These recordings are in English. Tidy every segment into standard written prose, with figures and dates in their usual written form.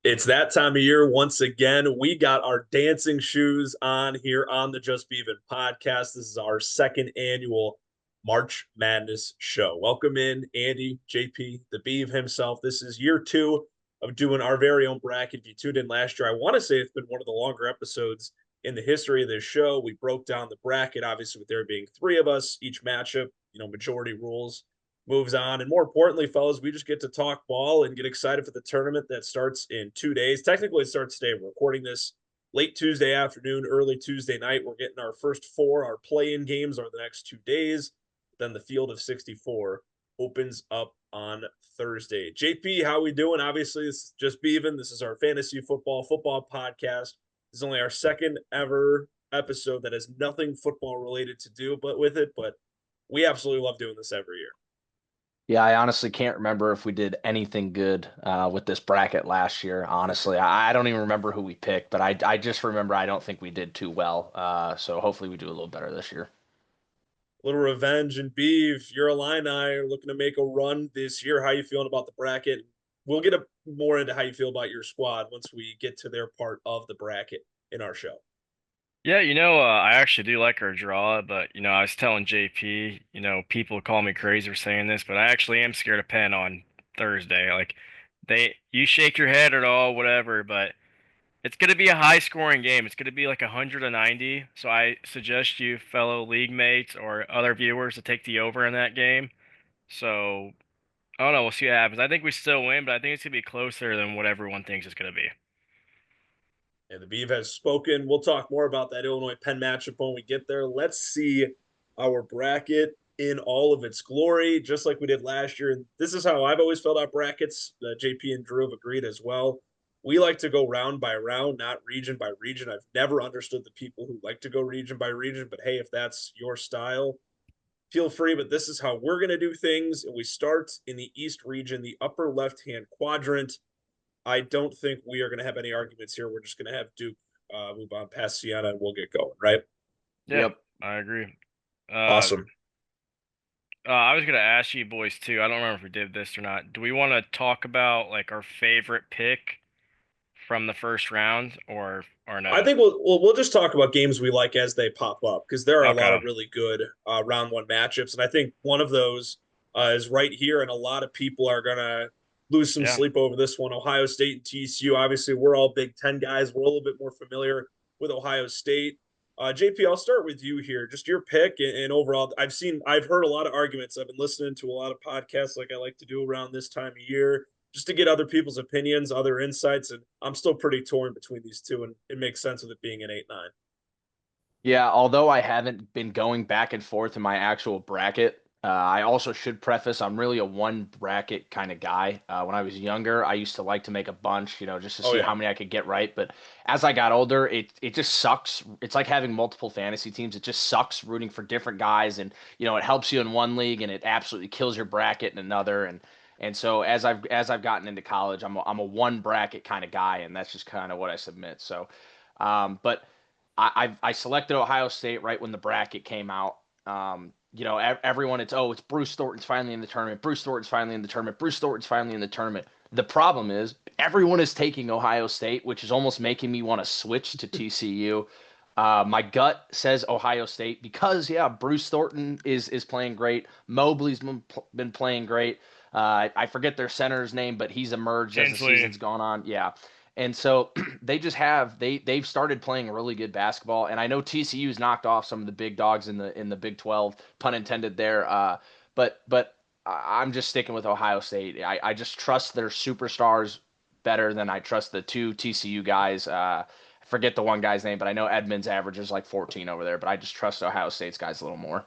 It's that time of year once again. We got our dancing shoes on here on the Just Beavin podcast. This is our second annual March Madness show. Welcome in, Andy, JP, the Beav himself. This is year two of doing our very own bracket. If you tuned in last year, I want to say it's been one of the longer episodes in the history of this show. We broke down the bracket, obviously, with there being three of us, each matchup, majority rules moves on. And more importantly, fellas, we just get to talk ball and get excited for the tournament that starts in 2 days. Technically, it starts today. We're recording this late Tuesday afternoon, early Tuesday night. We're getting our first four. Our play-in games are the next 2 days. Then the field of 64 opens up on Thursday. JP, how we doing? Obviously, this is Just Beavin. This is our fantasy football podcast. This is only our second ever episode that has nothing football related to do but with it, but we absolutely love doing this every year. Yeah, I honestly can't remember if we did anything good with this bracket last year. Honestly, I don't even remember who we picked, but I just remember I don't think we did too well. So hopefully we do a little better this year. Little revenge and beef. Your Illini are looking to make a run this year. How you feeling about the bracket? We'll get more into how you feel about your squad once we get to their part of the bracket in our show. Yeah, I actually do like our draw, but I was telling JP, people call me crazy for saying this, but I actually am scared of Penn on Thursday. Like you shake your head at all, whatever, but it's gonna be a high scoring game. It's gonna be like 190. So I suggest you fellow league mates or other viewers to take the over in that game. So I don't know, we'll see what happens. I think we still win, but I think it's gonna be closer than what everyone thinks it's gonna be. And the Beeve has spoken. We'll talk more about that Illinois Penn matchup when we get there. Let's see our bracket in all of its glory, just like we did last year. And this is how I've always felt out brackets. JP and Drew have agreed as well. We like to go round by round, not region by region. I've never understood the people who like to go region by region, but hey, if that's your style, feel free. But this is how we're going to do things. And we start in the East region, the upper left hand quadrant. I don't think we are going to have any arguments here. We're just going to have Duke move on past Siena and we'll get going, right? Yeah, Yep. I agree. Uh, Awesome. I was gonna ask you boys too. I don't remember if we did this or not. Do we want to talk about like our favorite pick from the first round or I no? think we'll just talk about games we like as they pop up because there are a lot Okay. of really good round one matchups, and I think one of those is right here, and a lot of people are gonna lose some Yeah. sleep over this one. Ohio State and TCU. Obviously, we're all Big Ten guys. We're a little bit more familiar with Ohio State. JP, I'll start with you here. Just your pick and overall. I've heard a lot of arguments. I've been listening to a lot of podcasts like I like to do around this time of year just to get other people's opinions, other insights. And I'm still pretty torn between these two, and it makes sense with it being an 8-9. Yeah, although I haven't been going back and forth in my actual bracket, I also should preface I'm really a one bracket kind of guy. When I was younger, I used to like to make a bunch, just to Oh see yeah, how many I could get right. But as I got older, it just sucks. It's like having multiple fantasy teams. It just sucks rooting for different guys, and it helps you in one league, and it absolutely kills your bracket in another. And so as I've gotten into college, I'm a one bracket kind of guy, and that's just kind of what I submit. So, but. I selected Ohio State right when the bracket came out. Everyone it's Bruce Thornton's finally in the tournament. Bruce Thornton's finally in the tournament. Bruce Thornton's finally in the tournament. The problem is everyone is taking Ohio State, which is almost making me want to switch to TCU. My gut says Ohio State because yeah, Bruce Thornton is playing great. Mobley's been playing great. I forget their center's name, but he's emerged as the Tinsley. season's gone on. Yeah, and so they've started playing really good basketball, and I know TCU's knocked off some of the big dogs in the Big 12, pun intended there. But I'm just sticking with Ohio State. I just trust their superstars better than I trust the two TCU guys. I forget the one guy's name, but I know Edmonds averages like 14 over there. But I just trust Ohio State's guys a little more.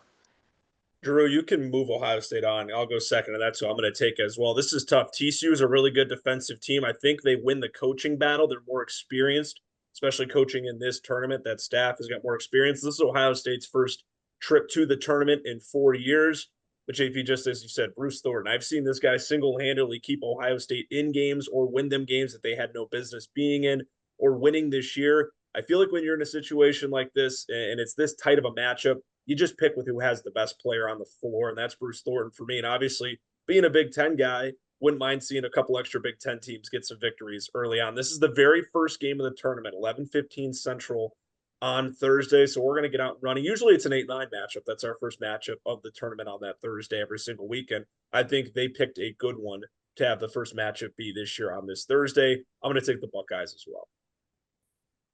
Drew, you can move Ohio State on. I'll go second, and that's who I'm going to take as well. This is tough. TCU is a really good defensive team. I think they win the coaching battle. They're more experienced, especially coaching in this tournament. That staff has got more experience. This is Ohio State's first trip to the tournament in 4 years. But JP, just as you said, Bruce Thornton, I've seen this guy single-handedly keep Ohio State in games or win them games that they had no business being in or winning this year. I feel like when you're in a situation like this and it's this tight of a matchup, you just pick with who has the best player on the floor, and that's Bruce Thornton for me. And obviously, being a Big Ten guy, Wouldn't mind seeing a couple extra Big Ten teams get some victories early on. This is the very first game of the tournament, 11:15 Central on Thursday. So we're going to get out and running. Usually it's an 8-9 matchup. That's our first matchup of the tournament on that Thursday every single weekend. I think they picked a good one to have the first matchup be this year on this Thursday. I'm going to take the Buckeyes as well.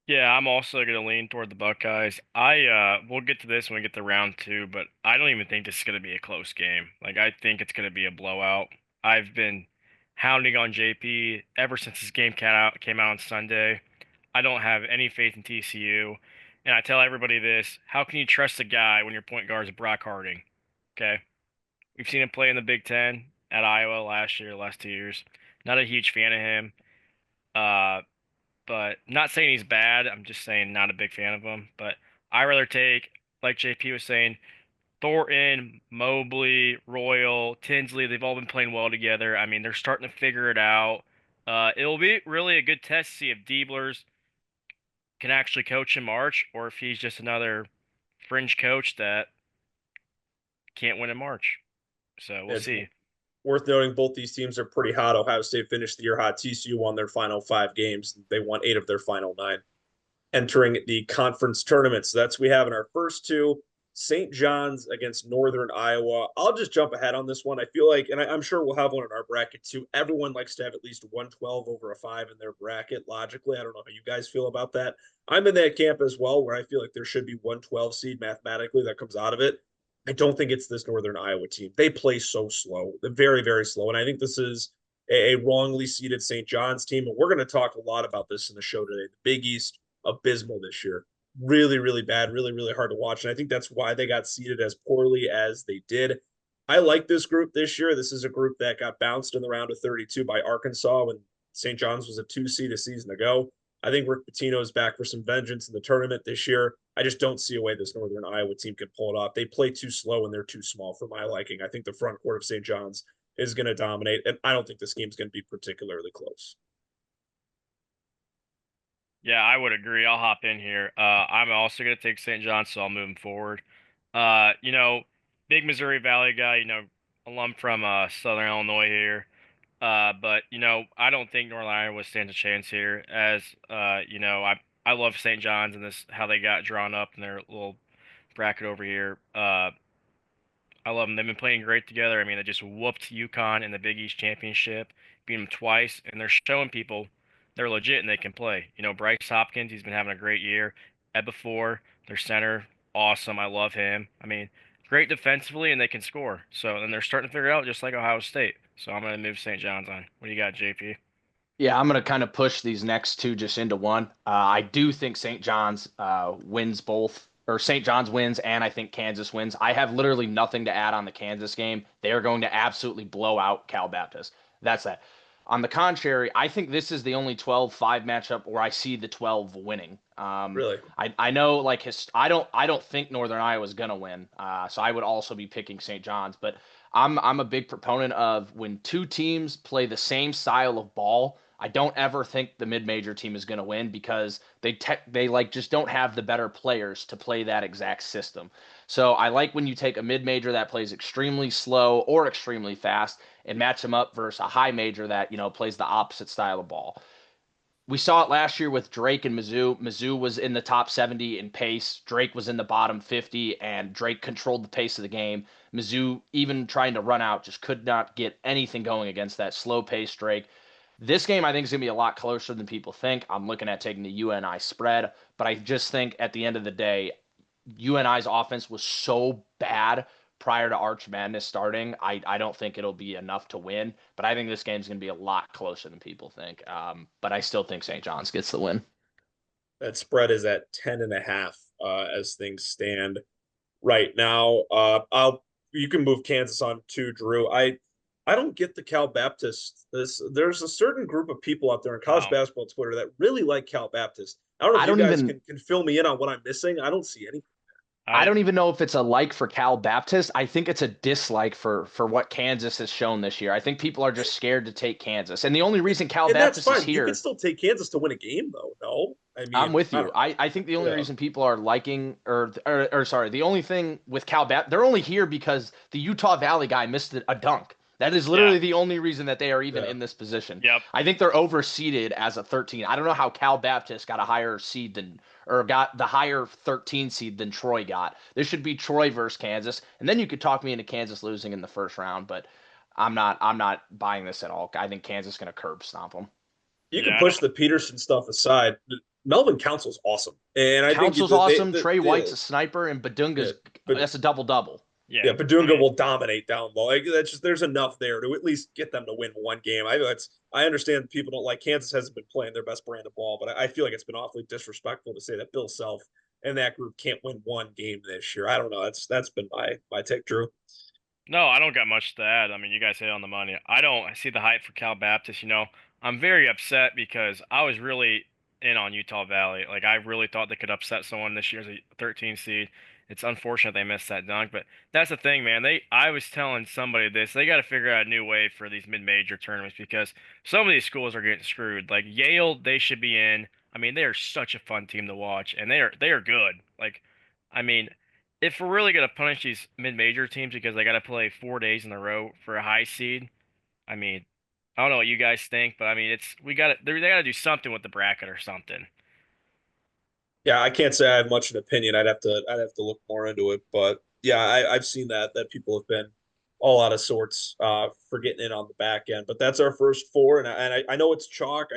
Yeah, I'm also going to lean toward the Buckeyes. We'll get to this when we get to round two, but I don't even think this is going to be a close game. Like, I think it's going to be a blowout. I've been hounding on JP ever since this game came out on Sunday. I don't have any faith in TCU, and I tell everybody this: how can you trust a guy when your point guard is Brock Harding? Okay, we've seen him play in the Big Ten at Iowa last year, last 2 years. Not a huge fan of him. Uh, but not saying he's bad. I'm just saying not a big fan of him. But I rather take, like JP was saying, Thornton, Mobley, Royal, Tinsley. They've all been playing well together. I mean, they're starting to figure it out. It'll be really a good test to see if Diebler's can actually coach in March or if he's just another fringe coach that can't win in March. So we'll It's see. worth noting both these teams are pretty hot. Ohio State finished the year hot. TCU won their final 5 games. They won 8 of their final 9 entering the conference tournament. So that's what we have in our first two. St. John's against Northern Iowa. I'll just jump ahead on this one. I feel like, and I'm sure we'll have one in our bracket too. Everyone likes to have at least 112 over a 5 in their bracket. Logically, I don't know how you guys feel about that. I'm in that camp as well, where I feel like there should be 112 seed mathematically that comes out of it. I don't think it's this Northern Iowa team. They play so slow. They're very, very slow. And I think this is a wrongly seeded St. John's team. And we're going to talk a lot about this in the show today. The Big East, abysmal this year. Really, really bad, really, really hard to watch. And I think that's why they got seeded as poorly as they did. I like this group this year. This is a group that got bounced in the round of 32 by Arkansas when St. John's was a 2 seed a season ago. I think Rick Pitino is back for some vengeance in the tournament this year. I just don't see a way this Northern Iowa team can pull it off. They play too slow and they're too small for my liking. I think the front court of St. John's is going to dominate, and I don't think this game's going to be particularly close. Yeah, I would agree. I'll hop in here. I'm also going to take St. John's, so I'll move him forward. Big Missouri Valley guy, alum from Southern Illinois here. But I don't think Northern Iowa stands a chance here. As I love St. John's and this how they got drawn up in their little bracket over here. I love them. They've been playing great together. I mean, they just whooped UConn in the Big East Championship, beat them twice, and they're showing people they're legit and they can play. Bryce Hopkins, he's been having a great year. Ebefor, their center, awesome. I love him. I mean, great defensively, and they can score. So, and they're starting to figure it out just like Ohio State. So I'm going to move St. John's on. What do you got, JP? Yeah, I'm going to kind of push these next two just into one. I do think St. John's wins both, or St. John's wins, and I think Kansas wins. I have literally nothing to add on the Kansas game. They are going to absolutely blow out Cal Baptist. That's that. On the contrary, I think this is the only 12-5 matchup where I see the 12 winning. Really? I know like I don't think Northern Iowa is gonna win. So I would also be picking St. John's, but I'm a big proponent of when two teams play the same style of ball. I don't ever think the mid-major team is going to win because they like just don't have the better players to play that exact system. So I like when you take a mid-major that plays extremely slow or extremely fast and match them up versus a high major that, plays the opposite style of ball. We saw it last year with Drake and Mizzou. Mizzou was in the top 70 in pace. Drake was in the bottom 50, and Drake controlled the pace of the game. Mizzou, even trying to run out, just could not get anything going against that slow pace Drake. This game, I think, is going to be a lot closer than people think. I'm looking at taking the UNI spread, but I just think at the end of the day, UNI's offense was so bad prior to Arch Madness starting. I don't think it'll be enough to win, but I think this game's going to be a lot closer than people think. But I still think St. John's gets the win. That spread is at 10.5 as things stand right now. You can move Kansas on to Drew. I don't get the Cal Baptist. There's a certain group of people out there in college Wow. basketball Twitter that really like Cal Baptist. I don't know I if you don't guys even can fill me in on what I'm missing. I don't see any. I I don't even know if it's a like for Cal Baptist. I think it's a dislike for what Kansas has shown this year. I think people are just scared to take Kansas. And the only reason Cal And that's Baptist is fine. You can here, still take Kansas to win a game, though. No, I I'm mean, with I you. don't. I think the only Yeah, reason people are liking or sorry, the only thing with Cal Baptist, they're only here because the Utah Valley guy missed a dunk. That is Yeah. literally the only reason that they are even Yeah. in this position. Yep. I think they're overseeded as a 13. I don't know how Cal Baptist got a higher seed than, or got the higher 13 seed than Troy got. This should be Troy versus Kansas, and then you could talk me into Kansas losing in the first round, but I'm not buying this at all. I think Kansas is going to curb stomp them. You can Yeah. push the Peterson stuff aside. Melvin Council's awesome, and I think Council's that awesome. Trey White's a sniper, and yeah, Badunga's but that's a double double. yeah, Yeah. I Badunga mean, will dominate down low. Like that's just there's enough there to at least get them to win one game. I understand people don't like Kansas hasn't been playing their best brand of ball, but I feel like it's been awfully disrespectful to say that Bill Self and that group can't win one game this year. I don't know. That's been my take, Drew. no, I don't got much to add. I mean, you guys hit on the money. I see the hype for Cal Baptist. I'm very upset because I was really in on Utah Valley. Like, I really thought they could upset someone this year as a 13 seed. It's unfortunate they missed that dunk, but that's the thing, man. I was telling somebody this. They got to figure out a new way for these mid-major tournaments because some of these schools are getting screwed. Like Yale, they should be in. I mean, they are such a fun team to watch, and they are good. Like, I mean, if we're really gonna punish these mid-major teams because they got to play 4 days in a row for a high seed, I mean, I don't know what you guys think, but I mean, they got to do something with the bracket or something. Yeah, I can't say I have much an opinion. I'd have to look more into it, but yeah, I've seen that people have been all out of sorts for getting in on the back end. But that's our first four, and I know it's chalk.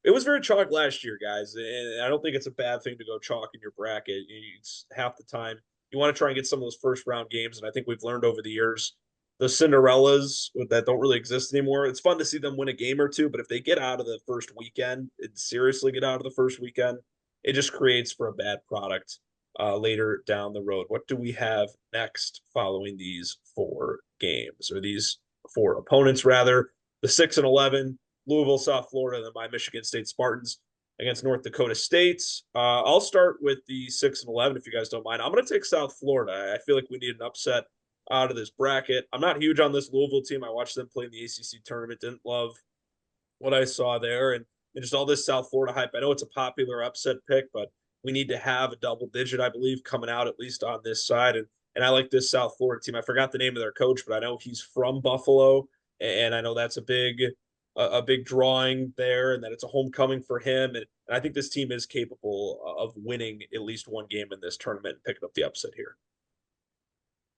It was very chalk last year, guys, and I don't think it's a bad thing to go chalk in your bracket. It's half the time you want to try and get some of those first round games, and I think we've learned over the years the Cinderellas that don't really exist anymore. It's fun to see them win a game or two, but if they get out of the first weekend, and seriously get out of the first weekend, it just creates for a bad product later down the road. What do we have next following these four games or these four opponents rather? The 6-11, Louisville, South Florida, and then my Michigan State Spartans against North Dakota State. I'll start with the 6-11 if you guys don't mind. I'm going to take South Florida. I feel like we need an upset out of this bracket. I'm not huge on this Louisville team. I watched them play in the ACC tournament. Didn't love what I saw there, and just all this South Florida hype. I know it's a popular upset pick, but we need to have a double digit, I believe, coming out at least on this side. And I like this South Florida team. I forgot the name of their coach, but I know he's from Buffalo, and I know that's a big drawing there, and that it's a homecoming for him. And I think this team is capable of winning at least one game in this tournament and picking up the upset here.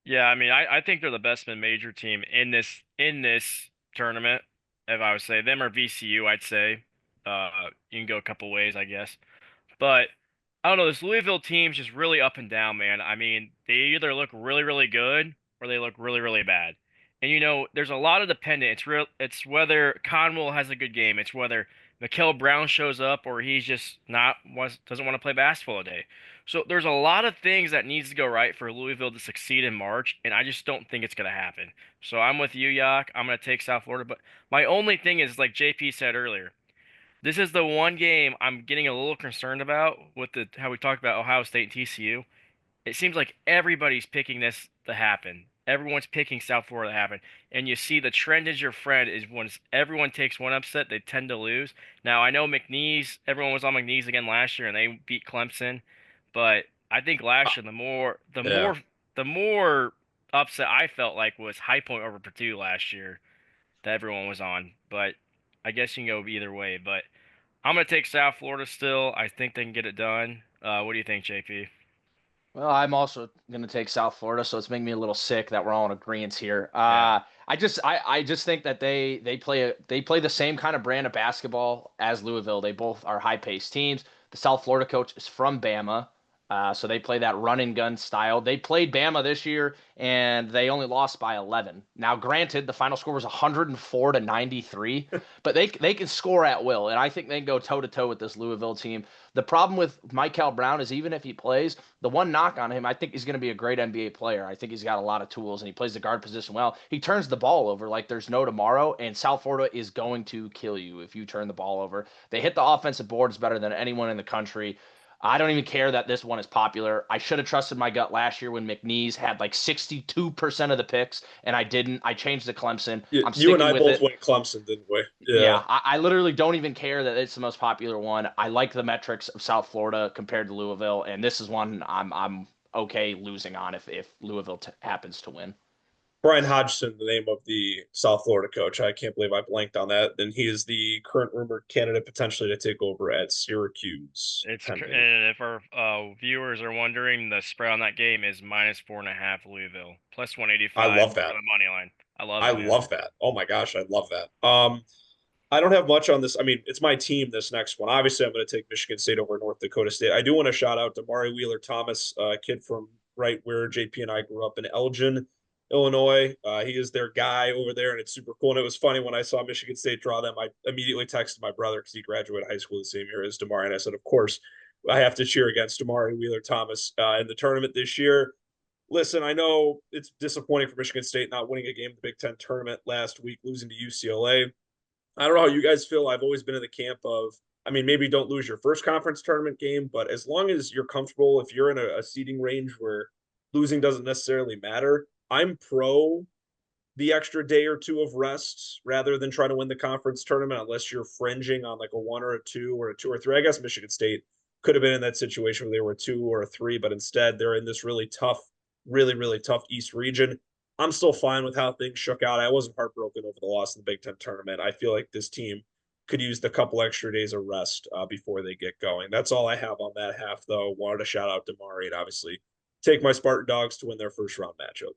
Yeah, I mean, I think they're the best mid-major team in this tournament. If I would say them or VCU, I'd say. You can go a couple ways, I guess. But I don't know, this Louisville team's just really up and down, man. I mean, they either look really, really good or they look really, really bad. And there's a lot of dependent. It's whether Conwell has a good game. It's whether Mikael Brown shows up or he's just not doesn't want to play basketball today. So there's a lot of things that needs to go right for Louisville to succeed in March, and I just don't think it's gonna happen. So I'm with you, Yak. I'm gonna take South Florida, but my only thing is like JP said earlier. This is the one game I'm getting a little concerned about with the how we talked about Ohio State and TCU. It seems like everybody's picking this to happen. Everyone's picking South Florida to happen. And you see the trend is your friend is once everyone takes one upset, they tend to lose. Now I know McNeese, everyone was on McNeese again last year and they beat Clemson, but I think last year Yeah. the more upset I felt like was High Point over Purdue last year that everyone was on. But I guess you can go either way. But I'm gonna take South Florida still. I think they can get it done. What do you think, JP? Well, I'm also going to take South Florida, so it's making me a little sick that we're all in agreement here. Yeah. I just think that they play the same kind of brand of basketball as Louisville. They both are high-paced teams. The South Florida coach is from Bama, so they play that run and gun style. They played Bama this year, and they only lost by 11. Now, granted, the final score was 104 to 93, but they can score at will, and I think they can go toe to toe with this Louisville team. The problem with Michael Brown is even if he plays, the one knock on him, I think he's going to be a great NBA player. I think he's got a lot of tools and he plays the guard position well. He turns the ball over like there's no tomorrow, and South Florida is going to kill you if you turn the ball over. They hit the offensive boards better than anyone in the country. I don't even care that this one is popular. I should have trusted my gut last year when McNeese had like 62% of the picks, and I didn't. I changed to Clemson. I'm You and sticking I with both it. went Clemson, didn't we? Yeah. Yeah, I literally don't even care that it's the most popular one. I like the metrics of South Florida compared to Louisville, and this is one I'm okay losing on if Louisville happens to win. Brian Hodgson, the name of the South Florida coach. I can't believe I blanked on that. And he is the current rumored candidate potentially to take over at Syracuse, pending. And if our viewers are wondering, the spread on that game is -4.5 Louisville, plus I 185 love for that. the money line. I love I it, man. love that. Oh my gosh, I love that. I don't have much on this. I mean, it's my team this next one. Obviously, I'm going to take Michigan State over North Dakota State. I do want to shout out to Mari Wheeler Thomas, a kid from right where JP and I grew up in Elgin, Illinois. He is their guy over there, and it's super cool. And it was funny when I saw Michigan State draw them. I immediately texted my brother because he graduated high school the same year as Damari, and I said, of course, I have to cheer against Damari Wheeler Thomas in the tournament this year. Listen, I know it's disappointing for Michigan State not winning a game in the Big Ten tournament last week, losing to UCLA. I don't know how you guys feel. I've always been in the camp of, I mean, maybe don't lose your first conference tournament game, but as long as you're comfortable, if you're in a seating range where losing doesn't necessarily matter, I'm pro the extra day or two of rest rather than trying to win the conference tournament unless you're fringing on like a one or a two or a two or three. I guess Michigan State could have been in that situation where they were a two or a three, but instead they're in this really tough, really tough East region. I'm still fine with how things shook out. I wasn't heartbroken over the loss in the Big Ten tournament. I feel like this team could use the couple extra days of rest before they get going. That's all I have on that half, though. Wanted to shout out to Mari and obviously take my Spartan Dogs to win their first round matchup.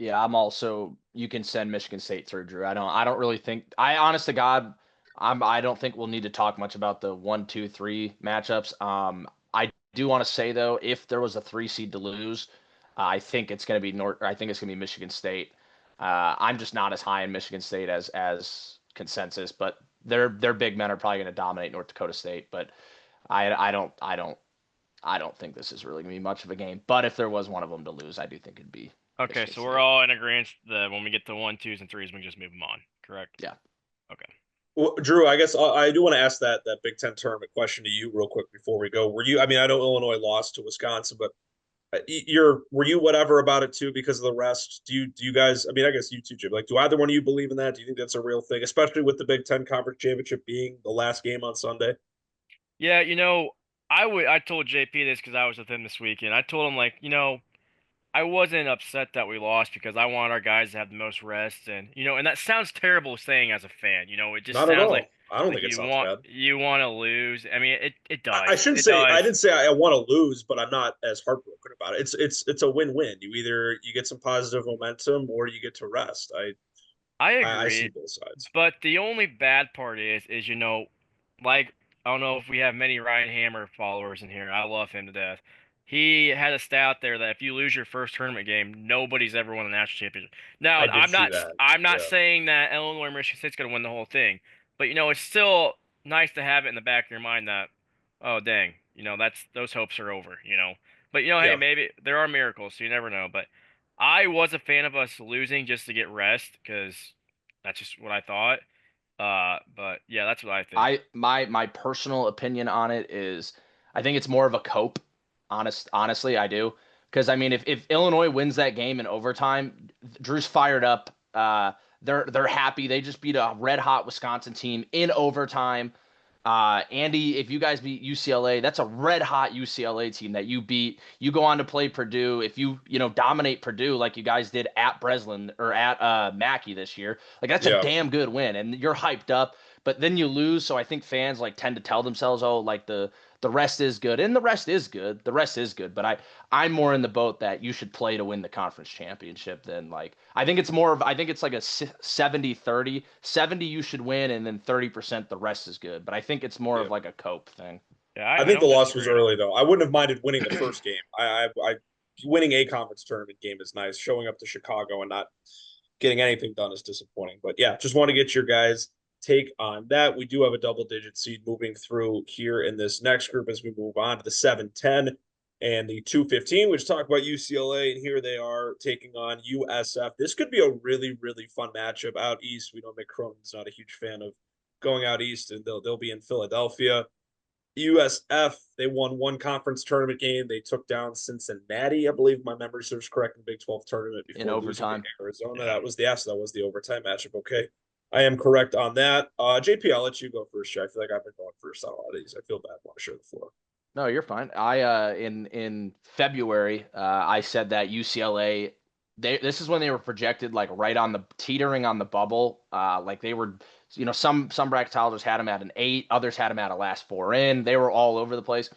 Yeah, I'm also. You can send Michigan State through, Drew. I don't really think. I honest to God, I don't think we'll need to talk much about the 1, 2, 3 matchups. I do want to say though, if there was a 3 seed to lose, I think it's going to be North. Or I think it's going to be Michigan State. I'm just not as high in Michigan State as consensus, but their big men are probably going to dominate North Dakota State. But I don't think this is really going to be much of a game. But if there was one of them to lose, I do think it'd be Okay, Michigan so we're State. all in agreement that when we get to 1, 2s, and 3s, we can just move them on. Correct? Yeah. Okay. Well, Drew, I guess I do want to ask that Big Ten tournament question to you real quick before we go. Were you? I mean, I know Illinois lost to Wisconsin, but were you whatever about it too because of the rest? Do you guys? I mean, I guess you too, Jim. Like, do either one of you believe in that? Do you think that's a real thing, especially with the Big Ten Conference Championship being the last game on Sunday? Yeah, I told JP this because I was with him this weekend. I told him like, I wasn't upset that we lost because I want our guys to have the most rest, and and that sounds terrible saying as a fan. It just Not at sounds like all. I don't like think it you sounds want bad. you want to lose. I mean, it I does. shouldn't It say I does. didn't say I want to lose, but I'm not as heartbroken about it. It's a win-win. You get some positive momentum or you get to rest. I I see agree. both sides. But the only bad part is like I don't know if we have many Ryan Hammer followers in here. I love him to death. He had a stat out there that if you lose your first tournament game, nobody's ever won a national championship. Now, I did see that. I'm not Yeah. saying that Illinois or Michigan State's going to win the whole thing, but it's still nice to have it in the back of your mind that, oh dang, that's those hopes are over. But hey, Yeah. maybe there are miracles, so you never know. But I was a fan of us losing just to get rest because that's just what I thought. But yeah, that's what I think. My personal opinion on it is I think it's more of a cope. Honestly, I do. Because I mean, if Illinois wins that game in overtime, Drew's fired up. They're happy. They just beat a red hot Wisconsin team in overtime. Andy, if you guys beat UCLA, that's a red hot UCLA team that you beat. You go on to play Purdue. If you dominate Purdue like you guys did at Breslin or at Mackey this year, like that's a Yeah. damn good win, and you're hyped up. But then you lose, so I think fans like tend to tell themselves, "Oh, like the rest is good," and the rest is good. The rest is good, but I'm more in the boat that you should play to win the conference championship than like I think it's like a 70-30. 70 you should win and then 30% the rest is good. But I think it's more Yeah. of like a cope thing. Yeah, I I think the don't loss was disagree at all. early though. I wouldn't have minded winning the first game. I winning a conference tournament game is nice. Showing up to Chicago and not getting anything done is disappointing. But yeah, just want to get your guys' take on that. We do have a double digit seed moving through here in this next group as we move on to the 7-10 and the 2-15, which talk about UCLA. And here they are taking on USF. This could be a really fun matchup out east. We know Mick Cronin's not a huge fan of going out east, and they'll be in Philadelphia. USF, they won one conference tournament game. They took down Cincinnati, I believe my memory serves correct, in the Big 12 tournament In before losing to overtime. Arizona. Yeah. That was the overtime matchup. Okay. I am correct on that. JP, I'll let you go first. I feel like I've been going first on a lot of these. I feel bad. I want to share the floor. No, you're fine. I in February, I said that UCLA this is when they were projected like right on the teetering on the bubble. Like they were, some bracketologists had them at an 8, others had them at a last 4 in. They were all over the place.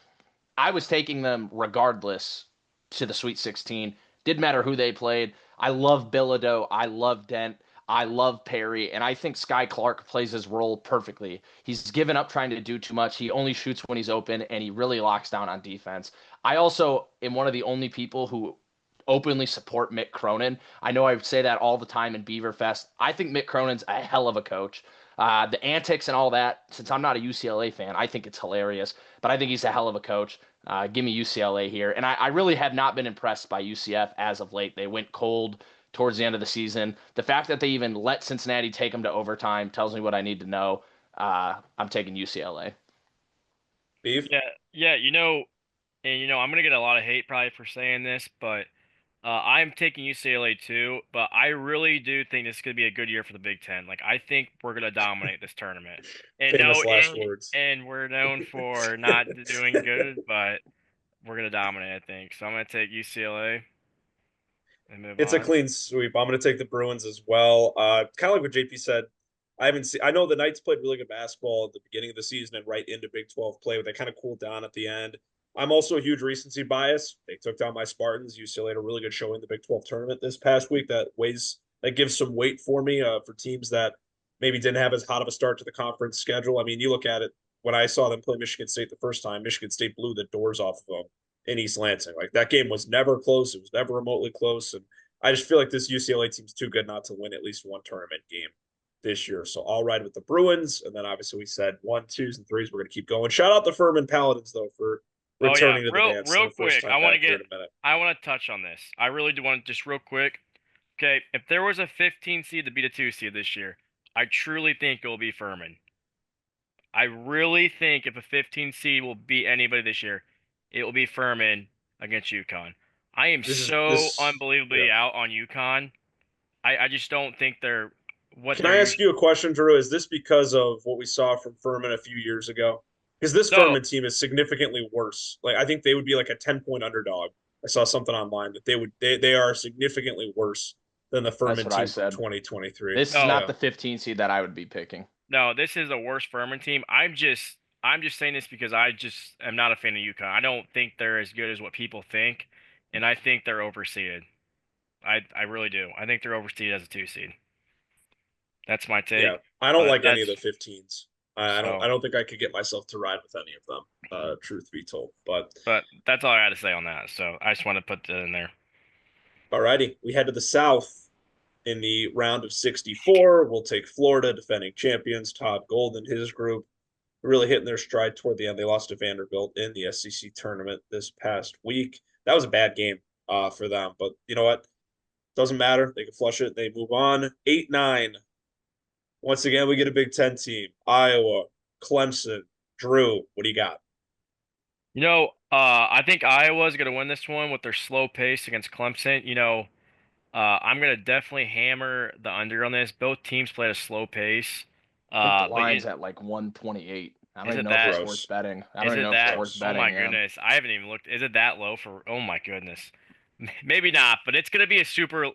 I was taking them regardless to the Sweet 16. Didn't matter who they played. I love Bilodeau. I love Dent. I love Perry. And I think Sky Clark plays his role perfectly. He's given up trying to do too much. He only shoots when he's open, and he really locks down on defense. I also am one of the only people who openly support Mick Cronin. I know I say that all the time in Beaverfest. I think Mick Cronin's a hell of a coach. The antics and all that, since I'm not a UCLA fan, I think it's hilarious, but I think he's a hell of a coach. Give me UCLA here. And I really have not been impressed by UCF as of late. They went cold towards the end of the season. The fact that they even let Cincinnati take them to overtime tells me what I need to know. I'm taking UCLA. Beef. Yeah, yeah, and I'm gonna get a lot of hate probably for saying this, but I'm taking UCLA too. But I really do think this could be a good year for the Big Ten. Like I think we're gonna dominate this tournament. And no, Famous last words. and we're known for not doing good, but we're gonna dominate. I think so. I'm gonna take UCLA and move It's a on. clean sweep. I'm going to take the Bruins as well. Kind of like what JP said. I haven't seen. I know the Knights played really good basketball at the beginning of the season and right into Big 12 play, but they kind of cooled down at the end. I'm also a huge recency bias. They took down my Spartans. UCLA had a really good showing in the Big 12 tournament this past week. That gives some weight for me for teams that maybe didn't have as hot of a start to the conference schedule. I mean, you look at it when I saw them play Michigan State the first time. Michigan State blew the doors off of them in East Lansing. Like that game was never close. It was never remotely close, and I just feel like this UCLA team's too good not to win at least one tournament game this year. So I'll ride with the Bruins. And then obviously we said 1, 2s, and 3s. We're going to keep going. Shout out the Furman Paladins, though, for Oh yeah, returning to the dance real their first quick. time back here in a minute. I want to touch on this. I really do want to just real quick. Okay, if there was a 15 seed to beat a 2 seed this year, I truly think it will be Furman. I really think if a 15 seed will beat anybody this year, it will be Furman against UConn. I am This is so this. Yeah. unbelievably out on UConn. I just don't think they're what Can they're I ask usually. you a question, Drew? Is this because of what we saw from Furman a few years ago? Because this No, Furman team is significantly worse. Like I think they would be like a 10-point underdog. I saw something online that they are significantly worse than the That's Furman what I team from said. 2023. This is no, not Yeah. the 15 seed that I would be picking. no. This is a worse Furman team. I'm just saying this because I just am not a fan of UConn. I don't think they're as good as what people think, and I think they're overseeded. I really do. I think they're overseeded as a 2 seed. That's my Yeah, take. I don't But like any of the 15s. I don't. so I don't think I could get myself to ride with any of them. Truth be told, but but that's all I had to say on that. So I just want to put that in there. alrighty, we head to the South in the round of 64. We'll take Florida, defending champions. Todd Golden, his group, really hitting their stride toward the end. They lost to Vanderbilt in the SEC tournament this past week. That was a bad game for them, but you know what? Doesn't matter. They can flush it. They move on. 8-9. Once again, we get a Big Ten team. Iowa, Clemson, Drew. What do you got? I think Iowa's gonna win this one with their slow pace against Clemson. I'm gonna definitely hammer the under on this. Both teams play at a slow pace. I think the But line's at like 128. I don't is even it know if it's that? worth Gross. betting. I don't Is even it know if it's that? worth Gross. Oh my betting. Yeah. goodness, I haven't even looked. Is it that low for? Oh my goodness, maybe not. But it's gonna be a super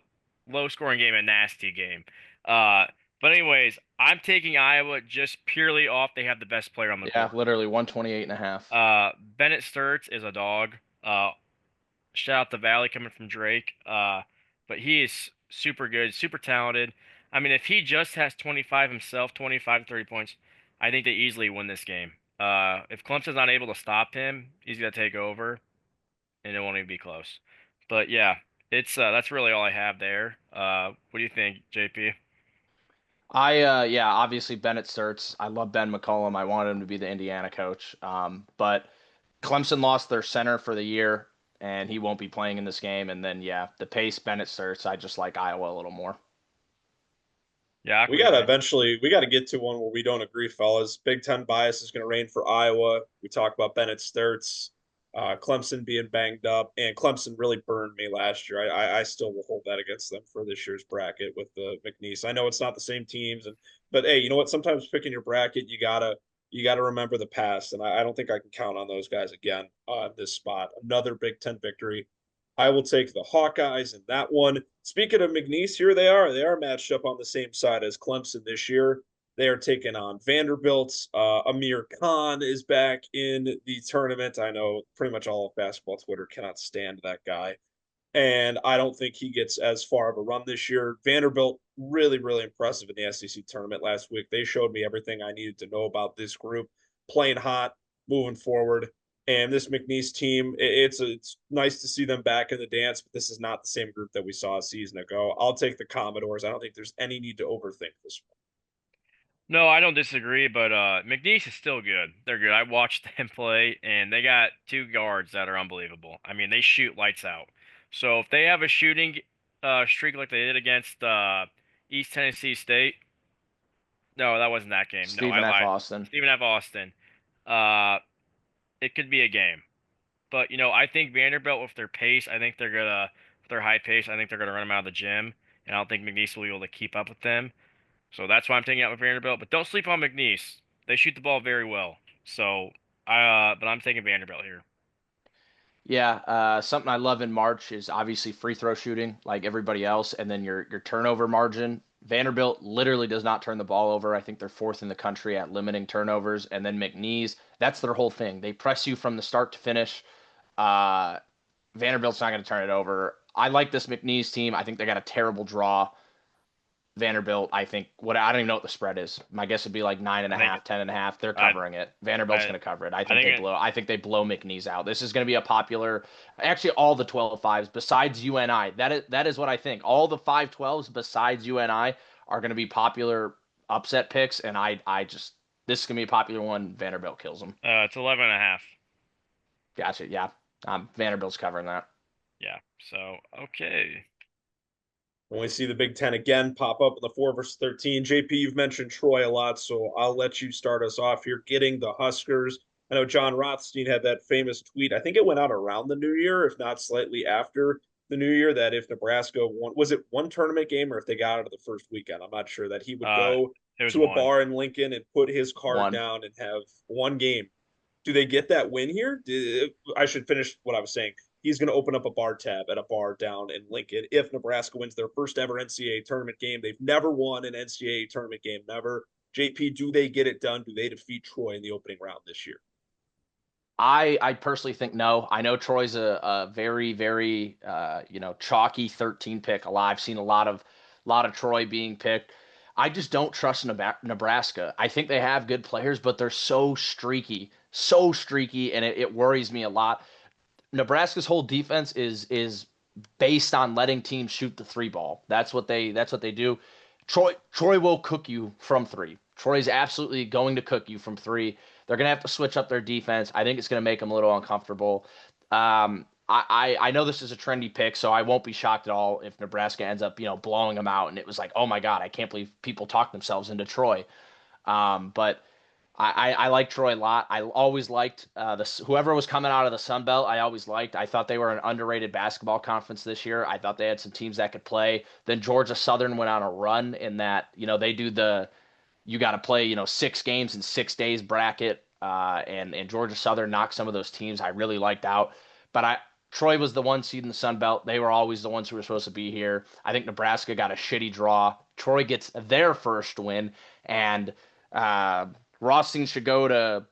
low scoring game, a nasty game. Uh, but anyways, I'm taking Iowa just purely off. They have the best player on the Yeah, court. literally 128 and a half. Bennett Sturts is a dog. Shout out the Valley coming from Drake. But he is super good, super talented. I mean, if he just has 25 himself, 25 to 30 points, I think they easily win this game. If Clemson's not able to stop him, he's gonna take over, and it won't even be close. But yeah, it's that's really all I have there. What do you think, JP? Yeah, obviously Bennett Sturts. I love Ben McCollum. I wanted him to be the Indiana coach. But Clemson lost their center for the year, and he won't be playing in this game. And then yeah, the pace Bennett Sturts. I just like Iowa a little more. Yeah, We what do you gotta think? eventually we gotta get to one where we don't agree, fellas. Big Ten bias is gonna reign for Iowa. We talk about Bennett Sturts, Clemson being banged up, and Clemson really burned me last year. I still will hold that against them for this year's bracket with the McNeese. I know it's not the same teams, but hey, you know what? Sometimes picking your bracket, you gotta remember the past, and I don't think I can count on those guys again in this spot. Another Big Ten victory. I will take the Hawkeyes in that one. Speaking of McNeese, here they are. They are matched up on the same side as Clemson this year. They are taking on Vanderbilt. Amir Khan is back in the tournament. I know pretty much all of basketball Twitter cannot stand that guy. And I don't think he gets as far of a run this year. Vanderbilt, really, really impressive in the SEC tournament last week. They showed me everything I needed to know about this group, playing hot, moving forward. And this McNeese team, it's nice to see them back in the dance, but this is not the same group that we saw a season ago. I'll take the Commodores. I don't think there's any need to overthink this one. No, I don't disagree, but McNeese is still good. They're good. I watched them play, and they got two guards that are unbelievable. I mean, they shoot lights out. So if they have a shooting streak like they did against East Tennessee State, no, that wasn't that game. No, I Stephen F. lied. Austin. Stephen F. Austin. Uh, it could be a game. But I think Vanderbilt with their pace, I think they're gonna with their high pace, I think they're gonna run them out of the gym, and I don't think McNeese will be able to keep up with them. So that's why I'm taking out with Vanderbilt. But don't sleep on McNeese. They shoot the ball very well. So but I'm taking Vanderbilt here. Yeah, something I love in March is obviously free throw shooting, like everybody else, and then your turnover margin. Vanderbilt literally does not turn the ball over. I think they're fourth in the country at limiting turnovers. And then McNeese, that's their whole thing. They press you from the start to finish. Uh, Vanderbilt's not going to turn it over. I like this McNeese team. I think they got a terrible draw. Vanderbilt, I think what I don't even know what the spread is. My guess would be like nine and I a think half, 10.5. They're I covering it. Vanderbilt's I going to cover it. I I think think they it, blow. I think they blow McNeese out. This is going to be a popular. Actually, all the 12-5s besides UNI. That is what I think. All the 5-12s besides UNI are going to be popular upset picks, and I just this is going to be a popular one. Vanderbilt kills them. it's 11 and a half. Gotcha. Yeah, Vanderbilt's covering that. Yeah. So okay. When we see the Big Ten again pop up in the 4 versus 13, JP, you've mentioned Troy a lot, so I'll let you start us off here. Getting the Huskers. I know John Rothstein had that famous tweet. I think it went out around the new year, if not slightly after the new year, that if Nebraska won, was it one tournament game or if they got out of the first weekend? I'm not sure, that he would Uh, go it was to a one. bar in Lincoln and put his card One. down and have one game. Do they get that win here? I should finish what I was saying. He's going to open up a bar tab at a bar down in Lincoln if Nebraska wins their first ever NCAA tournament game. They've never won an NCAA tournament game, never. JP, do they get it done? Do they defeat Troy in the opening round this year? I personally think no. I know Troy's a very very chalky 13 pick. I've seen a lot of Troy being picked. I just don't trust Nebraska. I think they have good players, but they're so streaky, and it worries me a lot. Nebraska's whole defense is based on letting teams shoot the three ball. That's what they do. Troy will cook you from three. Troy's absolutely going to cook you from three. They're gonna have to switch up their defense. I think it's gonna make them a little uncomfortable. I know this is a trendy pick, so I won't be shocked at all if Nebraska ends up blowing them out, and it was like, oh my God, I can't believe people talk themselves into Troy. But I like Troy a lot. I always liked whoever was coming out of the Sun Belt. I always liked. I thought they were an underrated basketball conference this year. I thought they had some teams that could play. Then Georgia Southern went on a run in that they do the you got to play 6 games in 6 days bracket. And Georgia Southern knocked some of those teams I really liked out. But Troy was the one seed in the Sun Belt. They were always the ones who were supposed to be here. I think Nebraska got a shitty draw. Troy gets their first win, and uh, Rothstein should go to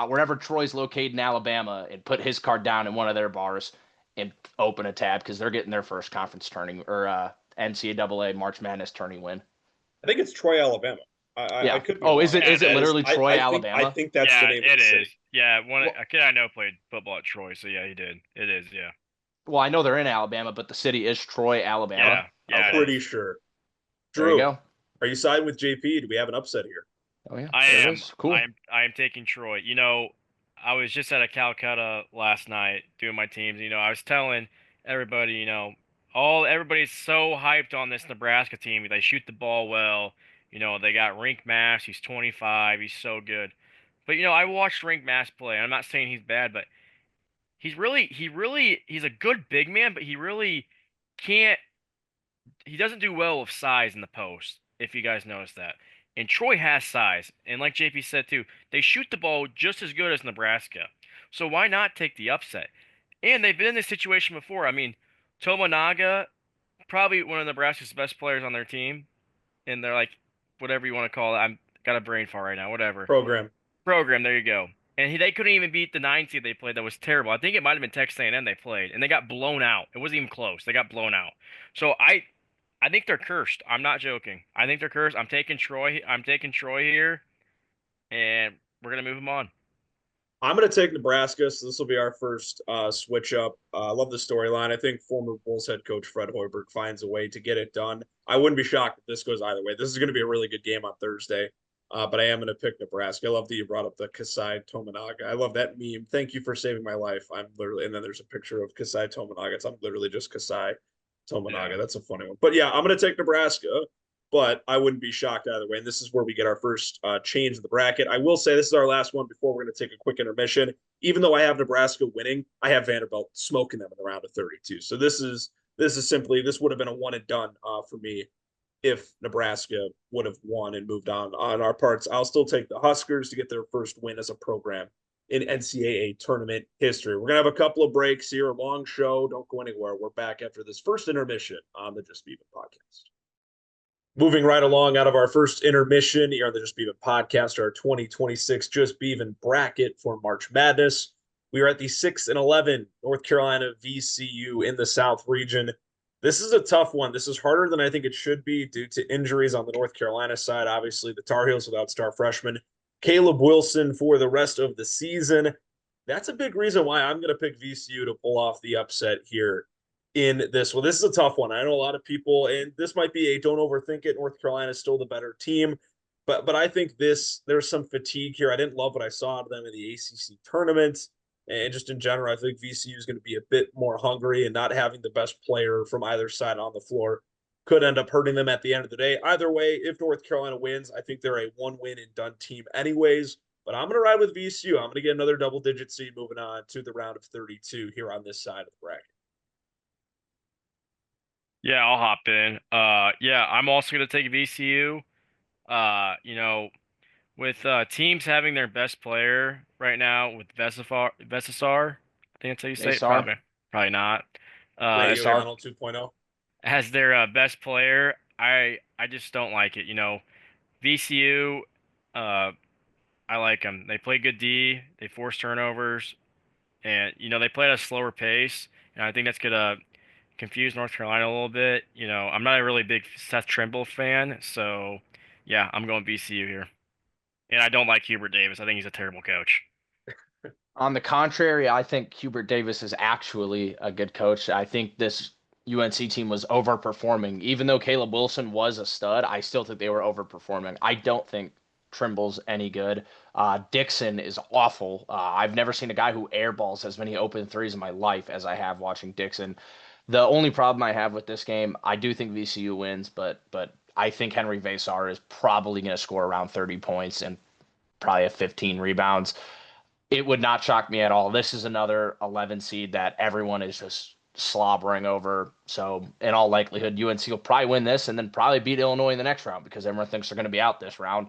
wherever Troy's located in Alabama and put his card down in one of their bars and open a tab because they're getting their first conference turning or NCAA March Madness tourney win. I think it's Troy, Alabama. I Yeah. could be Oh, is wrong. it Yeah, is it it is. literally Troy, I Alabama? think that's the Yeah, name of it the is. city. Yeah, Well, a kid I know played football at Troy, so yeah, he did. It is. Yeah. well, I know they're in Alabama, but the city is Troy, Alabama. Yeah. Yeah, it Okay, is. Pretty sure. there you Drew, go. are you siding with JP? Do we have an upset here? Oh yeah, I there it am. is. Cool. I am taking Troy. I was just at a Calcutta last night doing my teams. I was telling everybody, everybody's so hyped on this Nebraska team. They shoot the ball well. They got Rink Mass. He's 25. He's so good. But I watched Rink Mass play. I'm not saying he's bad, but he's a good big man, but he really can't. He doesn't do well with size in the post. If you guys notice that. And Troy has size, and like JP said too, they shoot the ball just as good as Nebraska. So why not take the upset? And they've been in this situation before. I mean, Tomonaga, probably one of Nebraska's best players on their team, and they're like, whatever you want to call it. I'm got a brain fart right now. Whatever Program. program. There you go. And they couldn't even beat the 9 seed they played. That was terrible. I think it might have been Texas A&M they played, and they got blown out. It wasn't even close. They got blown out. So I think they're cursed. I'm not joking. I think they're cursed. I'm taking Troy. I'm taking Troy here, and we're gonna move them on. I'm going to take Nebraska, so this will be our first switch up. I love the storyline. I think former Bulls head coach Fred Hoiberg finds a way to get it done. I wouldn't be shocked if this goes either way. This is going to be a really good game on Thursday, but I am going to pick Nebraska. I love that you brought up the Kasai Tominaga. I love that meme. Thank you for saving my life. I'm literally, and then there's a picture of Kasai Tominaga. I'm literally just Kasai Tominaga. Yeah. That's a funny one. But yeah, I'm going to take Nebraska, but I wouldn't be shocked either way. And this is where we get our first change of the bracket. I will say this is our last one before we're going to take a quick intermission. Even though I have Nebraska winning, I have Vanderbilt smoking them in the round of 32. So this is simply, this would have been a one and done for me if Nebraska would have won and moved on our parts. I'll still take the Huskers to get their first win as a program in NCAA tournament history. We're going to have a couple of breaks here, a long show. Don't go anywhere. We're back after this first intermission on the Just Beavin podcast. Moving right along out of our first intermission here on the Just Beavin podcast, our 2026 Just Beavin bracket for March Madness. We are at the 6-11 North Carolina VCU in the South region. This is a tough one. This is harder than I think it should be due to injuries on the North Carolina side. Obviously, the Tar Heels without star freshman Caleb Wilson for the rest of the season. That's a big reason why I'm going to pick VCU to pull off the upset here in this one. This is a tough one. I know a lot of people, and this might be a don't overthink it. North Carolina is still the better team, but I think there's some fatigue here. I didn't love what I saw of them in the ACC tournament, and just in general, I think VCU is going to be a bit more hungry, and not having the best player from either side on the floor could end up hurting them at the end of the day. Either way, if North Carolina wins, I think they're a one win and done team anyways. But I'm going to ride with VCU. I'm going to get another double digit seed moving on to the round of 32 here on this side of the bracket. Yeah, I'll hop in. Yeah, I'm also gonna take VCU. You know, with teams having their best player right now with Vesasar, I think that's how you say it. Asar. Probably not. Radio SR. Donald 2.0. As their best player, I just don't like it. VCU, uh, I like them. They play good D. They force turnovers, and they play at a slower pace. And I think that's gonna confuse North Carolina a little bit. I'm not a really big Seth Trimble fan, so yeah, I'm going VCU here. And I don't like Hubert Davis. I think he's a terrible coach. On the contrary, I think Hubert Davis is actually a good coach. I think this UNC team was overperforming. Even though Caleb Wilson was a stud, I still think they were overperforming. I don't think Trimble's any good. Dixon is awful. I've never seen a guy who airballs as many open threes in my life as I have watching Dixon. The only problem I have with this game, I do think VCU wins, but I think Henry Vasar is probably going to score around 30 points and probably have 15 rebounds. It would not shock me at all. This is another 11 seed that everyone is just slobbering over. So in all likelihood, UNC will probably win this and then probably beat Illinois in the next round because everyone thinks they're going to be out this round.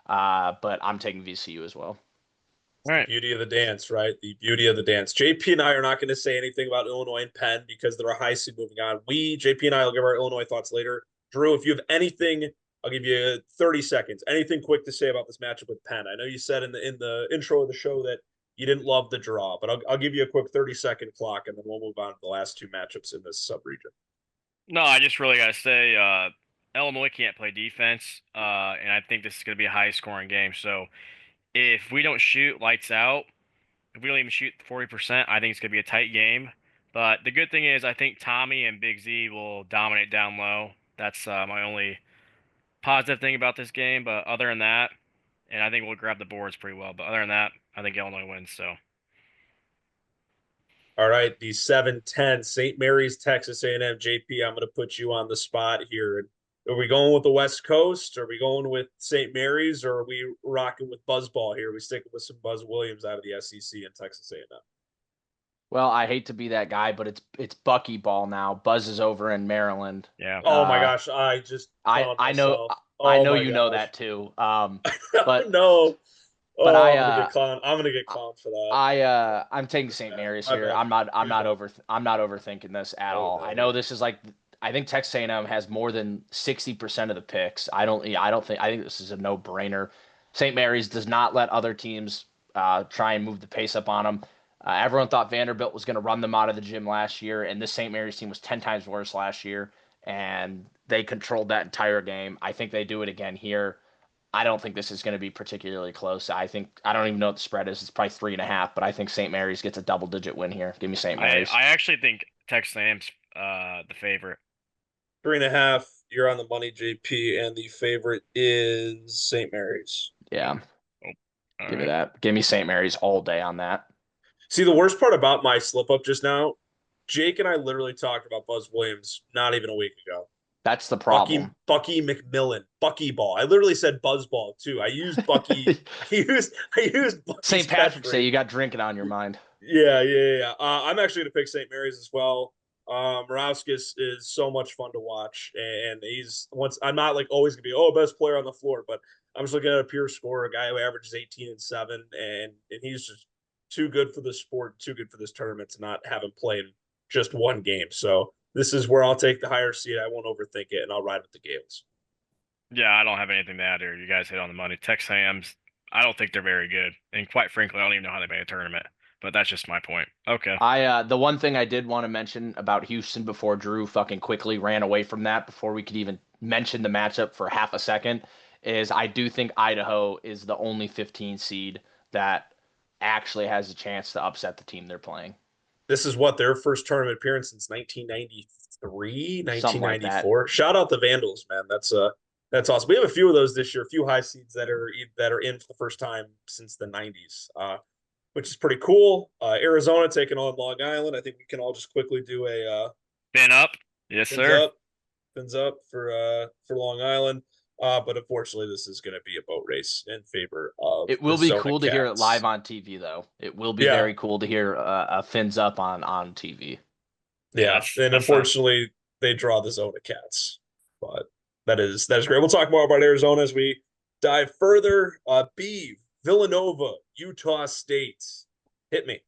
But I'm taking VCU as well. All right. Beauty of the dance, right? The beauty of the dance. JP and I are not going to say anything about Illinois and Penn because they're a high seed moving on. JP and I will give our Illinois thoughts later. Drew, if you have anything, I'll give you 30 seconds. Anything quick to say about this matchup with Penn? I know you said in the intro of the show that you didn't love the draw, but I'll give you a quick 30-second clock, and then we'll move on to the last two matchups in this subregion. No, I just really got to say, Illinois can't play defense, and I think this is going to be a high-scoring game. So if we don't shoot lights out, if we don't even shoot 40%, I think it's going to be a tight game. But the good thing is I think Tommy and Big Z will dominate down low. That's my only positive thing about this game. But other than that, and I think we'll grab the boards pretty well. But other than that, I think Illinois wins. So All right, the 7-10 St. Mary's, Texas A&M. JP, I'm going to put you on the spot here. Are we going with the West Coast? Are we going with St. Mary's? Or are we rocking with Buzzball here? Are we sticking with some Buzz Williams out of the SEC and Texas A&M? Well, I hate to be that guy, but it's Bucky ball now. Buzz is over in Maryland. yeah. Oh my gosh, I just I know myself. I Oh know my you know gosh. that too. But No. But Oh, I'm gonna get clowned. I'm gonna get clowned for that. I'm taking St. Mary's My here. bad. My bad. I'm not overthinking this at Oh all. I no. know this is like I think Texas A&M has more than 60% of the picks. I think this is a no-brainer. St. Mary's does not let other teams try and move the pace up on them. Everyone thought Vanderbilt was going to run them out of the gym last year, and this St. Mary's team was 10 times worse last year, and they controlled that entire game. I think they do it again here. I don't think this is going to be particularly close. I don't even know what the spread is. It's probably 3.5, but I think St. Mary's gets a double-digit win here. Give me St. Mary's. I actually think Texas A&M's the favorite. 3.5. You're on the money, JP, and the favorite is St. Mary's. Yeah, Oh, all give me right. that. Give me St. Mary's all day on that. See, the worst part about my slip up just now, Jake and I literally talked about Buzz Williams not even a week ago. That's the problem. Bucky McMillan, Bucky Ball. I literally said Buzz Ball too. I used Bucky. I used Bucky's St. Patrick's Day, catchphrase. you got drinking on your mind. Yeah. I'm actually gonna pick St. Mary's as well. Morauskas is so much fun to watch, and he's once I'm not like always gonna be best player on the floor, but I'm just looking at a pure scorer, a guy who averages 18 and 7, and he's just too good for the sport, too good for this tournament to not have him play in just one game. So this is where I'll take the higher seed. I won't overthink it, and I'll ride with the Gales. Yeah, I don't have anything to add here. You guys hit on the money. Texas A&M's, I don't think they're very good, and quite frankly, I don't even know how they made a tournament. But that's just my point. Okay. The one thing I did want to mention about Houston before Drew fucking quickly ran away from that before we could even mention the matchup for half a second is I do think Idaho is the only 15 seed that actually has a chance to upset the team they're playing. This is what their first tournament appearance since 1993, Something like that. 1994. Shout out the Vandals, man. That's awesome. We have a few of those this year, a few high seeds that are in for the first time since the 90s, which is pretty cool. Arizona taking on Long Island. I think we can all just quickly do a Pin up. Yes, fins sir. up, fins up for Long Island. But unfortunately, this is going to be a boat race in favor of It the will be Zona cool to hear it Cats. live on TV, though. It will be Yeah, very cool to hear a fins up on TV. Yeah, yeah, and that's not. unfortunately, they draw the Zona Cats, but that is great. We'll talk more about Arizona as we dive further. Beeve, Villanova, Utah State. Hit me.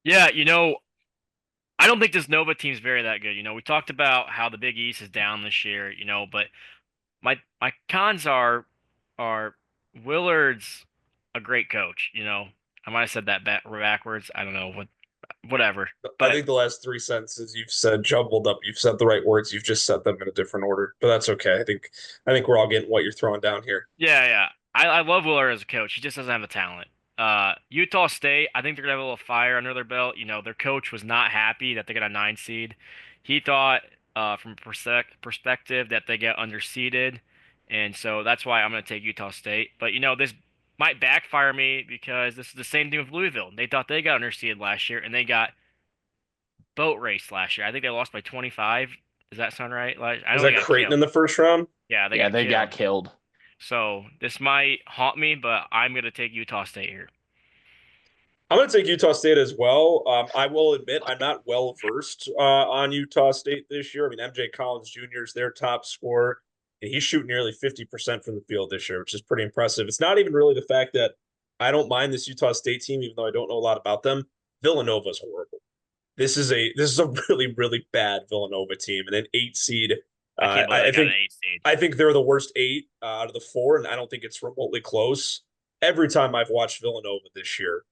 Yeah, I don't think this Nova team's very that good. We talked about how the Big East is down this year, but my cons are Willard's a great coach. I might have said that backwards. I don't know whatever. I But think the last three sentences you've said jumbled up. You've said the right words. You've just said them in a different order, but that's okay. I think we're all getting what you're throwing down here. yeah. I love Willard as a coach. He just doesn't have the talent. Utah State, I think they're gonna have a little fire under their belt. Their coach was not happy that they got a 9 seed. He thought, from a perspective, that they get underseeded, and so that's why I'm gonna take Utah State. But this might backfire me because this is the same thing with Louisville. They thought they got underseeded last year, and they got boat race last year. I think they lost by 25. Does that sound right? I Was know they that got Creighton killed. in the first round? Yeah, they Yeah, got they got killed. killed. So this might haunt me, but I'm gonna take Utah State here. I'm going to take Utah State as well. I will admit I'm not well versed on Utah State this year. I mean, MJ Collins Jr. is their top scorer, and he's shooting nearly 50% from the field this year, which is pretty impressive. It's not even really the fact that I don't mind this Utah State team, even though I don't know a lot about them. Villanova is horrible. This is a really bad Villanova team, and an 8 seed. I can't believe I they got an think 8 seed. I think they're the worst 8 out of the 4, and I don't think it's remotely close. Every time I've watched Villanova this year,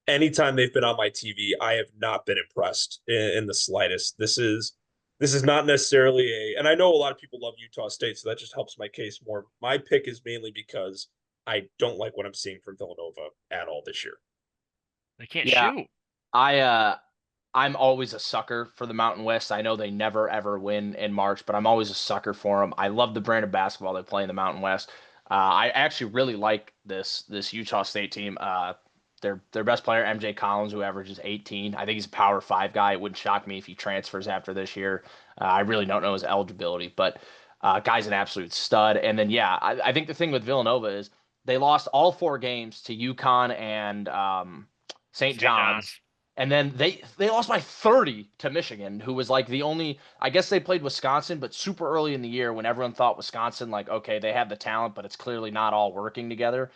anytime they've been on my TV, I have not been impressed in the slightest. This is not necessarily and I know a lot of people love Utah State, so that just helps my case more. My pick is mainly because I don't like what I'm seeing from Villanova at all this year. They can't Yeah, shoot. I'm always a sucker for the Mountain West. I know they never ever win in March, but I'm always a sucker for them. I love the brand of basketball they play in the Mountain West. I actually really like this Utah State team. Their best player MJ Collins, who averages 18. I think he's a Power 5 guy. It wouldn't shock me if he transfers after this year. I really don't know his eligibility, but guy's an absolute stud. And then I think the thing with Villanova is they lost all 4 games to UConn and St. St. John's. John's. And then they lost by 30 to Michigan, who was like the only. I guess they played Wisconsin, but super early in the year when everyone thought Wisconsin, like, okay, they have the talent, but it's clearly not all working together.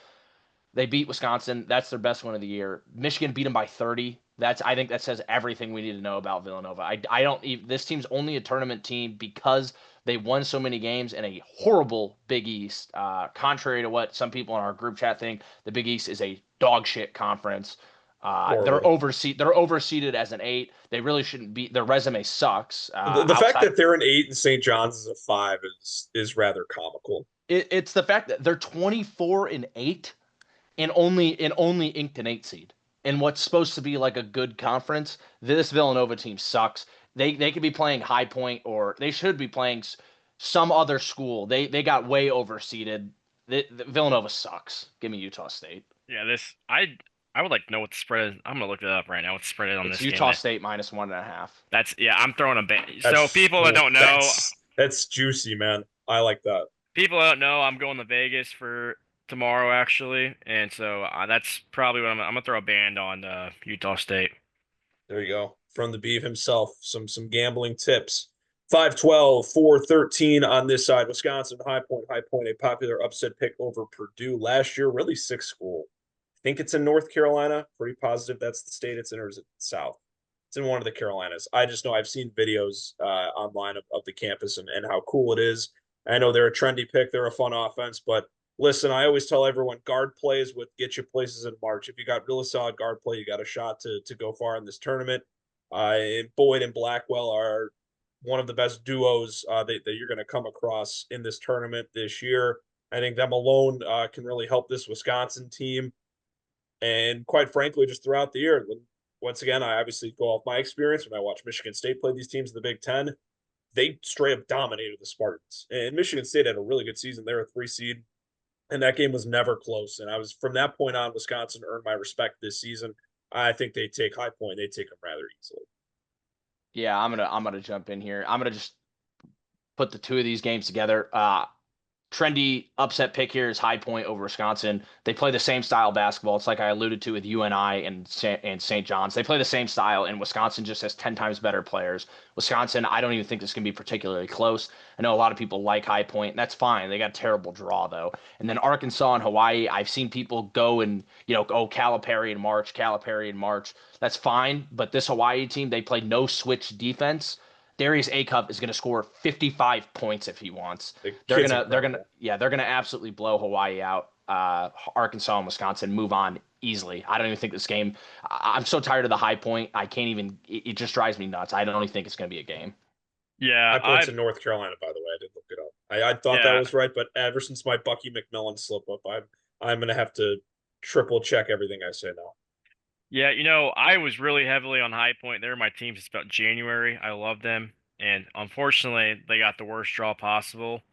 They beat Wisconsin. That's their best win of the year. Michigan beat them by 30. I think that says everything we need to know about Villanova. I don't even, this team's only a tournament team because they won so many games in a horrible Big East. Contrary to what some people in our group chat think, the Big East is a dog shit conference. Horrible. They're overseeded as an 8. They really shouldn't be. Their resume sucks. The fact Outside, that they're an 8 and St. John's is a 5 is rather comical. it's the fact that they're 24-8 and only inked an 8 seed in what's supposed to be like a good conference. This Villanova team sucks. They could be playing High Point, or they should be playing some other school. They got way overseeded. Villanova sucks. Give me Utah State. Yeah, I would like to know what the spread is. I'm gonna look it up right now. What the spread is on It's this game? Utah State -1.5. That's yeah. I'm throwing a ban. So That's people that don't know, that's juicy, man. I like that. people that don't know, I'm going to Vegas for tomorrow actually, and so that's probably what I'm gonna throw a band on Utah State. There you go. From the Beeve himself, some gambling tips. 5-12, 4-13 on this side. Wisconsin, High Point, a popular upset pick over Purdue last year. Really sick school. I think it's in North Carolina. Pretty positive that's the state it's in, or is it South? It's in one of the Carolinas. I just know I've seen videos online of the campus and how cool it is. I know they're a trendy pick. They're a fun offense, but listen, I always tell everyone guard plays would get you places in March. If you got really solid guard play, you got a shot to go far in this tournament. And Boyd and Blackwell are one of the best duos that you're going to come across in this tournament this year. I think them alone can really help this Wisconsin team. And quite frankly, just throughout the year, once again, I obviously go off my experience when I watch Michigan State play these teams in the Big Ten. They straight up dominated the Spartans. And Michigan State had a really good season. They're a 3 seed, and that game was never close. And I was from that point on, Wisconsin earned my respect this season. I think they take High Point. They take them rather easily. Yeah, I'm gonna jump in here. I'm gonna just put the two of these games together. Trendy upset pick here is High Point over Wisconsin. They play the same style basketball. It's like I alluded to with UNI and St. John's. They play the same style, and Wisconsin just has 10 times better players. Wisconsin, I don't even think this can be particularly close. I know a lot of people like High Point, and that's fine. They got a terrible draw though. And then Arkansas and Hawaii, I've seen people go and Calipari in March, Calipari in March. That's fine, but this Hawaii team, they play no switch defense. Darius Acup is going to score 55 points if he wants. They're gonna absolutely blow Hawaii out. Arkansas and Wisconsin move on easily. I don't even think this game. I'm so tired of the High Point. I can't even. It just drives me nuts. I don't even think it's going to be a game. Yeah, High Point's in North Carolina, by the way. I did look it up. I thought that yeah, was right, but ever since my Bucky McMillan slip up, I'm gonna have to triple check everything I say now. yeah. I was really heavily on High Point. They're my team since about January. I love them, and unfortunately, they got the worst draw possible.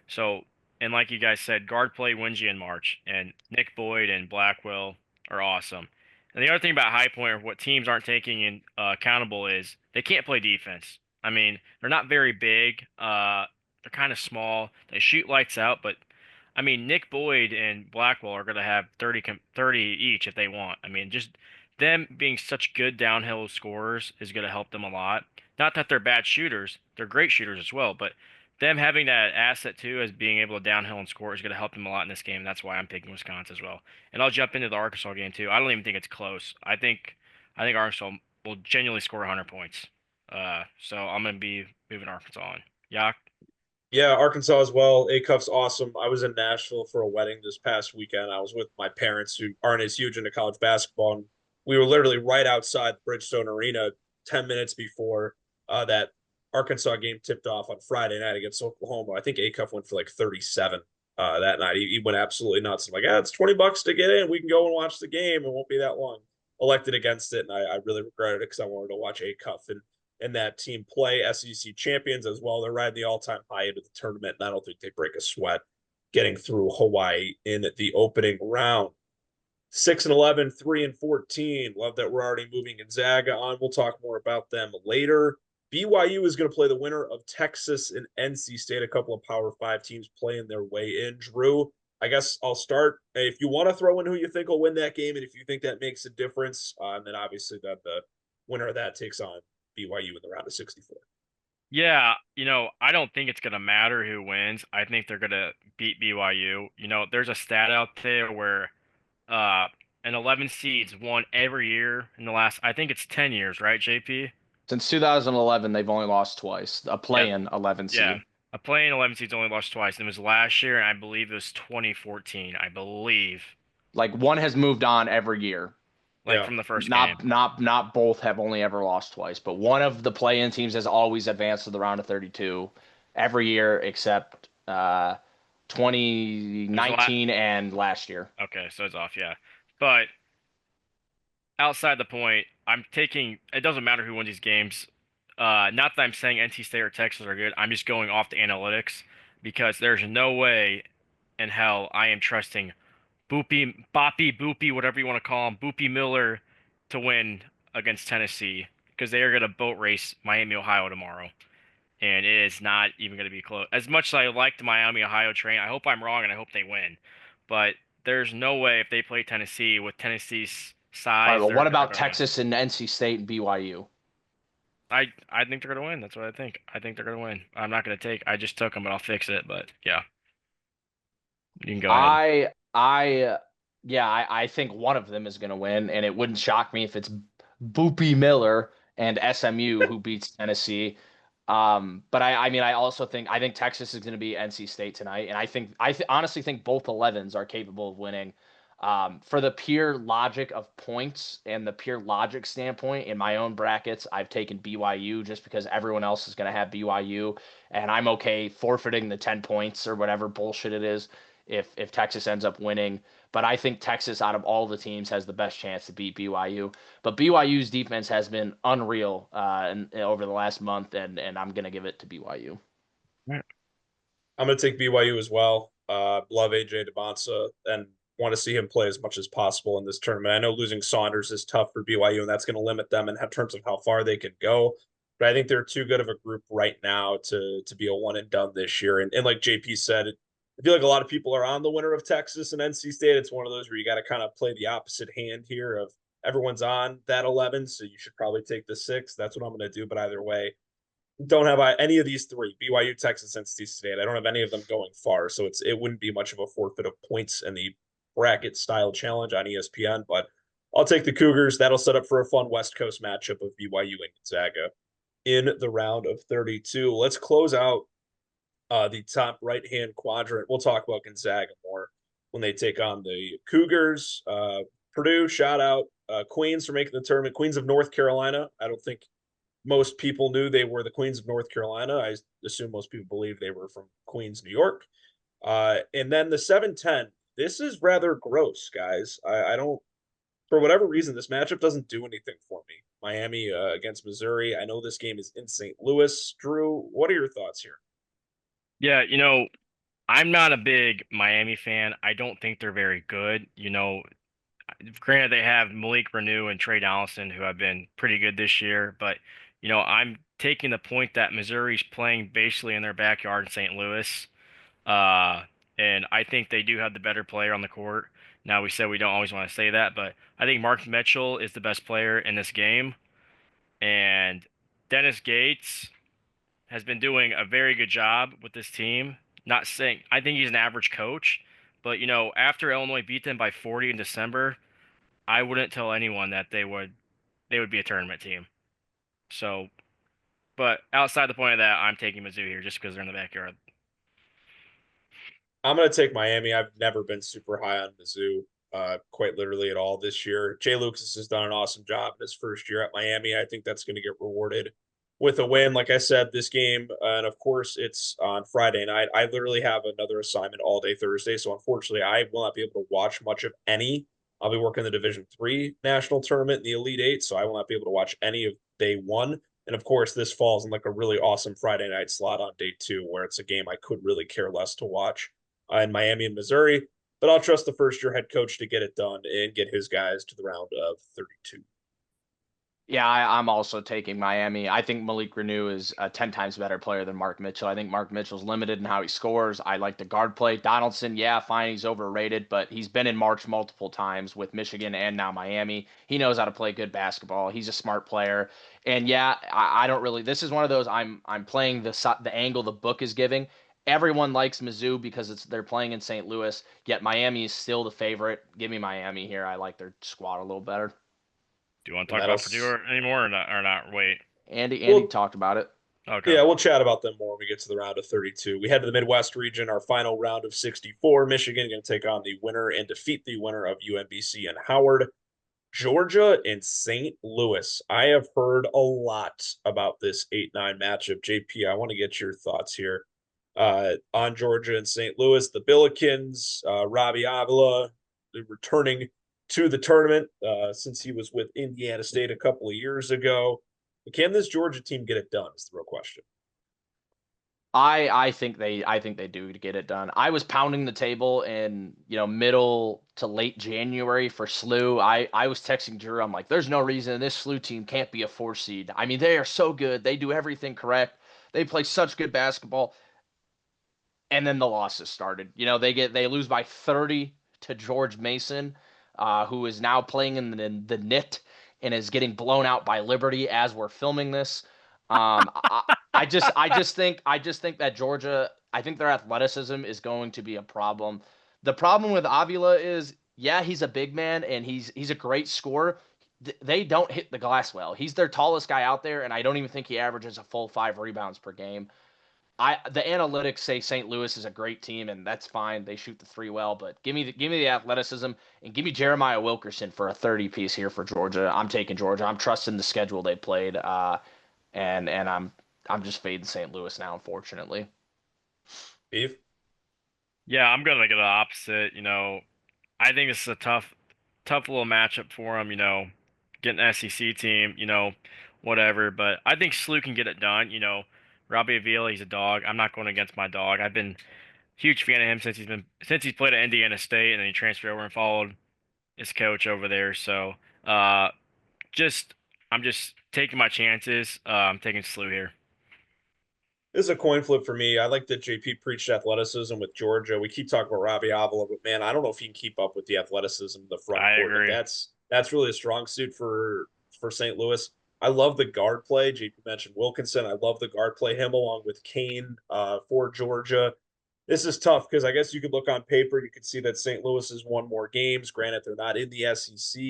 So, and like you guys said, guard play wins you in March, and Nick Boyd and Blackwell are awesome. And the other thing about High Point, or what teams aren't taking in accountable, is they can't play defense. I mean, they're not very big. They're kind of small. They shoot lights out, but I mean, Nick Boyd and Blackwell are going to have 30 each if they want. I mean, just them being such good downhill scorers is going to help them a lot. Not that they're bad shooters, they're great shooters as well, but them having that asset too as being able to downhill and score is going to help them a lot in this game. That's why I'm picking Wisconsin as well. And I'll jump into the Arkansas game too. I don't even think it's close. I think Arkansas will genuinely score 100 points. So I'm going to be moving Arkansas on. Yeah. Yeah, Arkansas as well. A-Cuff's awesome. I was in Nashville for a wedding this past weekend. I was with my parents who aren't as huge into college basketball. And we were literally right outside Bridgestone Arena 10 minutes before that Arkansas game tipped off on Friday night against Oklahoma. I think A-Cuff went for like 37 that night. He went absolutely nuts. I'm like, it's $20 to get in. We can go and watch the game. It won't be that long. Elected against it, and I really regretted it because I wanted to watch A-Cuff and that team play SEC champions as well. They're riding the all-time high into the tournament, and I don't think they break a sweat getting through Hawaii in the opening round. 6-11, 3-14. Love that we're already moving Gonzaga on. We'll talk more about them later. BYU is going to play the winner of Texas and NC State. A couple of Power 5 teams playing their way in. Drew, I guess I'll start. If you want to throw in who you think will win that game, and if you think that makes a difference, then obviously that the winner of that takes on BYU in the round of 64. Yeah, I don't think it's going to matter who wins. I think they're going to beat BYU. There's a stat out there where an 11 seeds won every year in the last, I think it's 10 years, right, JP? Since 2011, they've only lost twice. A Yeah, play-in 11 yeah. seed. A playing 11 seeds only lost twice. And it was last year, and I believe it was 2014. I believe, Like one has moved on every year. like Yeah. from the first game. Not both have only ever lost twice, but one of the play-in teams has always advanced to the round of 32 every year except It was a lot. 2019 and last year. Okay, so it's off, yeah. But outside the point, I'm taking. It doesn't matter who wins these games. Not that I'm saying NC State or Texas are good. I'm just going off the analytics because there's no way in hell I am trusting Boppy, whatever you want to call him, Boopy Miller, to win against Tennessee because they are going to boat race Miami, Ohio tomorrow, and it is not even going to be close. As much as I like the Miami, Ohio train, I hope I'm wrong and I hope they win, but there's no way if they play Tennessee with Tennessee's All right, size, well, what they're about going to win. Texas and NC State and BYU? I think they're going to win. That's what I think. I think they're going to win. I'm not going to take. I just took them, but I'll fix it. But yeah, you can go ahead. I think one of them is going to win, and it wouldn't shock me if it's Boopy Miller and SMU who beats Tennessee. But I mean, I think Texas is going to be NC State tonight, and honestly think both 11s are capable of winning. For the pure logic of points and the pure logic standpoint, in my own brackets, I've taken BYU just because everyone else is going to have BYU, and I'm okay forfeiting the 10 points or whatever bullshit it is if Texas ends up winning. But I think Texas, out of all the teams, has the best chance to beat BYU. But BYU's defense has been unreal over the last month, and I'm going to give it to BYU. I'm going to take BYU as well. Love AJ DeBonsa and want to see him play as much as possible in this tournament. I know losing Saunders is tough for BYU, and that's going to limit them in terms of how far they can go. But I think they're too good of a group right now to be a one and done this year. And like JP said, I feel like a lot of people are on the winner of Texas and NC State. It's one of those where you got to kind of play the opposite hand here of everyone's on that 11, so you should probably take the 6. That's what I'm going to do. But either way, don't have any of these three, BYU, Texas, and NC State. I don't have any of them going far, so it wouldn't be much of a forfeit of points in the bracket style challenge on ESPN. But I'll take the Cougars. That'll set up for a fun West Coast matchup of BYU and Gonzaga in the round of 32. Let's close out the top right hand quadrant. We'll talk about Gonzaga more when they take on the Cougars. Purdue, shout out Queens for making the tournament. Queens of North Carolina. I don't think most people knew they were the Queens of North Carolina. I assume most people believe they were from Queens, New York. And then the 7-10. This is rather gross, guys. I don't, for whatever reason, this matchup doesn't do anything for me. Miami against Missouri. I know this game is in St. Louis. Drew, what are your thoughts here? Yeah, I'm not a big Miami fan. I don't think they're very good. Granted, they have Malik Renew and Trey Donaldson, who have been pretty good this year, but I'm taking the point that Missouri's playing basically in their backyard in St. Louis, uh, and I think they do have the better player on the court. Now, we said we don't always want to say that, but I think Mark Mitchell is the best player in this game, and Dennis Gates has been doing a very good job with this team. Not saying I think he's an average coach, but after Illinois beat them by 40 in December, I wouldn't tell anyone that they would be a tournament team. So, but outside the point of that, I'm taking Mizzou here just because they're in the backyard. I'm going to take Miami. I've never been super high on Mizzou, quite literally at all this year. Jay Lucas has done an awesome job in his first year at Miami. I think that's going to get rewarded with a win. Like I said, this game, and of course, it's on Friday night. I literally have another assignment all day Thursday, so unfortunately, I will not be able to watch much of any. I'll be working the Division III national tournament in the Elite Eight, so I will not be able to watch any of day one. And of course, this falls in like a really awesome Friday night slot on day two, where it's a game I could really care less to watch in Miami and Missouri. But I'll trust the first year head coach to get it done and get his guys to the round of 32. Yeah, I'm also taking Miami. I think Malik Renew is a 10 times better player than Mark Mitchell. I think Mark Mitchell's limited in how he scores. I like the guard play. Donaldson, yeah, fine, he's overrated, but he's been in March multiple times with Michigan and now Miami. He knows how to play good basketball. He's a smart player. And yeah, I don't really. This is one of those I'm playing the angle the book is giving. Everyone likes Mizzou because they're playing in St. Louis, yet Miami is still the favorite. Give me Miami here. I like their squad a little better. Do you want to And talk that'll about Purdue anymore or not? Or not? Wait. Andy well, talked about it. Okay. yeah, we'll chat about them more when we get to the round of 32. We head to the Midwest region, our final round of 64. Michigan going to take on the winner and defeat the winner of UMBC and Howard. Georgia and St. Louis. I have heard a lot about this 8-9 matchup. JP, I want to get your thoughts here on Georgia and St. Louis. The Billikens, Robbie Avila, returning to the tournament since he was with Indiana State a couple of years ago. Can this Georgia team get it done? Is the real question. I think they do to get it done. I was pounding the table in middle to late January for SLU. I was texting Drew. I'm like, there's no reason this SLU team can't be a 4 seed. I mean, they are so good. They do everything correct. They play such good basketball. And then the losses started. They lose by 30 to George Mason, who is now playing in the NIT and is getting blown out by Liberty as we're filming this. I just think that Georgia, I think their athleticism is going to be a problem. The problem with Avila is, yeah, he's a big man and he's a great scorer. They don't hit the glass well. He's their tallest guy out there, and I don't even think he averages a full 5 rebounds per game. The analytics say St. Louis is a great team, and that's fine. They shoot the three well, but give me the athleticism and give me Jeremiah Wilkerson for a 30 piece here for Georgia. I'm taking Georgia. I'm trusting the schedule they played, and I'm just fading St. Louis now, unfortunately. Beef? Yeah, I'm gonna go the opposite. I think this is a tough little matchup for them. Getting an SEC team. Whatever. But I think SLU can get it done. Robbie Avila, he's a dog. I'm not going against my dog. I've been huge fan of him since he's played at Indiana State and then he transferred over and followed his coach over there. So, uh, just I'm just taking my chances. I'm taking SLU here. This is a coin flip for me. I like that JP preached athleticism with Georgia. We keep talking about Robbie Avila, but man, I don't know if he can keep up with the athleticism in the front I court. If agree. that's really a strong suit for St. Louis. I love the guard play. JP mentioned Wilkinson. I love the guard play. Him along with Kane for Georgia. This is tough because I guess you could look on paper. You could see that St. Louis has won more games. Granted, they're not in the SEC.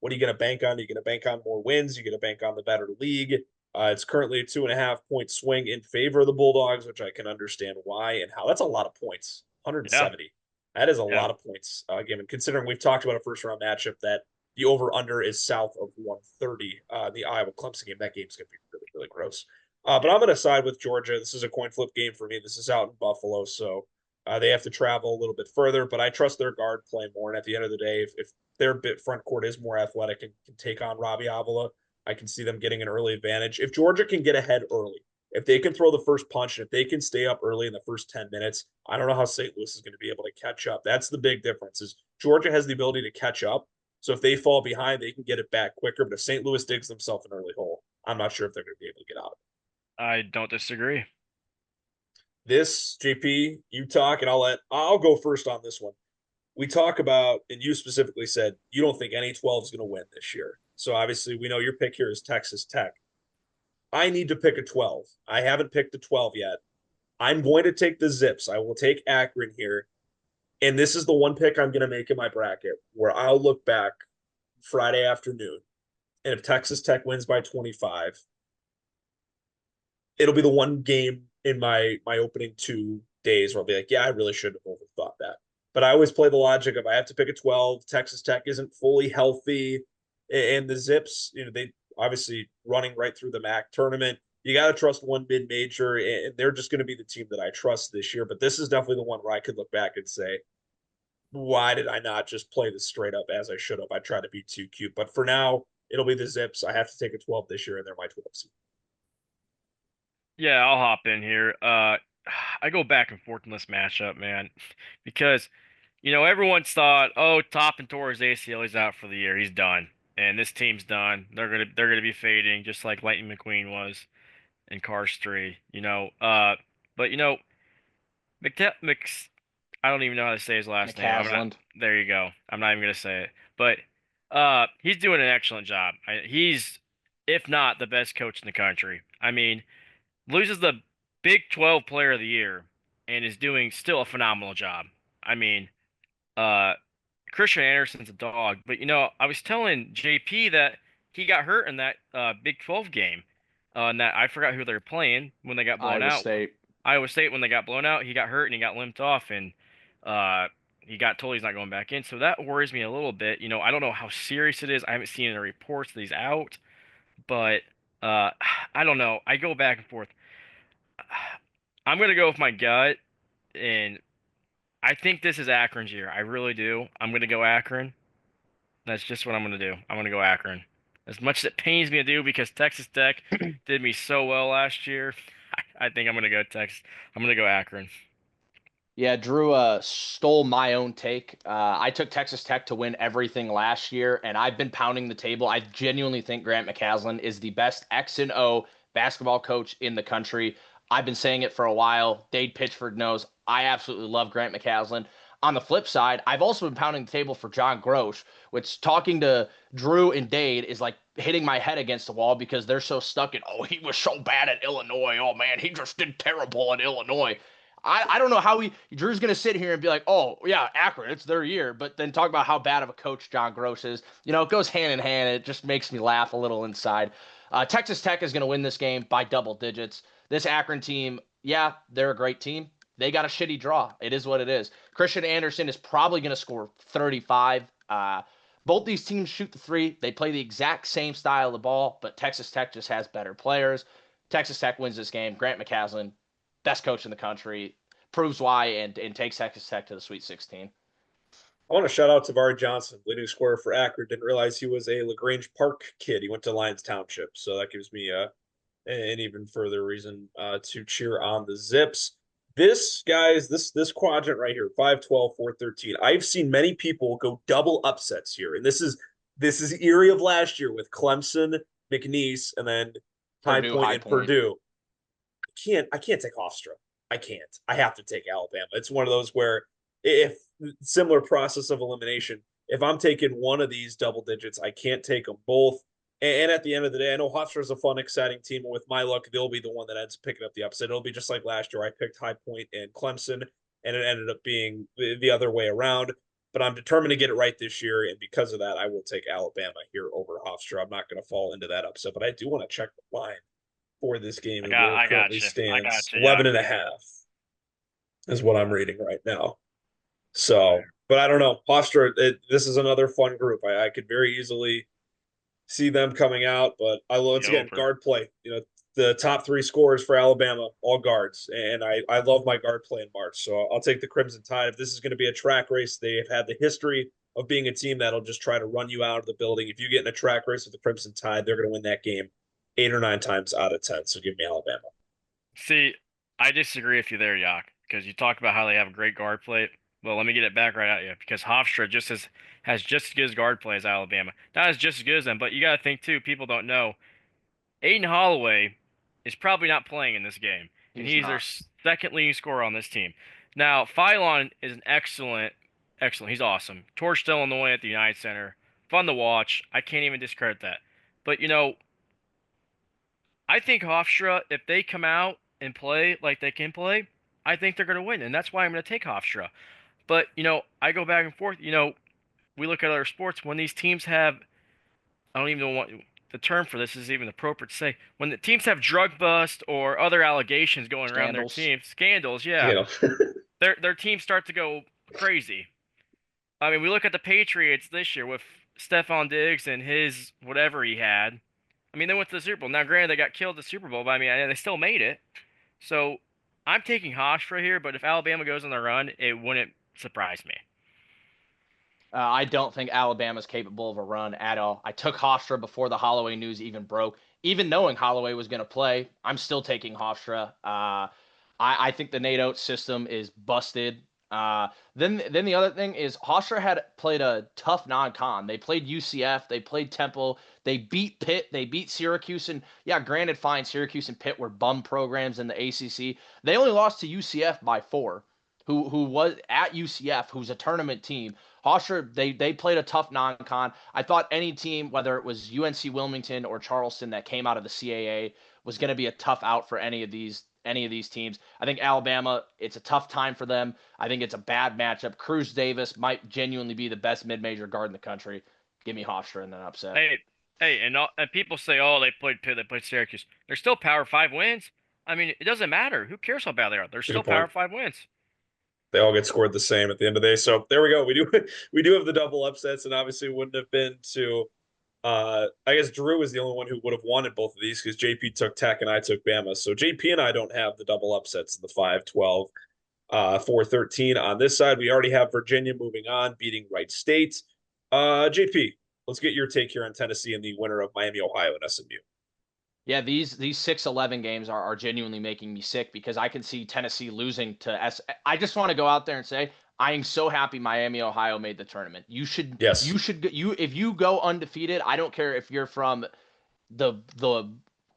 What are you going to bank on? Are you going to bank on more wins? Are you going to bank on the better league? It's currently a 2.5 point swing in favor of the Bulldogs, which I can understand why and how. That's a lot of points. Yeah, 170. That is a yeah, lot of points, given considering we've talked about a first round matchup that the over under is south of 130. The Iowa Clemson game, that game's going to be really, really gross. But yeah, I'm going to side with Georgia. This is a coin flip game for me. This is out in Buffalo, so they have to travel a little bit further, but I trust their guard play more. And at the end of the day, if their bit front court is more athletic and can take on Robbie Avila, I can see them getting an early advantage. If Georgia can get ahead early, if they can throw the first punch, and if they can stay up early in the first 10 minutes, I don't know how St. Louis is going to be able to catch up. That's the big difference is Georgia has the ability to catch up. So if they fall behind, they can get it back quicker. But if St. Louis digs themselves an early hole, I'm not sure if they're going to be able to get out of it. I don't disagree. This, JP, you talk, and I'll go first on this one. We talk about, and you specifically said you don't think any 12 is going to win this year. So obviously, we know your pick here is Texas Tech. I need to pick a 12. I haven't picked a 12 yet. I'm going to take the Zips. I will take Akron here. And this is the one pick I'm going to make in my bracket where I'll look back Friday afternoon. And if Texas Tech wins by 25, it'll be the one game in my opening 2 days where I'll be like, yeah, I really shouldn't have overthought that. But I always play the logic of I have to pick a 12. Texas Tech isn't fully healthy, and the Zips, they obviously running right through the MAC tournament. You got to trust one mid major, and they're just going to be the team that I trust this year. But this is definitely the one where I could look back and say, why did I not just play this straight up as I should have? I tried to be too cute. But for now, it'll be the Zips. I have to take a 12 this year, and they're my 12 seed. Yeah, I'll hop in here. I go back and forth in this matchup, man, because everyone's thought, oh, Toppin tore his ACL, he's out for the year, he's done, and this team's done. They're gonna be fading, just like Lightning McQueen was in Cars 3. But I don't even know how to say his last name. I'm not. McCasland. There you go. I'm not even gonna say it. But he's doing an excellent job. He's, if not the best coach in the country. I mean, loses the Big 12 Player of the Year, and is doing still a phenomenal job. I mean, uh, Christian Anderson's a dog, but I was telling JP that he got hurt in that Big 12 game. And that I forgot who they were playing when they got blown Iowa out. State. Iowa State, when they got blown out, he got hurt and he got limped off, and uh, he got told he's not going back in. So that worries me a little bit. I don't know how serious it is. I haven't seen any reports that he's out, but uh, I don't know. I go back and forth. I'm gonna go with my gut, and I think this is Akron's year. I really do. I'm gonna go Akron. That's just what I'm gonna do. I'm gonna go Akron. As much as it pains me to do because Texas Tech did me so well last year, I think I'm gonna go Texas. I'm gonna go Akron. Yeah, Drew stole my own take. I took Texas Tech to win everything last year, and I've been pounding the table. I genuinely think Grant McCasland is the best X and O basketball coach in the country. I've been saying it for a while. Dade Pitchford knows I absolutely love Grant McCasland. On the flip side, I've also been pounding the table for John Grosh, which talking to Drew and Dade is like hitting my head against the wall because they're so stuck in, oh, he was so bad at Illinois. Oh, man, he just did terrible at Illinois. I don't know how Drew's gonna sit here and be like, oh yeah, Akron, it's their year, but then talk about how bad of a coach John Gross is. It goes hand in hand. It just makes me laugh a little inside. Texas Tech is gonna win this game by double digits. This Akron team, yeah, they're a great team. They got a shitty draw. It is what it is. Christian Anderson is probably gonna score 35. Both these teams shoot the three. They play the exact same style of the ball, but Texas Tech just has better players. Texas Tech wins this game. Grant McCasland, best coach in the country, proves why and takes Texas Tech to the Sweet 16. I want to shout out to Tavari Johnson, leading scorer for Akron. Didn't realize he was a LaGrange Park kid. He went to Lyons Township, so that gives me an even further reason to cheer on the Zips. This guys, this quadrant right here, 5-12, 4-13. I've seen many people go double upsets here, and this is eerie of last year with Clemson, McNeese, and then High Purdue, Point High and Point. Purdue. I can't take Hofstra. I can't. I have to take Alabama. It's one of those where if similar process of elimination, if I'm taking one of these double digits, I can't take them both. And at the end of the day, I know Hofstra is a fun, exciting team. And with my luck, they'll be the one that ends up picking up the upset. It'll be just like last year. I picked High Point and Clemson, and it ended up being the other way around. But I'm determined to get it right this year. And because of that, I will take Alabama here over Hofstra. I'm not going to fall into that upset, but I do want to check the line for this game and where it I got currently you. I stands. got you. 11 Yeah. and a half is what I'm reading right now. So, but I don't know. Hofstra, this is another fun group. I could very easily see them coming out, but once again, Yoper. guard play. The top three scorers for Alabama, all guards. And I love my guard play in March. So I'll take the Crimson Tide. If this is going to be a track race, they've had the history of being a team that'll just try to run you out of the building. If you get in a track race with the Crimson Tide, they're going to win that game 8 or 9 times out of 10. So give me Alabama. See, I disagree with you there, Yak, because you talk about how they have a great guard play. Well, let me get it back right at you because Hofstra has just as good as guard play as Alabama. Not as just as good as them, but you got to think too. People don't know Aiden Holloway is probably not playing in this game, and he's their second leading scorer on this team. Now, Phylon is an excellent. He's awesome. Torched Illinois at the United Center, fun to watch. I can't even discredit that. But I think Hofstra, if they come out and play like they can play, I think they're going to win, and that's why I'm going to take Hofstra. But I go back and forth. We look at other sports when these teams have. I don't even know what the term for this is even appropriate to say. When the teams have drug bust or other allegations going around their team, scandals, yeah, their teams start to go crazy. I mean, we look at the Patriots this year with Stephon Diggs and his whatever he had. I mean, they went to the Super Bowl. Now, granted, they got killed at the Super Bowl, but I mean, they still made it. So I'm taking Hofstra here, but if Alabama goes on the run, it wouldn't surprise me. I don't think Alabama's capable of a run at all. I took Hofstra before the Holloway news even broke. Even knowing Holloway was going to play, I'm still taking Hofstra. I think the Nate Oates system is busted. Then the other thing is Hofstra had played a tough non-con. They played UCF, they played Temple, they beat Pitt, they beat Syracuse, and yeah, granted, fine, Syracuse and Pitt were bum programs in the ACC. They only lost to UCF by 4, who was at UCF, who's a tournament team. Hofstra, they played a tough non-con. I thought any team, whether it was UNC Wilmington or Charleston that came out of the CAA, was going to be a tough out for any of these any of these teams. I think Alabama, it's a tough time for them. I think it's a bad matchup. Cruz Davis might genuinely be the best mid-major guard in the country. Give me Hofstra in an upset. Hey, and people say, oh, they played Pitt, they played Syracuse. They're still Power Five wins. I mean, it doesn't matter. Who cares how bad they are? They're It's a still good Power point. Five wins. They all get scored the same at the end of the day. So there we go. We do have the double upsets, and obviously wouldn't have been to I guess Drew was the only one who would have wanted both of these because JP took Tech and I took Bama. So JP and I don't have the double upsets in the 5-12, 4-13. On this side, we already have Virginia moving on, beating Wright State. JP, let's get your take here on Tennessee and the winner of Miami, Ohio, and SMU. Yeah, these 6-11 games are genuinely making me sick because I can see Tennessee losing to S. I just want to go out there and say I am so happy Miami, Ohio made the tournament. Yes. You if you go undefeated, I don't care if you're from the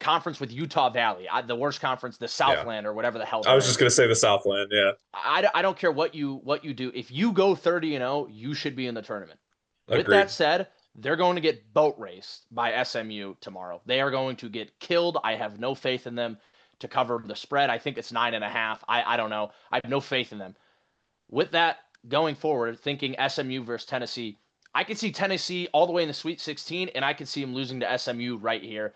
conference with Utah Valley, the worst conference, the Yeah. Southland or whatever the hell I was they're just in. gonna say the Southland. Yeah. I don't care what you do. If you go 30-0, you should be in the tournament. With that Agreed. said, they're going to get boat raced by SMU tomorrow. They are going to get killed. I have no faith in them to cover the spread. I think it's 9.5. I don't know. I have no faith in them. With that, going forward, thinking SMU versus Tennessee, I can see Tennessee all the way in the Sweet 16, and I can see them losing to SMU right here.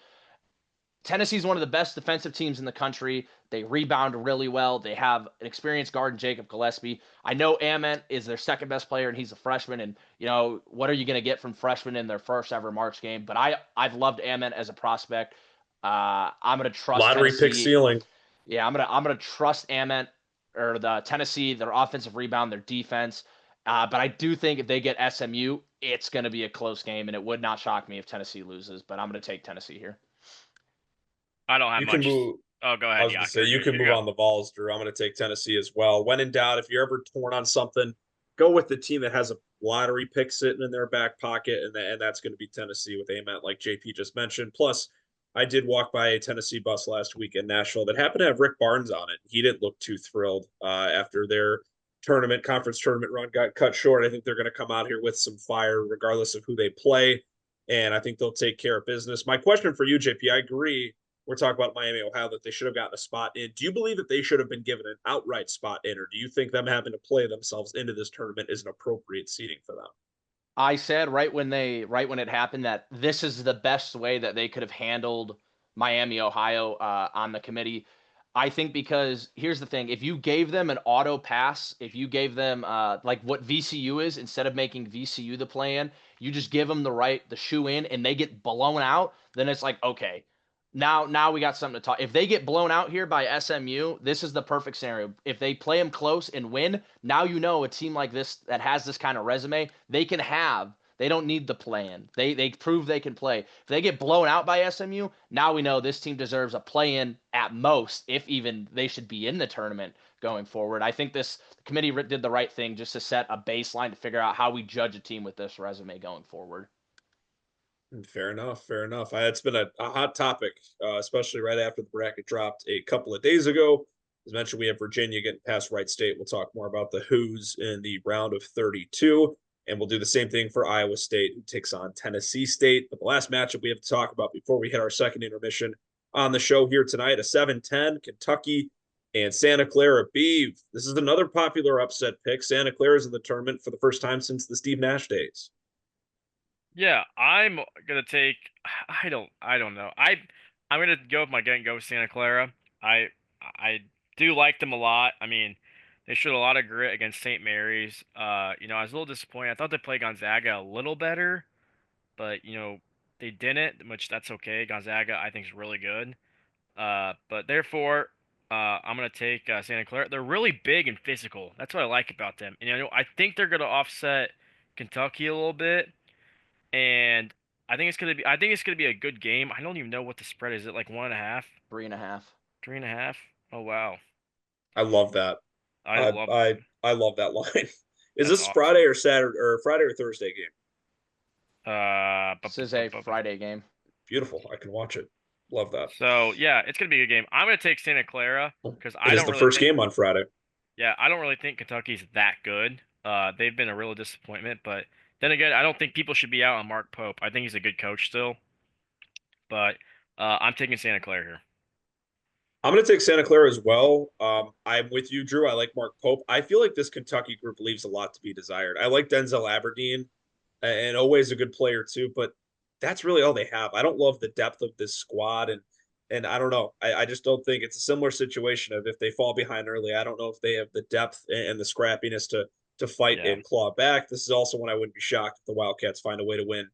Tennessee's one of the best defensive teams in the country. They rebound really well. They have an experienced guard in Jacob Gillespie. I know Ament is their second best player, and he's a freshman. And what are you going to get from freshmen in their first ever March game? But I've loved Ament as a prospect. I'm going to trust Lottery pick Tennessee. ceiling. Yeah, I'm gonna trust Ament or the Tennessee, their offensive rebound, their defense. But I do think if they get SMU, it's going to be a close game, and it would not shock me if Tennessee loses. But I'm going to take Tennessee here. I don't have You can much. move. Oh, go I ahead. was going Yeah, to say you can you move go. on the balls, Drew. I'm going to take Tennessee as well. When in doubt, if you're ever torn on something, go with the team that has a lottery pick sitting in their back pocket, and that's going to be Tennessee with Ament, like JP just mentioned. Plus, I did walk by a Tennessee bus last week in Nashville that happened to have Rick Barnes on it. He didn't look too thrilled after their conference tournament run got cut short. I think they're going to come out here with some fire, regardless of who they play, and I think they'll take care of business. My question for you, JP, I agree we're talking about Miami, Ohio, that they should have gotten a spot in. Do you believe that they should have been given an outright spot in, or do you think them having to play themselves into this tournament is an appropriate seating for them? I said right when it happened that this is the best way that they could have handled Miami, Ohio on the committee. I think because here's the thing: if you gave them an auto pass, if you gave them like what VCU is, instead of making VCU the plan, you just give them the shoe in, and they get blown out. Then it's like okay, now we got something to talk. If they get blown out here by SMU, this is the perfect scenario. If they play them close and win, now you know a team like this that has this kind of resume, they can have. They don't need the plan. They prove they can play. If they get blown out by SMU, now we know this team deserves a play in at most, if even they should be in the tournament going forward. I think this committee did the right thing just to set a baseline to figure out how we judge a team with this resume going forward. Fair enough. Fair enough. It's been a hot topic, especially right after the bracket dropped a couple of days ago. As mentioned, we have Virginia getting past Wright State. We'll talk more about the Who's in the round of 32. And we'll do the same thing for Iowa State, who takes on Tennessee State. But the last matchup we have to talk about before we hit our second intermission on the show here tonight, a 7-10, Kentucky and Santa Clara Beeve. This is another popular upset pick. Santa Clara is in the tournament for the first time since the Steve Nash days. Yeah, I'm gonna take. I don't know. I'm gonna go with my gut and go with Santa Clara. I do like them a lot. I mean, they showed a lot of grit against St. Mary's. I was a little disappointed. I thought they played Gonzaga a little better, but they didn't, which that's okay. Gonzaga I think is really good. But therefore, I'm gonna take Santa Clara. They're really big and physical. That's what I like about them. And I think they're gonna offset Kentucky a little bit. And I think it's gonna be a good game. I don't even know what the spread is. Is it like 1.5, 3.5. 3.5? Oh wow. I love that. I I love I I love that line. Is That's this Friday awesome. or Saturday or Friday or Thursday game? This is a Friday game. Beautiful. I can watch it. Love that. So yeah, it's gonna be a good game. I'm gonna take Santa Clara because It is the first game on Friday. I don't really think Kentucky's that good. They've been a real disappointment, but then again, I don't think people should be out on Mark Pope. I think he's a good coach still, but I'm taking Santa Clara here. I'm going to take Santa Clara as well. I'm with you, Drew. I like Mark Pope. I feel like this Kentucky group leaves a lot to be desired. I like Denzel Aberdeen and always a good player too, but that's really all they have. I don't love the depth of this squad, and I don't know. I just don't think it's a similar situation of if they fall behind early. I don't know if they have the depth and the scrappiness to fight Yeah. and claw back. This is also when I wouldn't be shocked if the Wildcats find a way to win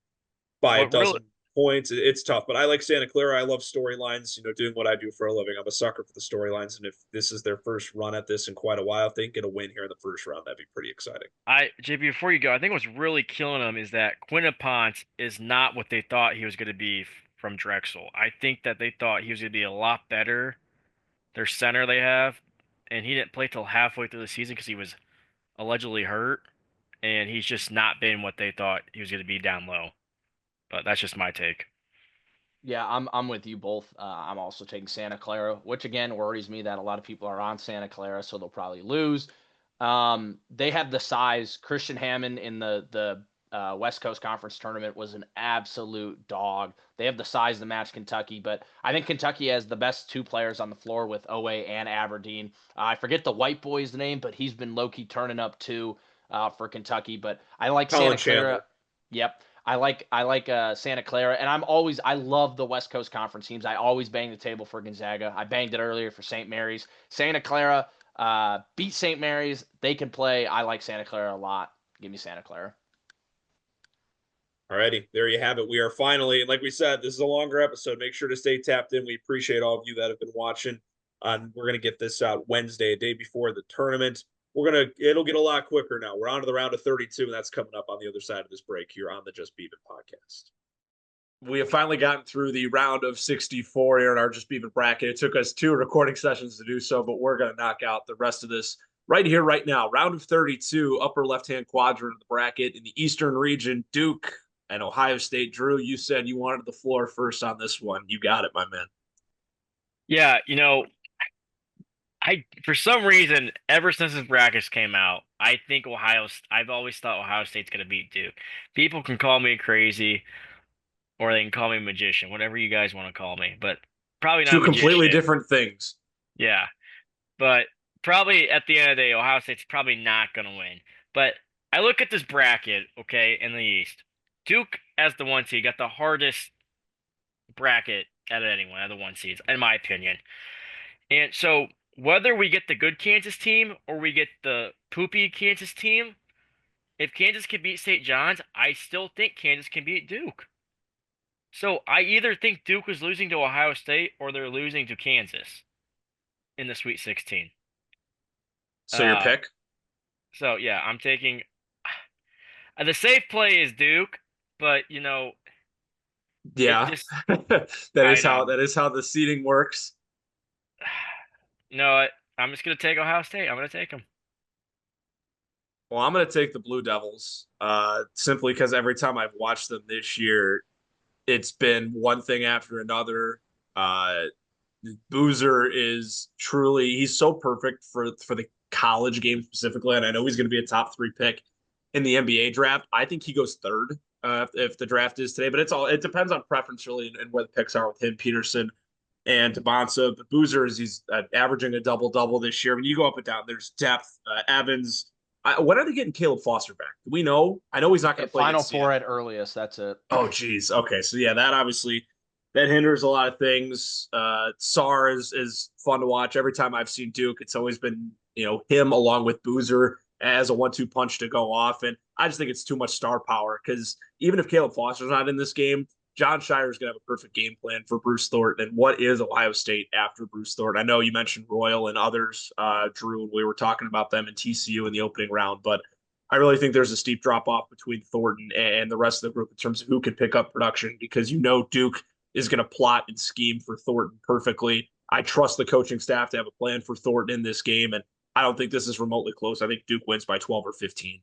by a What really dozen points. It's tough, but I like Santa Clara. I love storylines, doing what I do for a living. I'm a sucker for the storylines. And if this is their first run at this in quite a while, if they can get a win here in the first round, that'd be pretty exciting. JP, before you go, I think what's really killing them is that Quinnipiac is not what they thought he was going to be from Drexel. I think that they thought he was going to be a lot better. Their center they have, and he didn't play till halfway through the season because he was allegedly hurt, and he's just not been what they thought he was going to be down low. But that's just my take. Yeah, I'm with you both. I'm also taking Santa Clara, which again worries me that a lot of people are on Santa Clara, so they'll probably lose. They have the size. Christian Hammond in the West Coast Conference tournament was an absolute dog. They have the size to match Kentucky, but I think Kentucky has the best two players on the floor with Owe and Aberdeen. I forget the white boy's name, but he's been low key turning up too for Kentucky. But I like Colin Santa Clara. Chandler. Yep. I like Santa Clara, and I love the West Coast Conference teams. I always bang the table for Gonzaga. I banged it earlier for St. Mary's. Santa Clara beat St. Mary's. They can play. I like Santa Clara a lot. Give me Santa Clara. Alrighty, there you have it. We are finally, and like we said, this is a longer episode. Make sure to stay tapped in. We appreciate all of you that have been watching. We're gonna get this out Wednesday, a day before the tournament. It'll get a lot quicker now. We're on to the round of 32, and that's coming up on the other side of this break here on the Just Beavin podcast. We have finally gotten through the round of 64 here in our Just Beavin bracket. It took us 2 recording sessions to do so, but we're going to knock out the rest of this right here, right now. Round of 32, upper left-hand quadrant of the bracket in the Eastern region, Duke and Ohio State. Drew, you said you wanted the floor first on this one. You got it, my man. Yeah, I for some reason, ever since this brackets came out, I think I've always thought Ohio State's gonna beat Duke. People can call me crazy, or they can call me a magician, whatever you guys want to call me, but probably not a Two completely magician. different things. Yeah, but probably at the end of the day, Ohio State's probably not gonna win. But I look at this bracket, okay, in the East. Duke as the one seed got the hardest bracket out of anyone, out of the one seeds, in my opinion. And so whether we get the good Kansas team or we get the poopy Kansas team, if Kansas can beat St. John's, I still think Kansas can beat Duke. So I either think Duke is losing to Ohio State or they're losing to Kansas in the Sweet 16. So your Uh, pick? so yeah, I'm taking the safe play is Duke, but it Yeah. just that I is how know. that is how the seating works. You know what? I'm just gonna take Ohio State. I'm gonna take them. Well, I'm going to take the Blue Devils simply because every time I've watched them this year, it's been one thing after another. Uh, Boozer is truly he's so perfect for the college game specifically, and I know he's going to be a top 3 pick in the NBA draft. I think he goes third if the draft is today, but it depends on preference really and where the picks are with him, Peterson and Tabonsa. But Boozer he's averaging a double double this year. When you go up and down, there's depth. Evans. When are they getting Caleb Foster back? Do we know? I know he's not going to play Final against four Seattle. at earliest. That's it. Oh, geez. Okay, so yeah, that obviously that hinders a lot of things. Sar is fun to watch. Every time I've seen Duke, it's always been him along with Boozer as a 1-2 punch to go off, and I just think it's too much star power because even if Caleb Foster's not in this game, John Shire is going to have a perfect game plan for Bruce Thornton. And what is Ohio State after Bruce Thornton? I know you mentioned Royal and others, Drew, and we were talking about them in TCU in the opening round, but I really think there's a steep drop off between Thornton and the rest of the group in terms of who can pick up production because Duke is going to plot and scheme for Thornton perfectly. I trust the coaching staff to have a plan for Thornton in this game, and I don't think this is remotely close. I think Duke wins by 12 or 15.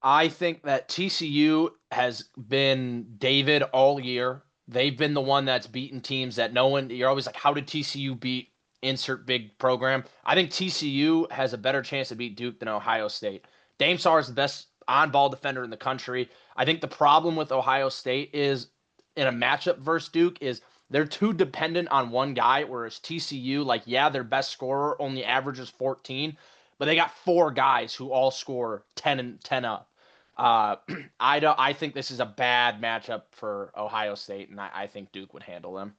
I think that TCU has been David all year. They've been the one that's beaten teams that no one, you're always like, how did TCU beat insert big program? I think TCU has a better chance to beat Duke than Ohio State. Dame Sarr is the best on ball defender in the country. I think the problem with Ohio State is in a matchup versus Duke is they're too dependent on one guy, whereas TCU, like, yeah, their best scorer only averages 14, but they got four guys who all score 10 and 10 up. Uh, I think this is a bad matchup for Ohio State, and I think Duke would handle them.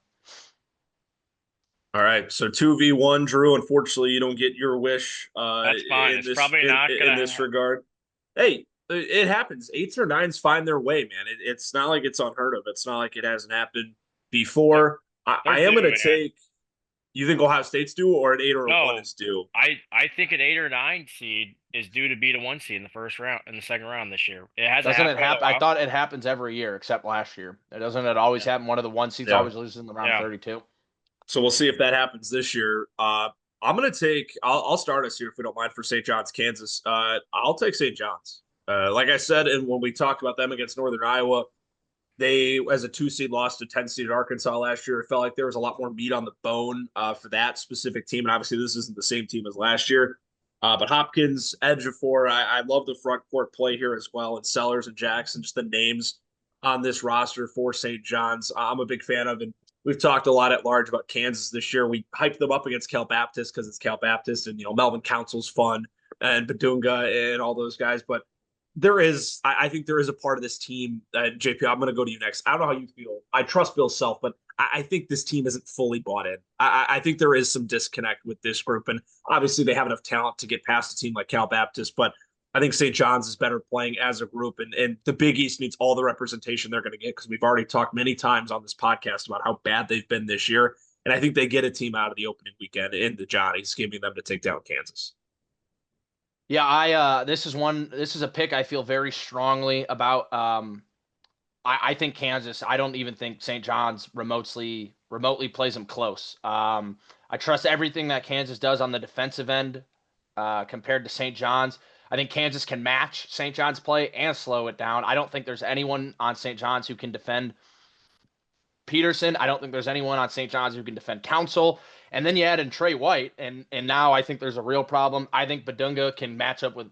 All right, so 2v1, Drew. Unfortunately, you don't get your wish That's fine. in It's this probably not in gonna this regard. Hey, it happens. Eights or nines find their way, man. It's not like it's unheard of. It's not like it hasn't happened before. they're I am due, going to man. take. You think Ohio State's due, or an 8 or a 1 No, is due? I think an 8 or 9 seed is due to beat a 1 seed in the first round, in the second round this year. It hasn't Doesn't it happened in a happen? I while. thought it happens every year except last year. Doesn't it always Yeah. happen? One of the one seeds Yeah. always loses in the round Yeah. 32. So we'll see if that happens this year. I'm going to take. I'll start us here if we don't mind for St. John's, Kansas. I'll take St. John's. Like I said, and when we talked about them against Northern Iowa, they, as a 2 seed, lost to 10 seed Arkansas last year. It felt like there was a lot more meat on the bone for that specific team. And obviously, this isn't the same team as last year. But Hopkins, edge of four. I love the front court play here as well. And Sellers and Jackson, just the names on this roster for St. John's, I'm a big fan of. And we've talked a lot at large about Kansas this year. We hyped them up against Cal Baptist because it's Cal Baptist, and Melvin Council's fun, and Badunga and all those guys. But I think there is a part of this team. JP, I'm going to go to you next. I don't know how you feel. I trust Bill Self, but I think this team isn't fully bought in. I think there is some disconnect with this group, and obviously they have enough talent to get past a team like Cal Baptist, but I think St. John's is better playing as a group, and the Big East needs all the representation they're going to get, because we've already talked many times on this podcast about how bad they've been this year, and I think they get a team out of the opening weekend in the Johnnies, giving them to take down Kansas. Yeah, this is a pick I feel very strongly about. I think Kansas. I don't even think St. John's remotely plays them close. I trust everything that Kansas does on the defensive end compared to St. John's. I think Kansas can match St. John's play and slow it down. I don't think there's anyone on St. John's who can defend Peterson. I don't think there's anyone on St. John's who can defend Council. And then you add in Trey White, and now I think there's a real problem. I think Badunga can match up with,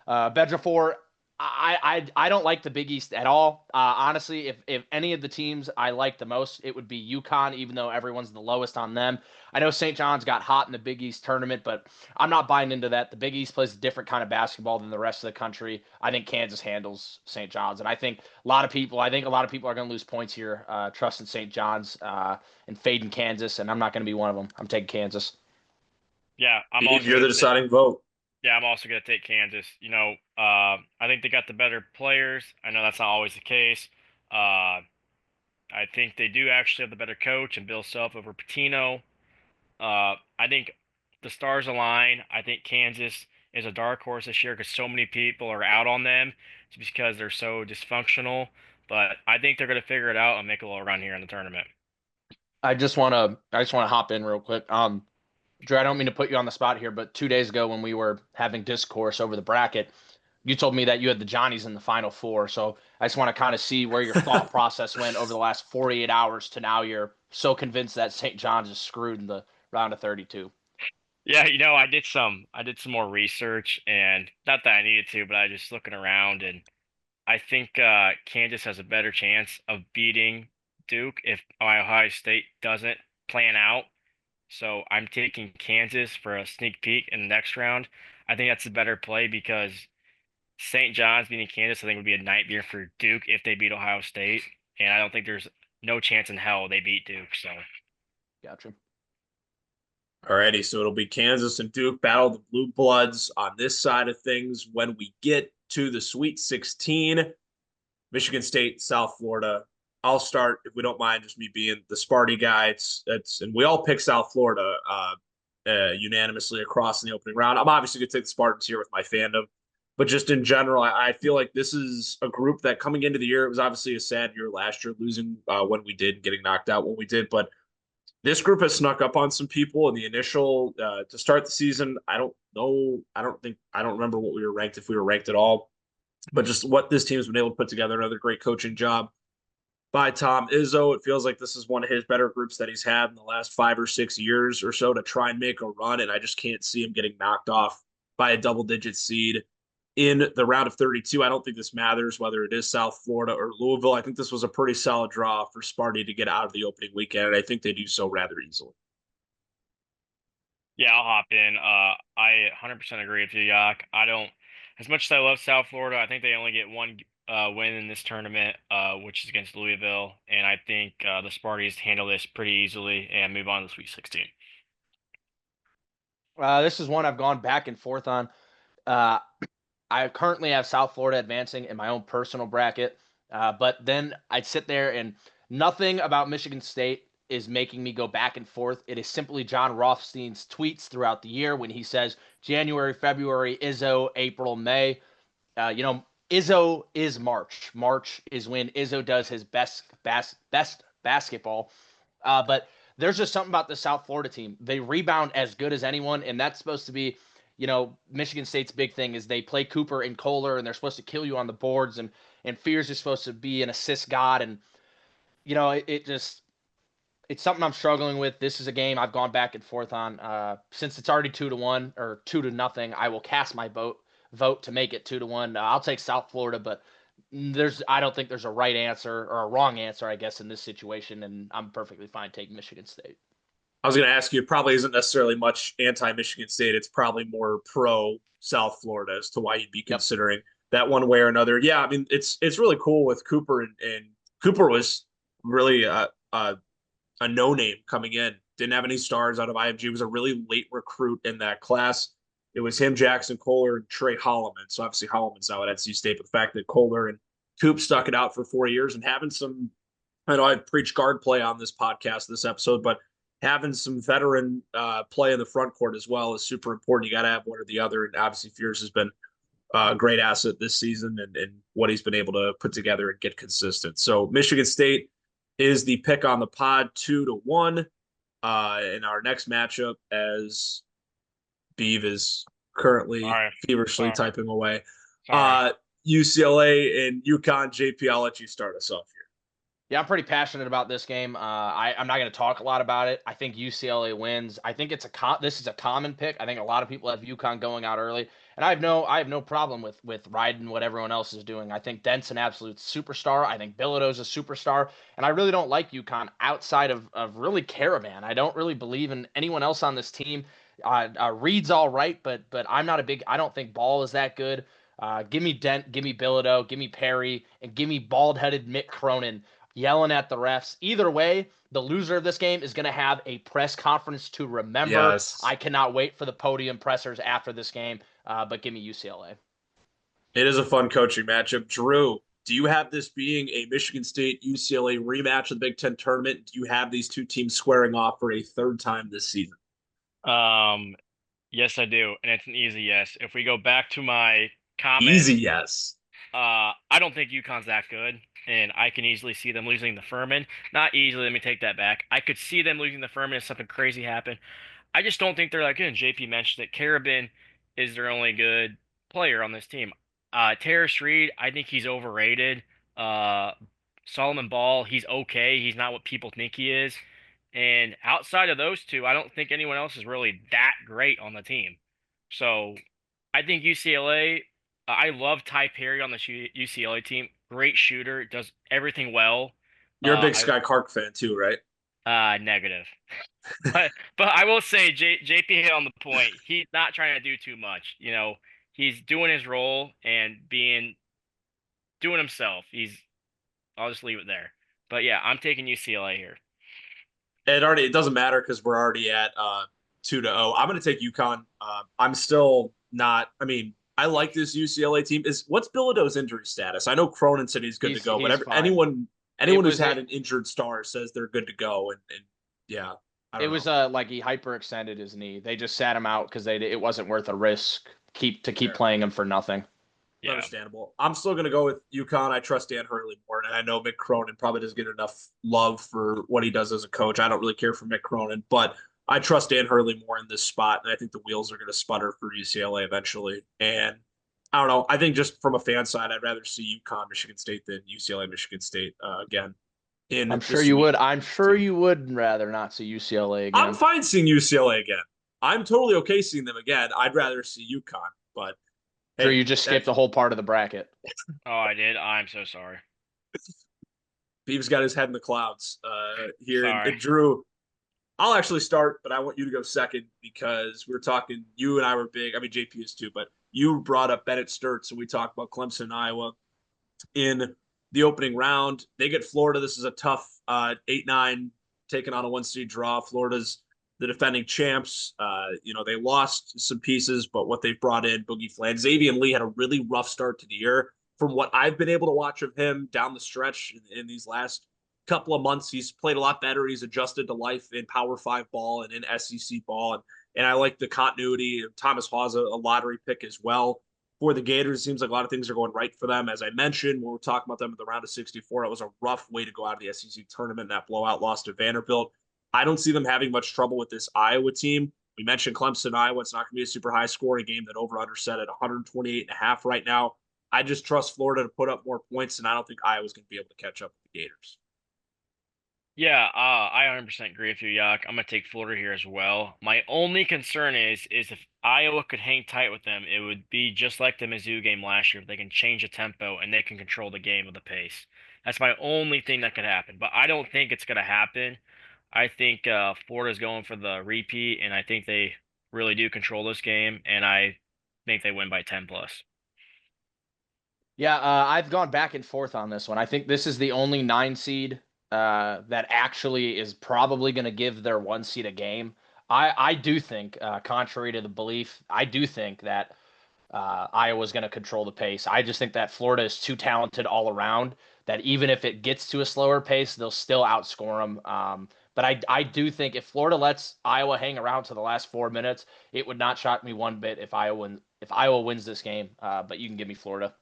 Bedrafor. I don't like the Big East at all. Honestly, if any of the teams I like the most, it would be UConn, even though everyone's the lowest on them. I know St. John's got hot in the Big East tournament, but I'm not buying into that. The Big East plays a different kind of basketball than the rest of the country. I think Kansas handles St. John's, and I think a lot of people are going to lose points here, trusting St. John's and fading Kansas, and I'm not going to be one of them. I'm taking Kansas. Yeah, You're the deciding vote. Yeah, I'm also going to take Kansas. I think they got the better players. I know that's not always the case. I think they do actually have the better coach and Bill Self over Patino. I think the stars align. I think Kansas is a dark horse this year because so many people are out on them. It's because they're so dysfunctional. But I think they're going to figure it out and make a little run here in the tournament. I just want to hop in real quick. Drew, I don't mean to put you on the spot here, but 2 days ago when we were having discourse over the bracket, you told me that you had the Johnnies in the Final Four. So I just want to kind of see where your thought process went over the last 48 hours to now you're so convinced that St. John's is screwed in the round of 32. Yeah, I did some more research, and not that I needed to, but I just looking around, and I think Kansas has a better chance of beating Duke if Ohio State doesn't plan out. So I'm taking Kansas for a sneak peek in the next round. I think that's a better play because St. John's beating Kansas, I think, would be a nightmare for Duke if they beat Ohio State. And I don't think there's no chance in hell they beat Duke. So, Gotcha. Alrighty, so it'll be Kansas and Duke battle the Blue Bloods on this side of things. When we get to the Sweet 16, Michigan State, South Florida. I'll start, if we don't mind, just me being the Sparty guy. And we all pick South Florida unanimously across in the opening round. I'm obviously going to take the Spartans here with my fandom, but just in general, I feel like this is a group that coming into the year, it was obviously a sad year last year, losing when we did, getting knocked out when we did, but this group has snuck up on some people in the initial to start the season. I don't know. I don't remember what we were ranked, if we were ranked at all, but just what this team has been able to put together. Another great coaching job by Tom Izzo. It feels like this is one of his better groups that he's had in the last 5 or 6 years or so to try and make a run. And I just can't see him getting knocked off by a double-digit seed. in the round of 32. I don't think this matters whether it is South Florida or Louisville. I think this was a pretty solid draw for Sparty to get out of the opening weekend, and I think they do so rather easily. Yeah, I'll hop in. I 100% agree with you, Yak. I don't, as much as I love South Florida, I think they only get one win in this tournament, which is against Louisville, and I think the Sparties handle this pretty easily and move on to the Sweet 16. This is one I've gone back and forth on. Uh, I currently have South Florida advancing in my own personal bracket, but then I'd sit there and nothing about Michigan State is making me go back and forth. It is simply John Rothstein's tweets throughout the year when he says January, February, Izzo, April, May. Izzo is March. March is when Izzo does his best basketball. But there's just something about the South Florida team. They rebound as good as anyone, and that's supposed to be, Michigan State's big thing is they play Cooper and Kohler, and they're supposed to kill you on the boards, and Fears is supposed to be an assist god, and it's something I'm struggling with. This is a game I've gone back and forth on. Since it's already 2-1 or 2-0, I will cast my vote to make it 2-1. I'll take South Florida, but I don't think there's a right answer or a wrong answer, I guess, in this situation, and I'm perfectly fine taking Michigan State. I was going to ask you, it probably isn't necessarily much anti-Michigan State. It's probably more pro South Florida as to why you'd be considering that one way or another. Yeah, I mean, it's really cool with Cooper, and Cooper was really a no-name coming in. Didn't have any stars out of IMG. Was a really late recruit in that class. It was him, Jackson Kohler, and Trey Holloman. So obviously Holloman's now at NC State, but the fact that Kohler and Coop stuck it out for 4 years and having some, I know I've preached guard play on this podcast, this episode, but having some veteran play in the front court as well is super important. You got to have one or the other. And obviously Fears has been a great asset this season and what he's been able to put together and get consistent. So Michigan State is the pick on the pod 2-1 in our next matchup as Beav is currently feverishly typing away. UCLA and UConn. JP, I'll let you start us off here. Yeah, I'm pretty passionate about this game. I'm not going to talk a lot about it. I think UCLA wins. I think this is a common pick. I think a lot of people have UConn going out early, and I have no problem with riding what everyone else is doing. I think Dent's an absolute superstar. I think Bilodeau's a superstar, and I really don't like UConn outside of really Caravan. I don't really believe in anyone else on this team. Reed's all right, but I'm not a big. I don't think Ball is that good. Give me Dent, give me Bilodeau, give me Perry, and give me bald-headed Mick Cronin yelling at the refs. Either way, the loser of this game is going to have a press conference to remember. Yes. I cannot wait for the podium pressers after this game, but give me UCLA. It is a fun coaching matchup. Drew, do you have this being a Michigan State-UCLA rematch of the Big Ten tournament? Do you have these two teams squaring off for a third time this season? Yes, I do, and it's an easy yes. If we go back to my comment, easy yes. I don't think UConn's that good, and I can easily see them losing the Furman. Not easily, let me take that back. I could see them losing the Furman if something crazy happened. I just don't think they're that good. And JP mentioned that Carabin is their only good player on this team. Terrace Reed, I think he's overrated. Solomon Ball, he's okay. He's not what people think he is. And outside of those two, I don't think anyone else is really that great on the team. So I think UCLA, I love Ty Perry on the UCLA team. Great shooter, does everything well. You're a big Sky Clark fan too, right? Negative. but I will say JP hit on the point. He's not trying to do too much. He's doing his role and doing himself. I'll just leave it there. But yeah, I'm taking UCLA here. It doesn't matter because we're already at 2-0. I'm going to take UConn. I'm still not. I mean, I like this UCLA team. What's Bilodeau's injury status? I know Cronin said he's good to go, but anyone who's had an injured star says they're good to go. And yeah, it was like he hyperextended his knee. They just sat him out because it wasn't worth a risk keep playing him for nothing. Yeah. Understandable. I'm still going to go with UConn. I trust Dan Hurley more, and I know Mick Cronin probably doesn't get enough love for what he does as a coach. I don't really care for Mick Cronin, but I trust Dan Hurley more in this spot, and I think the wheels are going to sputter for UCLA eventually. And I don't know. I think just from a fan side, I'd rather see UConn, Michigan State than UCLA, Michigan State again. I'm sure you would. I'm sure you would rather not see UCLA again. I'm fine seeing UCLA again. I'm totally okay seeing them again. I'd rather see UConn, but Drew, Hey, you just skipped that's a whole part of the bracket. Oh, I did. I'm so sorry. Beavis got his head in the clouds here. Sorry. And Drew, I'll actually start, but I want you to go second because we were talking. You and I were big. I mean, JP is too, but you brought up Bennett Sturts, and we talked about Clemson, Iowa in the opening round. They get Florida. This is a tough 8-9 taking on a 1 seed draw. Florida's the defending champs. They lost some pieces, but what they've brought in, Boogie Fland, Xavier Lee had a really rough start to the year. From what I've been able to watch of him down the stretch in these last couple of months, he's played a lot better. He's adjusted to life in Power Five ball and in SEC ball, and I like the continuity. Thomas Hawes, a lottery pick as well for the Gators. It seems like a lot of things are going right for them. As I mentioned, when we're talking about them in the round of 64, it was a rough way to go out of the SEC tournament. That blowout loss to Vanderbilt. I don't see them having much trouble with this Iowa team. We mentioned Clemson, Iowa. It's not going to be a super high scoring game. That over under set at 128.5 right now. I just trust Florida to put up more points, and I don't think Iowa's going to be able to catch up with the Gators. Yeah, I 100% agree with you, Yak. I'm gonna take Florida here as well. My only concern is if Iowa could hang tight with them, it would be just like the Mizzou game last year. If they can change the tempo and they can control the game with the pace. That's my only thing that could happen. But I don't think it's gonna happen. I think Florida's going for the repeat, and I think they really do control this game, and I think they win by 10 plus. Yeah, I've gone back and forth on this one. I think this is the only 9 seed that actually is probably going to give their 1 seed a game. I do think, contrary to the belief, I do think that Iowa's going to control the pace. I just think that Florida is too talented all around that even if it gets to a slower pace, they'll still outscore them. But I do think if Florida lets Iowa hang around to the last 4 minutes, it would not shock me one bit if Iowa wins this game. But you can give me Florida.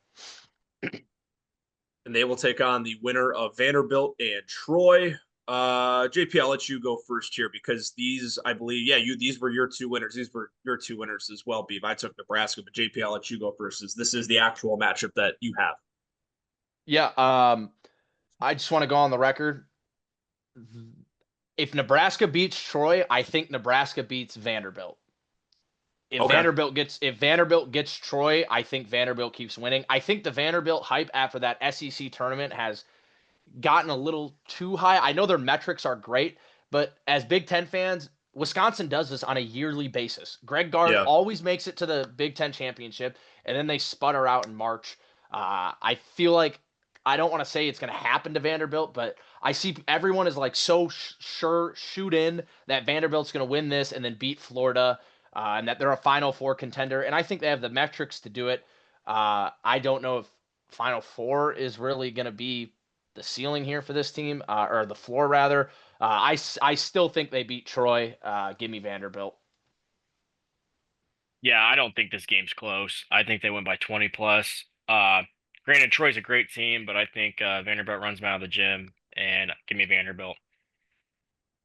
And they will take on the winner of Vanderbilt and Troy. JP, I'll let you go first here because these, I believe, these were your two winners. These were your two winners as well, Beav. I took Nebraska, but JP, I'll let you go first. This is the actual matchup that you have. Yeah, I just want to go on the record. If Nebraska beats Troy, I think Nebraska beats Vanderbilt. Okay. If Vanderbilt gets Troy, I think Vanderbilt keeps winning. I think the Vanderbilt hype after that SEC tournament has gotten a little too high. I know their metrics are great, but as Big Ten fans, Wisconsin does this on a yearly basis. Greg Gard Yeah. always makes it to the Big Ten championship, and then they sputter out in March. I feel like I don't want to say it's going to happen to Vanderbilt, but I see everyone is like so sure shoot in that Vanderbilt's going to win this and then beat Florida, and that they're a Final Four contender. And I think they have the metrics to do it. I don't know if Final Four is really going to be the ceiling here for this team, or the floor rather. I still think they beat Troy. Give me Vanderbilt. Yeah, I don't think this game's close. I think they win by 20 plus. Granted, Troy's a great team, but I think Vanderbilt runs them out of the gym, and give me Vanderbilt.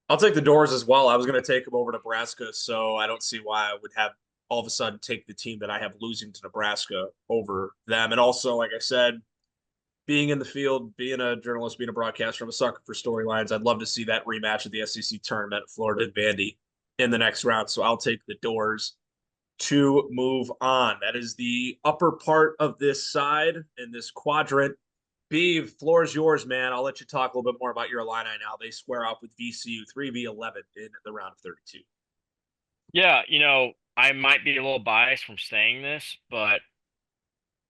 I'll take the Doors as well. I was going to take them over Nebraska, so I don't see why I would have all of a sudden take the team that I have losing to Nebraska over them. And also, like I said, being in the field, being a journalist, being a broadcaster, I'm a sucker for storylines. I'd love to see that rematch of the SEC tournament, Florida and Vandy, in the next round. So I'll take the Doors to move on. That is the upper part of this side in this quadrant. Beeve, floor is yours, man. I'll let you talk a little bit more about your Illini now. They square off with VCU 3v11 in the round of 32. Yeah, I might be a little biased from saying this, but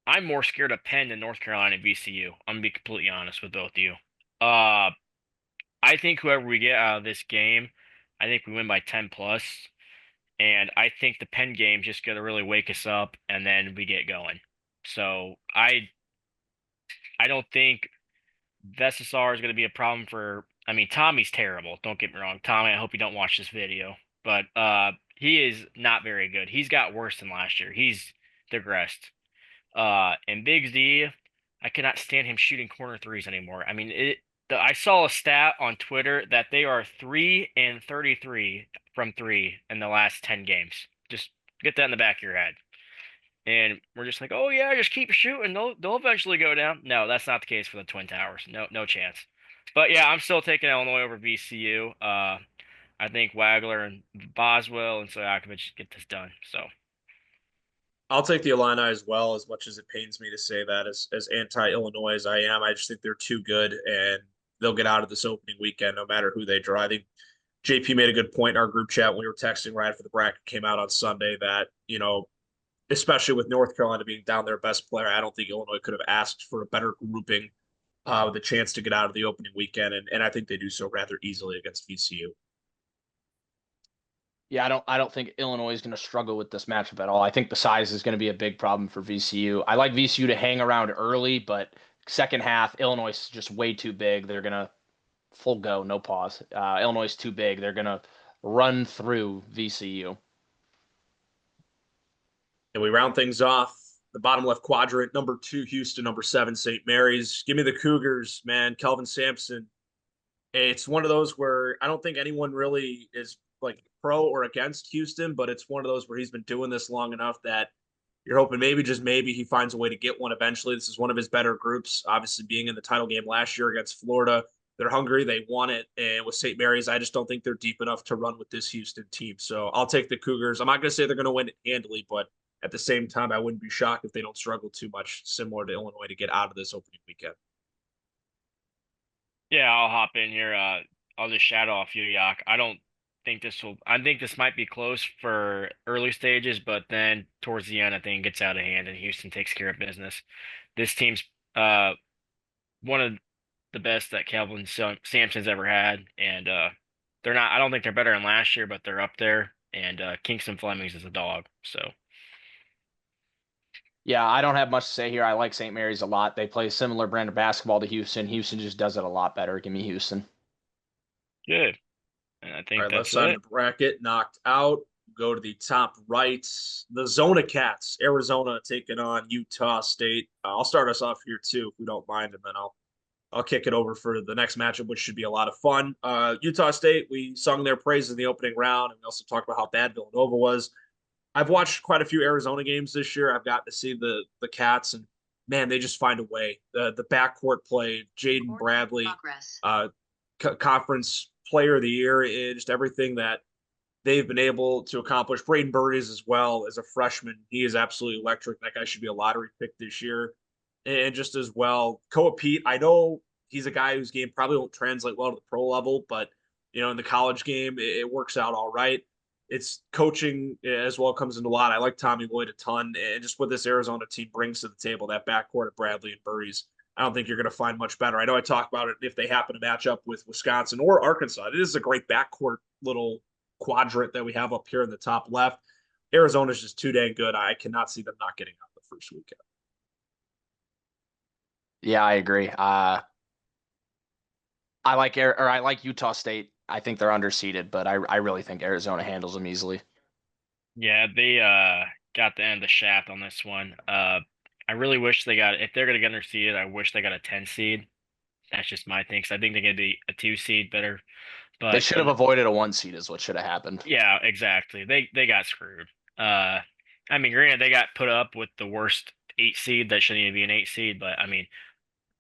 I'm more scared of Penn than North Carolina and VCU. I'm gonna be completely honest with both of you. Uh, I think whoever we get out of this game, I think we win by 10 plus, and I think the Penn game's just gonna really wake us up, and then we get going. So I don't think Vesasar is going to be a problem for. I mean, Tommy's terrible. Don't get me wrong, Tommy. I hope you don't watch this video, but he is not very good. He's got worse than last year. He's digressed. And Big Z, I cannot stand him shooting corner threes anymore. I mean, I saw a stat on Twitter that they are 3-33 from three in the last 10 games. Just get that in the back of your head. And we're just like, oh yeah, just keep shooting. They'll eventually go down. No, that's not the case for the Twin Towers. No chance. But yeah, I'm still taking Illinois over VCU. I think Wagler and Boswell and Stojakovic get this done. So I'll take the Illini as well, as much as it pains me to say that, as anti-Illinois as I am. I just think they're too good, and they'll get out of this opening weekend no matter who they draw. I think JP made a good point in our group chat when we were texting right after the bracket came out on Sunday that, especially with North Carolina being down their best player, I don't think Illinois could have asked for a better grouping with a chance to get out of the opening weekend, and I think they do so rather easily against VCU. Yeah, I don't think Illinois is going to struggle with this matchup at all. I think the size is going to be a big problem for VCU. I like VCU to hang around early, but second half, Illinois is just way too big. They're going to full go, no pause. Illinois is too big. They're going to run through VCU. And we round things off the bottom left quadrant. Number 2, Houston. Number 7, St. Mary's. Give me the Cougars, man. Kelvin Sampson. It's one of those where I don't think anyone really is like pro or against Houston, but it's one of those where he's been doing this long enough that you're hoping maybe, just maybe, he finds a way to get one eventually. This is one of his better groups, obviously being in the title game last year against Florida. They're hungry. They want it. And with St. Mary's, I just don't think they're deep enough to run with this Houston team. So I'll take the Cougars. I'm not going to say they're going to win it handily, but at the same time, I wouldn't be shocked if they don't struggle too much, similar to Illinois, to get out of this opening weekend. Yeah, I'll hop in here. I'll just shadow off you, Yak. I don't think this will. I think this might be close for early stages, but then towards the end, I think it gets out of hand and Houston takes care of business. This team's one of the best that Sampson's ever had, and they're not. I don't think they're better than last year, but they're up there. And Kingston Flemings is a dog, so. Yeah, I don't have much to say here. I like St. Mary's a lot. They play a similar brand of basketball to Houston. Houston just does it a lot better. Give me Houston. Good. And I All think right, left that's side it. of the bracket knocked out. Go to the top right. The Zona Cats, Arizona taking on Utah State. I'll start us off here too, if we don't mind, and then I'll kick it over for the next matchup, which should be a lot of fun. Utah State, we sung their praises in the opening round, and we also talked about how bad Villanova was. I've watched quite a few Arizona games this year. I've gotten to see the Cats, and man, they just find a way. The backcourt play, Jaden Bradley, conference player of the year, and just everything that they've been able to accomplish. Braden Burries as well as a freshman. He is absolutely electric. That guy should be a lottery pick this year. And just as well, Koa Pete, I know he's a guy whose game probably won't translate well to the pro level, but in the college game, it works out all right. It's coaching as well comes into a lot. I like Tommy Lloyd a ton, and just what this Arizona team brings to the table, that backcourt of Bradley and Burries, I don't think you're going to find much better. I know I talked about it if they happen to match up with Wisconsin or Arkansas. It is a great backcourt little quadrant that we have up here in the top left. Arizona's just too dang good. I cannot see them not getting out the first weekend. Yeah, I agree. I like Utah State. I think they're underseeded, but I really think Arizona handles them easily. Yeah, they got the end of the shaft on this one. I really wish they got, if they're gonna get underseeded, I wish they got a 10 seed. That's just my thing, 'cause I think they're gonna be a 2 seed better. They But should have avoided a 1 seed is what should have happened. yeah, exactly. They got screwed. I mean, granted, they got put up with the worst 8 seed that shouldn't even be an 8 seed, but I mean,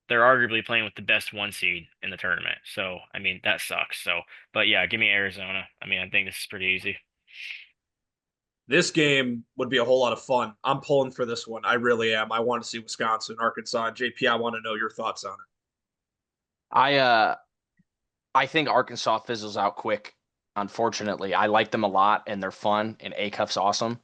they're arguably playing with the best 1 seed in the tournament. So, I mean, that sucks. So, but yeah, give me Arizona. I mean, I think this is pretty easy. This game would be a whole lot of fun. I'm pulling for this one. I really am. I want to see Wisconsin, Arkansas, and JP. I want to know your thoughts on it. I think Arkansas fizzles out quick. Unfortunately, I like them a lot and they're fun and Acuff's awesome.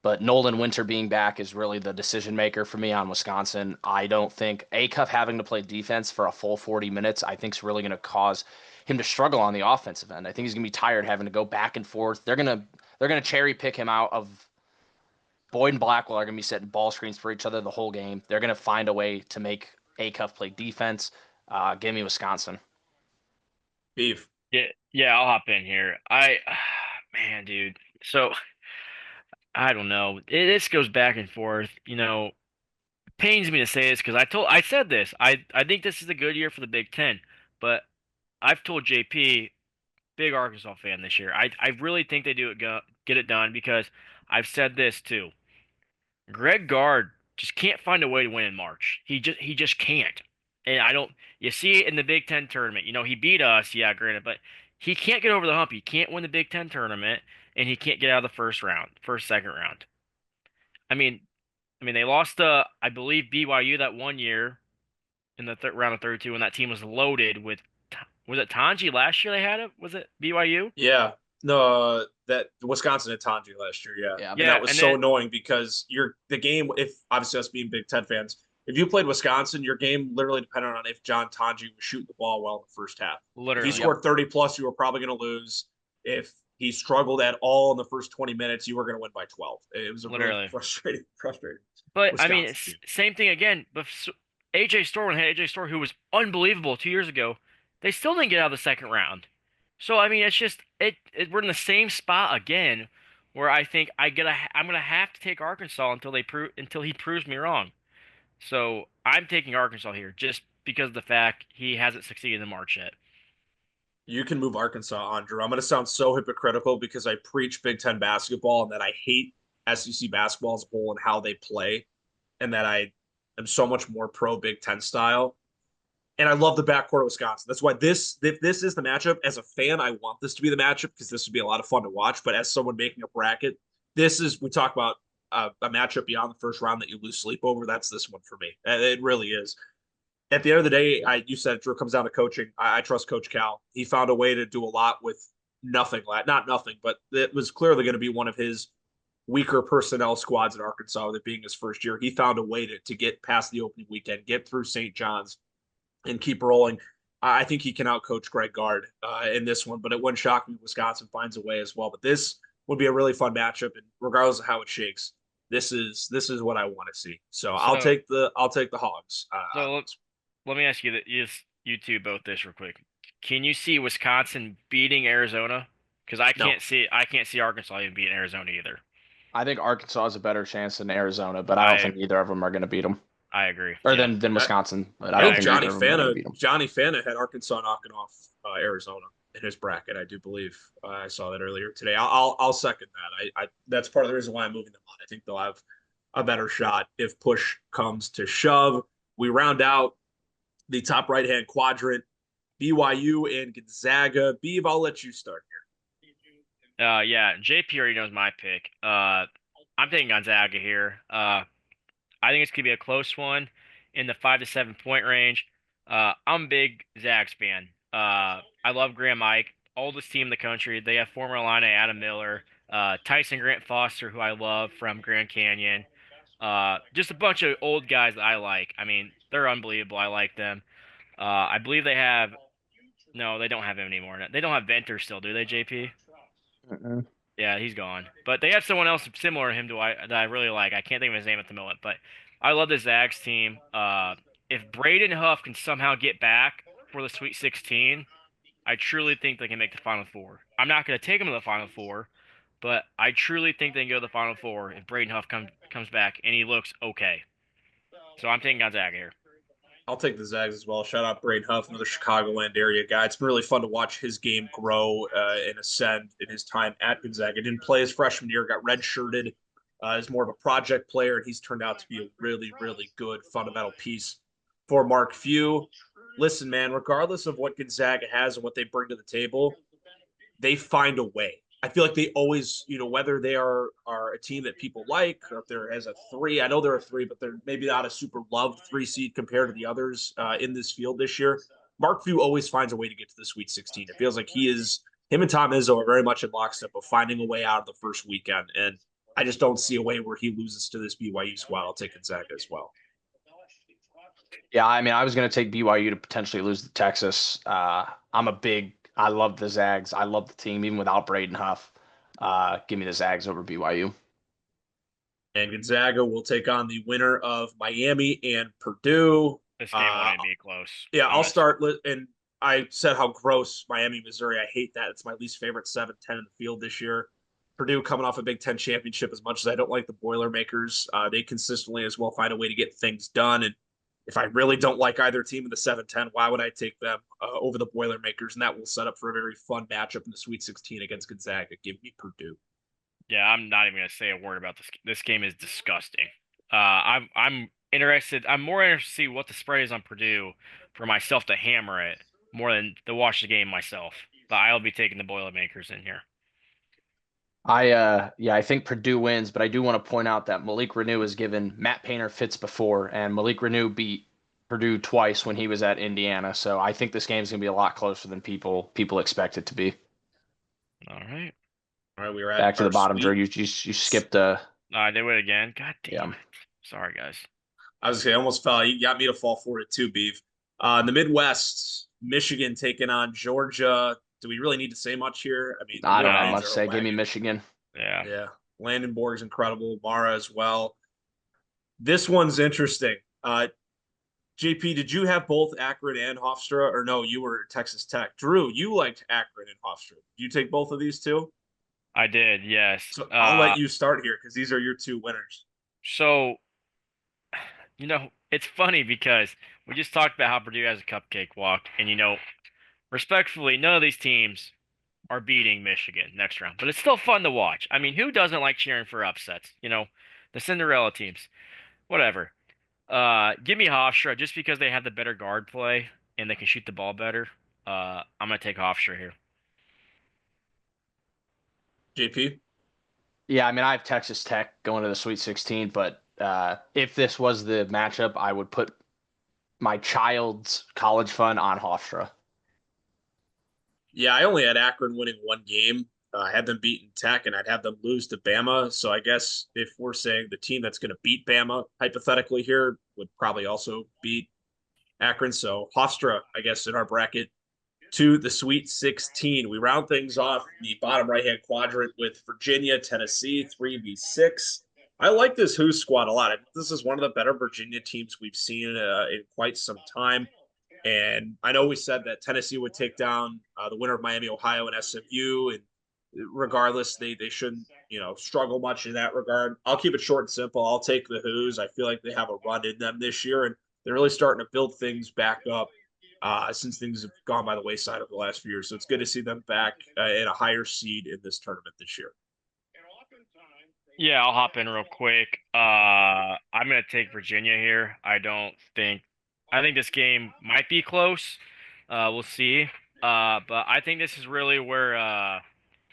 But Nolan Winter being back is really the decision maker for me on Wisconsin. I don't think Acuff having to play defense for a full 40 minutes, I think is really going to cause him to struggle on the offensive end. I think he's going to be tired having to go back and forth. They're going to cherry pick him out of Boyd and Blackwell are going to be setting ball screens for each other the whole game. They're going to find a way to make Acuff play defense. Give me Wisconsin. Beef. Yeah, I'll hop in here. Man, dude. So I don't know. This goes back and forth. Pains me to say this because I said this. I think this is a good year for the Big Ten, but I've told JP, big Arkansas fan this year. I really think they get it done because I've said this too. Greg Gard just can't find a way to win in March. He just can't. And I don't. You see it in the Big Ten tournament. He beat us, yeah, granted, but he can't get over the hump. He can't win the Big Ten tournament, and he can't get out of the first second round. I mean, I mean, they lost to, I believe, BYU that one year in the round of 32 when that team was loaded with, was it Tanji last year they had it? Was it BYU? Yeah. No, that Wisconsin had Tanji last year, yeah. Yeah. And that Yeah, was and so then annoying because the game, if obviously us being Big Ten fans, if you played Wisconsin, your game literally depended on if John Tanji was shooting the ball well in the first half. If he literally, Yep. scored 30 plus, you were probably going to lose. If he struggled at all in the first 20 minutes, you were going to win by 12. It was a really literally. frustrating But I mean, Wisconsin it's team. same thing again. But AJ Storr, when they had AJ Storr, who was unbelievable 2 years ago, they still didn't get out of the second round. So I mean, it's just we're in the same spot again, where I think I'm gonna have to take Arkansas until he proves me wrong. So I'm taking Arkansas here just because of the fact he hasn't succeeded in March yet. You can move Arkansas on, Drew. I'm going to sound so hypocritical because I preach Big Ten basketball and that I hate SEC basketball as a whole and how they play, and that I am so much more pro Big Ten style. And I love the backcourt of Wisconsin. That's why if this is the matchup, as a fan, I want this to be the matchup because this would be a lot of fun to watch. But as someone making a bracket, we talk about a matchup beyond the first round that you lose sleep over. That's this one for me. It really is. At the end of the day, you said it, Drew, comes down to coaching. I trust Coach Cal. He found a way to do a lot with nothing. Not nothing, but it was clearly going to be one of his weaker personnel squads at Arkansas, with it being his first year. He found a way to get past the opening weekend, get through St. John's, and keep rolling. I think he can outcoach Greg Gard in this one, but it wouldn't shock me if Wisconsin finds a way as well. But this would be a really fun matchup, and regardless of how it shakes, this is what I want to see. So So I'll take the Hogs. so let me ask you that you two both this real quick. Can you see Wisconsin beating Arizona? Because No, I can't see Arkansas even beating Arizona either. I think Arkansas has a better chance than Arizona, but I don't I think either of them are going to beat them. I agree. Or Yeah. than I, Wisconsin, but I I don't think Yeah. think either of them are going to beat them. Johnny Fana had Arkansas knocking off Arizona in his bracket. I do believe I saw that earlier today. I'll second that. I that's part of the reason why I'm moving them on. I think they'll have a better shot if push comes to shove. We round out the top right hand quadrant. BYU and Gonzaga. Beav, I'll let you start Yeah, JP already knows my pick. I'm taking Gonzaga here. I think it's gonna be a close one in the 5 to 7 point range. I'm a big Zags fan. I love Graham Ike, oldest team in the country. They have former Illini Adam Miller, Tyson Grant Foster, who I love from Grand Canyon. Just a bunch of old guys that I like. I mean, they're unbelievable. I like them. I believe they have. No, they don't have him anymore. They don't have Venter still, do they, JP? Mm-mm. Yeah, he's gone. But they have someone else similar to him that I really like. I can't think of his name at the moment, but I love the Zags team. If Braden Huff can somehow get back for the Sweet 16, I truly think they can make the Final Four. I'm not going to take them to the Final Four, but I truly think they can go to the Final Four if Braden Huff comes back and he looks okay. So I'm taking Gonzaga here. I'll take the Zags as well. Shout out Braden Huff, another Chicagoland area guy. It's been really fun to watch his game grow and ascend in his time at Gonzaga. Didn't play his freshman year, got redshirted as more of a project player, and he's turned out to be a really, really good fundamental piece for Mark Few. Listen, man, regardless of what Gonzaga has and what they bring to the table, they find a way. I feel like they always, whether they are a team that people like or if they're as a three. I know they're a three, but they're maybe not a super loved three seed compared to the others in this field this year. Mark Few always finds a way to get to the Sweet 16. It feels like him and Tom Izzo are very much in lockstep of finding a way out of the first weekend. And I just don't see a way where he loses to this BYU squad. I'll take Gonzaga as well. Yeah, I mean, I was going to take BYU to potentially lose to Texas. I love the Zags. I love the team, even without Braden Huff. Give me the Zags over BYU. And Gonzaga will take on the winner of Miami and Purdue. This game won't even be close. Yeah, I'll start. And I said how gross Miami, Missouri. I hate that. It's my least favorite 7-10 in the field this year. Purdue coming off a Big Ten championship. As much as I don't like the Boilermakers, they consistently as well find a way to get things done. And if I really don't like either team in the 7-10, why would I take them over the Boilermakers? And that will set up for a very fun matchup in the Sweet 16 against Gonzaga. Give me Purdue. Yeah, I'm not even gonna say a word about this. This game is disgusting. I'm interested. I'm more interested to see what the spread is on Purdue for myself to hammer it more than to watch the game myself. But I'll be taking the Boilermakers in here. I think Purdue wins, but I do want to point out that Malik Renew has given Matt Painter fits before, and Malik Renew beat Purdue twice when he was at Indiana. So I think this game's gonna be a lot closer than people expect it to be. All right. All right, we were at Back to the our bottom, Drew. sweet. You skipped I did it again. God damn yeah. it. Sorry, guys. I was gonna say, I almost fell. You got me to fall for it too, Beef. In the Midwest, Michigan taking on Georgia. Do we really need to say much here? I mean, the I don't have No. Wolverines much to are a say. Give me wagon. Michigan. Yeah. Yeah, Landenborg's incredible. Mara as well. This one's interesting. JP, did you have both Akron and Hofstra, or no? You were Texas Tech. Drew, you liked Akron and Hofstra. Did you take both of these two? I did, yes. So I'll let you start here because these are your two winners. So, it's funny because we just talked about how Purdue has a cupcake walk, and respectfully, none of these teams are beating Michigan next round, but it's still fun to watch. I mean, who doesn't like cheering for upsets? The Cinderella teams, whatever. Give me Hofstra just because they have the better guard play and they can shoot the ball better. I'm gonna take Hofstra here. JP? Yeah, I mean I have Texas Tech going to the Sweet 16, but if this was the matchup, I would put my child's college fund on Hofstra. Yeah, I only had Akron winning one game. I had them beating Tech, and I'd have them lose to Bama. So I guess if we're saying the team that's going to beat Bama, hypothetically here, would probably also beat Akron. So Hofstra, I guess, in our bracket to the Sweet 16. We round things off in the bottom right hand quadrant with Virginia, Tennessee, 3v6. I like this Who's squad a lot. This is one of the better Virginia teams we've seen in quite some time. And I know we said that Tennessee would take down the winner of Miami, Ohio, and SMU. And regardless, they shouldn't struggle much in that regard. I'll keep it short and simple. I'll take the Who's. I feel like they have a run in them this year, and they're really starting to build things back up since things have gone by the wayside over the last few years. So it's good to see them back at a higher seed in this tournament this year. Yeah, I'll hop in real quick. I'm gonna take Virginia here. I think this game might be close. We'll see. But I think this is really where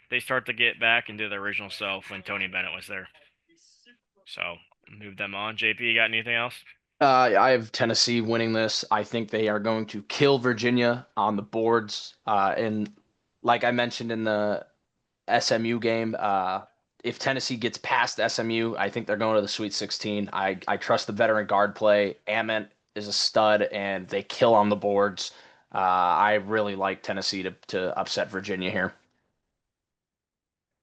they start to get back into their original self when Tony Bennett was there. So move them on. JP, you got anything else? I have Tennessee winning this. I think they are going to kill Virginia on the boards. And like I mentioned in the SMU game, if Tennessee gets past SMU, I think they're going to the Sweet 16. I trust the veteran guard play. Ament is a stud, and they kill on the boards. I really like Tennessee to upset Virginia here.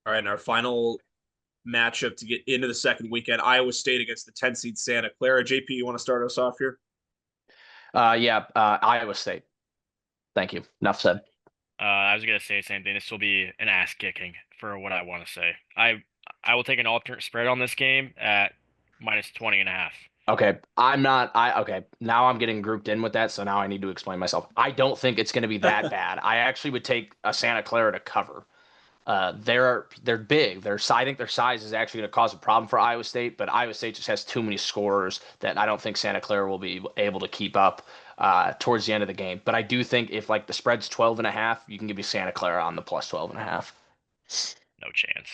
All right, and our final matchup to get into the second weekend, Iowa State against the 10 seed Santa Clara. JP, you want to start us off here? Iowa State. Thank you. Enough said. I was gonna say the same thing. This will be an ass kicking for what I want to say. I will take an alternate spread on this game at minus 20.5. Okay, okay, now I'm getting grouped in with that, so now I need to explain myself. I don't think it's going to be that bad. I actually would take a Santa Clara to cover. They're big. I think their size is actually going to cause a problem for Iowa State, but Iowa State just has too many scorers that I don't think Santa Clara will be able to keep up towards the end of the game. But I do think if like the spread's 12.5, you can give me Santa Clara on the plus 12.5. No chance.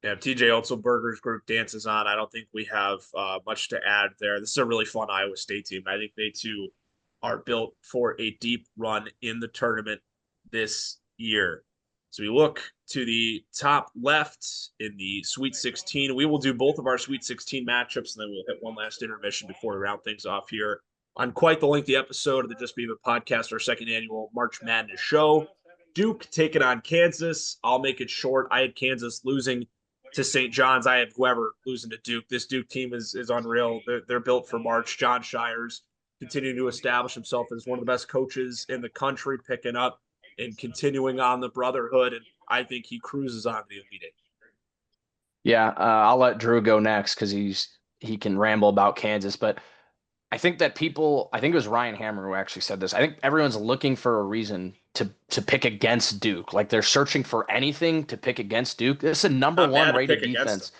Yeah, TJ Otzelberger's group dances on. I don't think we have much to add there. This is a really fun Iowa State team. I think they too are built for a deep run in the tournament this year. So we look to the top left in the Sweet 16. We will do both of our Sweet 16 matchups, and then we'll hit one last intermission before we round things off here on quite the lengthy episode of the Just Beavin podcast, our second annual March Madness show. Duke taking on Kansas. I'll make it short. I had Kansas losing to St. John's. I have whoever losing to Duke. This Duke team is unreal. They're built for March. John Shires continuing to establish himself as one of the best coaches in the country, picking up and continuing on the brotherhood. And I think he cruises on the Elite Eight. Yeah, I'll let Drew go next because he can ramble about Kansas, but I think it was Ryan Hammer who actually said this. I think everyone's looking for a reason to pick against Duke. Like they're searching for anything to pick against Duke. This is a number one rated defense.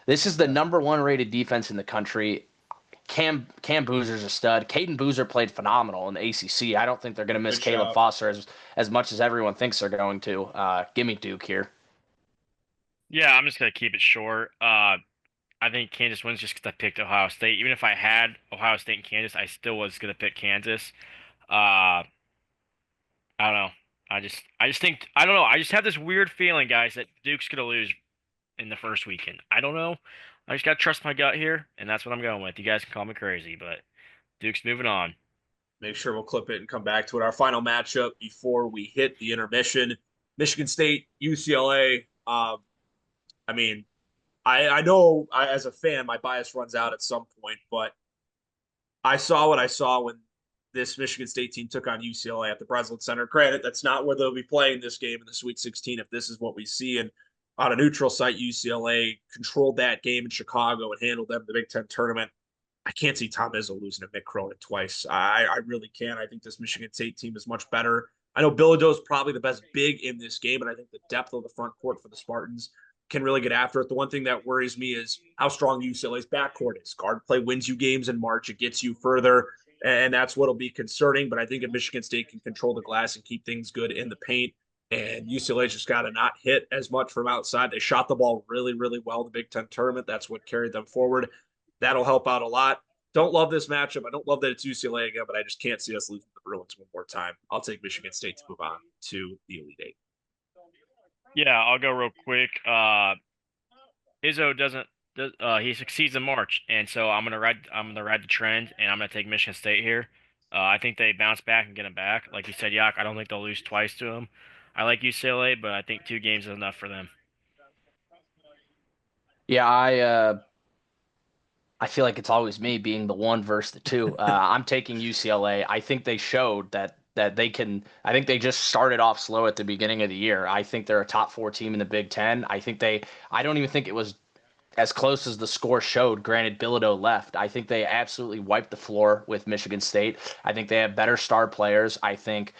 This is the number one rated defense in the country. Cam Boozer's a stud. Caden Boozer played phenomenal in the ACC. I don't think they're going to miss Caleb Foster as much as everyone thinks they're going to. Give me Duke here. Yeah, I'm just gonna keep it short. I think Kansas wins just because I picked Ohio State. Even if I had Ohio State and Kansas, I still was gonna pick Kansas. Uh, I don't know. I just think I don't know. I just have this weird feeling, guys, that Duke's gonna lose in the first weekend. I don't know. I just gotta trust my gut here, and that's what I'm going with. You guys can call me crazy, but Duke's moving on. Make sure we'll clip it and come back to it. Our final matchup before we hit the intermission: Michigan State, UCLA. I mean, I know as a fan, my bias runs out at some point, but I saw what I saw when this Michigan State team took on UCLA at the Breslin Center. Granted, that's not where they'll be playing this game in the Sweet 16 if this is what we see. And on a neutral site, UCLA controlled that game in Chicago and handled them in the Big Ten tournament. I can't see Tom Izzo losing to Mick Cronin twice. I really can't. I think this Michigan State team is much better. I know Bilodeau is probably the best big in this game, and I think the depth of the front court for the Spartans can really get after it. The one thing that worries me is how strong UCLA's backcourt is. Guard play wins you games in March. It gets you further, and that's what'll be concerning. But I think if Michigan State can control the glass and keep things good in the paint, and UCLA's just got to not hit as much from outside. They shot the ball really, really well in the Big Ten tournament. That's what carried them forward. That'll help out a lot. Don't love this matchup. I don't love that it's UCLA again, but I just can't see us losing the Bruins one more time. I'll take Michigan State to move on to the Elite Eight. Yeah, I'll go real quick. Izzo he succeeds in March, and so I'm gonna ride the trend, and I'm gonna take Michigan State here. I think they bounce back and get him back. Like you said, Yak, I don't think they'll lose twice to him. I like UCLA, but I think 2 games is enough for them. Yeah, I feel like it's always me being the one versus the two. I'm taking UCLA. I think they showed that they can. I think they just started off slow at the beginning of the year. I think they're a top four team in the Big Ten. I think they. I don't even think it was as close as the score showed. Granted, Bilodeau left. I think they absolutely wiped the floor with Michigan State. I think they have better star players. I think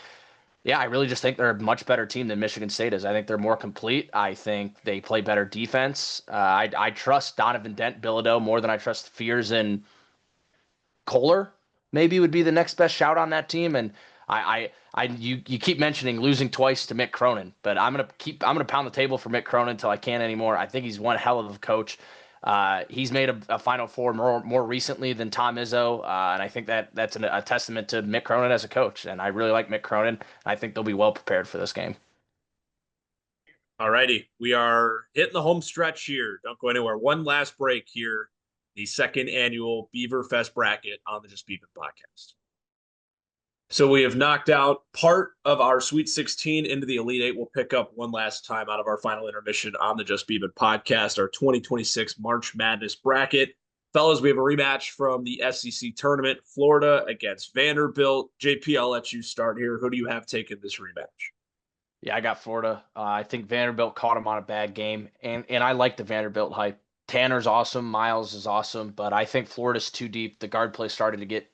yeah, I really just think they're a much better team than Michigan State is. I think they're more complete. I think they play better defense. I trust Donovan Dent, Bilodeau more than I trust Fears and Kohler. Maybe would be the next best shout on that team. And you keep mentioning losing twice to Mick Cronin, but I'm gonna pound the table for Mick Cronin until I can't anymore. I think he's one hell of a coach. He's made a Final Four more recently than Tom Izzo, and I think that's a testament to Mick Cronin as a coach. And I really like Mick Cronin. I think they'll be well prepared for this game. All righty. We are hitting the home stretch here. Don't go anywhere. One last break here. The second annual Beaver Fest bracket on the Just Beavin podcast. So we have knocked out part of our Sweet 16 into the Elite Eight. We'll pick up one last time out of our final intermission on the Just Beavin podcast, our 2026 March Madness bracket. Fellas, we have a rematch from the SEC tournament, Florida against Vanderbilt. JP, I'll let you start here. Who do you have taking this rematch? Yeah, I got Florida. I think Vanderbilt caught him on a bad game, and I like the Vanderbilt hype. Tanner's awesome, Miles is awesome, but I think Florida's too deep. The guard play started to get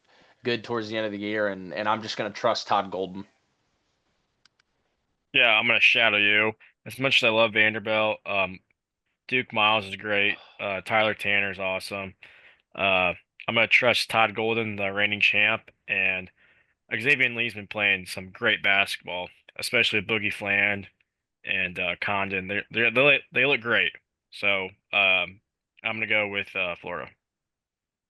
good towards the end of the year, and I'm just going to trust Todd Golden. Yeah, I'm gonna shadow you. As much as I love Vanderbilt, Duke Miles is great. Tyler Tanner is awesome. Uh, I'm gonna trust Todd Golden, the reigning champ, and Xavier Lee's been playing some great basketball, especially Boogie Fland and Condon. They look great. So I'm gonna go with Florida.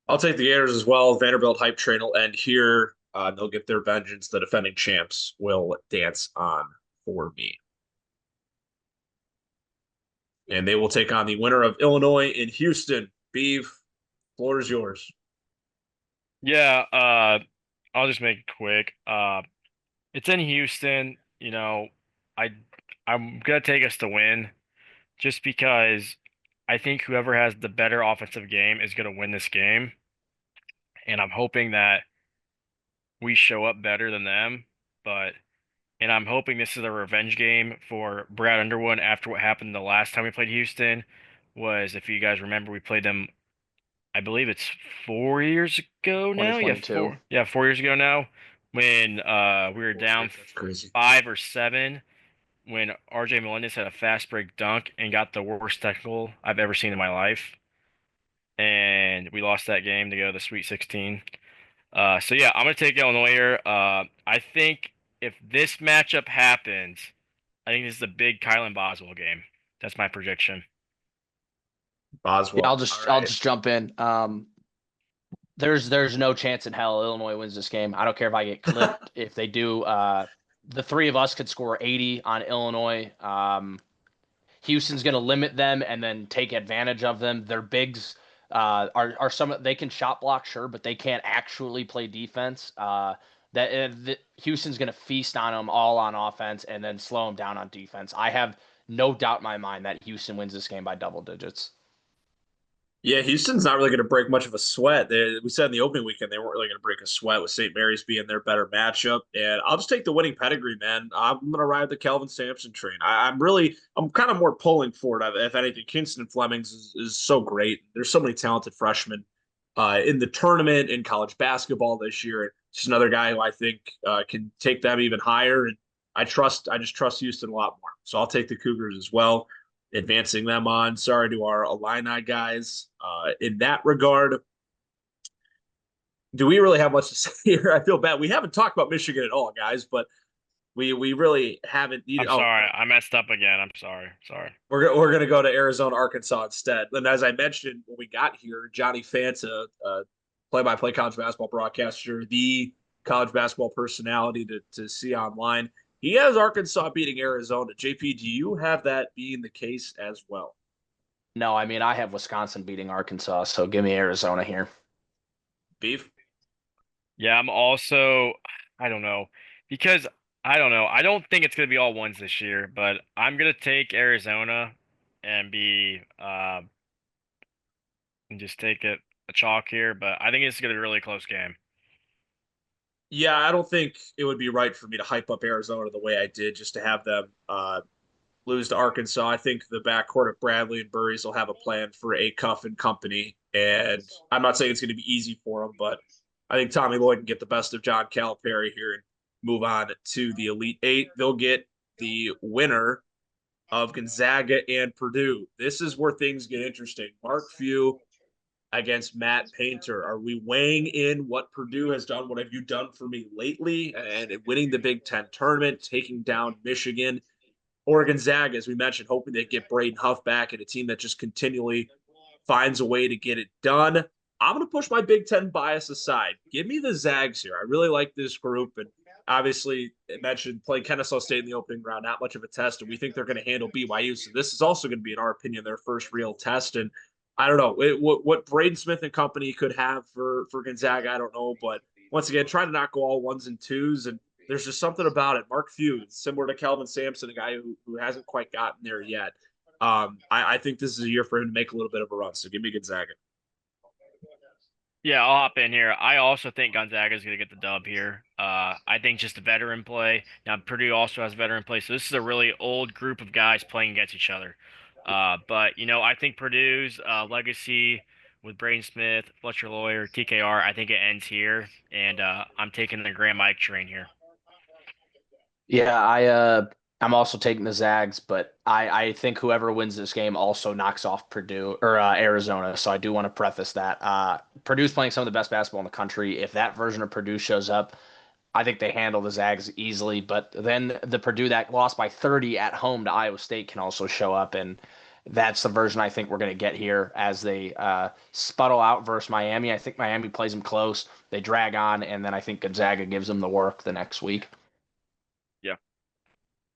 I'll take the Gators as well. Vanderbilt hype train will end here. They'll get their vengeance. The defending champs will dance on for me. And they will take on the winner of Illinois in Houston. Beeve, floor is yours. Yeah, I'll just make it quick. It's in Houston. I I'm gonna take us to win just because I think whoever has the better offensive game is gonna win this game, and I'm hoping that we show up better than them. But and I'm hoping this is a revenge game for Brad Underwood after what happened the last time we played Houston. Was if you guys remember, we played them. I believe it's 4 years ago now. Yeah, 2022. 4 years ago now, when we were down That's crazy. 5 or 7, when RJ Melendez had a fast break dunk and got the worst technical I've ever seen in my life, and we lost that game to go to the Sweet 16. So yeah, I'm gonna take Illinois here. I think if this matchup happens, I think this is a big Kylan Boswell game. That's my prediction. Yeah, Boswell. All I'll right. just jump in. There's no chance in hell Illinois wins this game. I don't care if I get clipped. If they do, the three of us could score 80 on Illinois. Houston's going to limit them and then take advantage of them. Their bigs are some they can shot block, sure, but they can't actually play defense. Houston's going to feast on them all on offense and then slow them down on defense. I have no doubt in my mind that Houston wins this game by double digits. Yeah, Houston's not really going to break much of a sweat. We said in the opening weekend they weren't really going to break a sweat with St. Mary's being their better matchup. And I'll just take the winning pedigree, man. I'm going to ride the Kelvin Sampson train. I'm kind of more pulling for it. If anything, Kingston Flemings is so great. There's so many talented freshmen in the tournament in college basketball this year. Just another guy who I think can take them even higher. And I just trust Houston a lot more. So I'll take the Cougars as well, advancing them on. Sorry to our Illini guys. In that regard, do we really have much to say here? I feel bad. We haven't talked about Michigan at all, guys, but we really haven't needed. I'm Oh, sorry. I messed up again. I'm sorry. Sorry. we're gonna go to Arizona, Arkansas instead. And as I mentioned when we got here, Johnny Fanta, play-by-play college basketball broadcaster, the college basketball personality to see online. He has Arkansas beating Arizona. JP, do you have that being the case as well? No, I mean I have Wisconsin beating Arkansas, so give me Arizona here. Beef? Yeah, I'm also, I don't know, because I don't know. I don't think it's going to be all ones this year, but I'm going to take Arizona and be, and just take it a chalk here, but I think it's going to be a really close game. Yeah, I don't think it would be right for me to hype up Arizona the way I did just to have them lose to Arkansas. I think the backcourt of Bradley and Burries will have a plan for A Cuff and company. And I'm not saying it's going to be easy for them, but I think Tommy Lloyd can get the best of John Calipari here and move on to the Elite Eight. They'll get the winner of Gonzaga and Purdue. This is where things get interesting. Mark Few against Matt Painter. Are we weighing in what Purdue has done? What have you done for me lately? And winning the Big Ten tournament, taking down Michigan or Gonzaga, as we mentioned, hoping they get Braden Huff back and a team that just continually finds a way to get it done. I'm going to push my Big Ten bias aside. Give me the Zags here. I really like this group. And obviously, it mentioned playing Kennesaw State in the opening round, not much of a test. And we think they're going to handle BYU. So this is also going to be, in our opinion, their first real test. And I don't know what Braden Smith and company could have for Gonzaga. I don't know. But once again, trying to not go all ones and twos. And there's just something about it. Mark Few, similar to Kelvin Sampson, a guy who hasn't quite gotten there yet. I think this is a year for him to make a little bit of a run. So give me Gonzaga. Yeah, I'll hop in here. I also think Gonzaga is going to get the dub here. I think just the veteran play. Now, Purdue also has veteran play, so this is a really old group of guys playing against each other. But, I think Purdue's legacy with Braden Smith, Fletcher Lawyer, TKR, I think it ends here, and I'm taking the Grand Mike train here. Yeah, I'm also taking the Zags, but I think whoever wins this game also knocks off Purdue or Arizona. So I do want to preface that. Purdue's playing some of the best basketball in the country. If that version of Purdue shows up, I think they handle the Zags easily. But then the Purdue that lost by 30 at home to Iowa State can also show up, and that's the version I think we're going to get here as they spuddle out versus Miami. I think Miami plays them close. They drag on, and then I think Gonzaga gives them the work the next week. Yeah.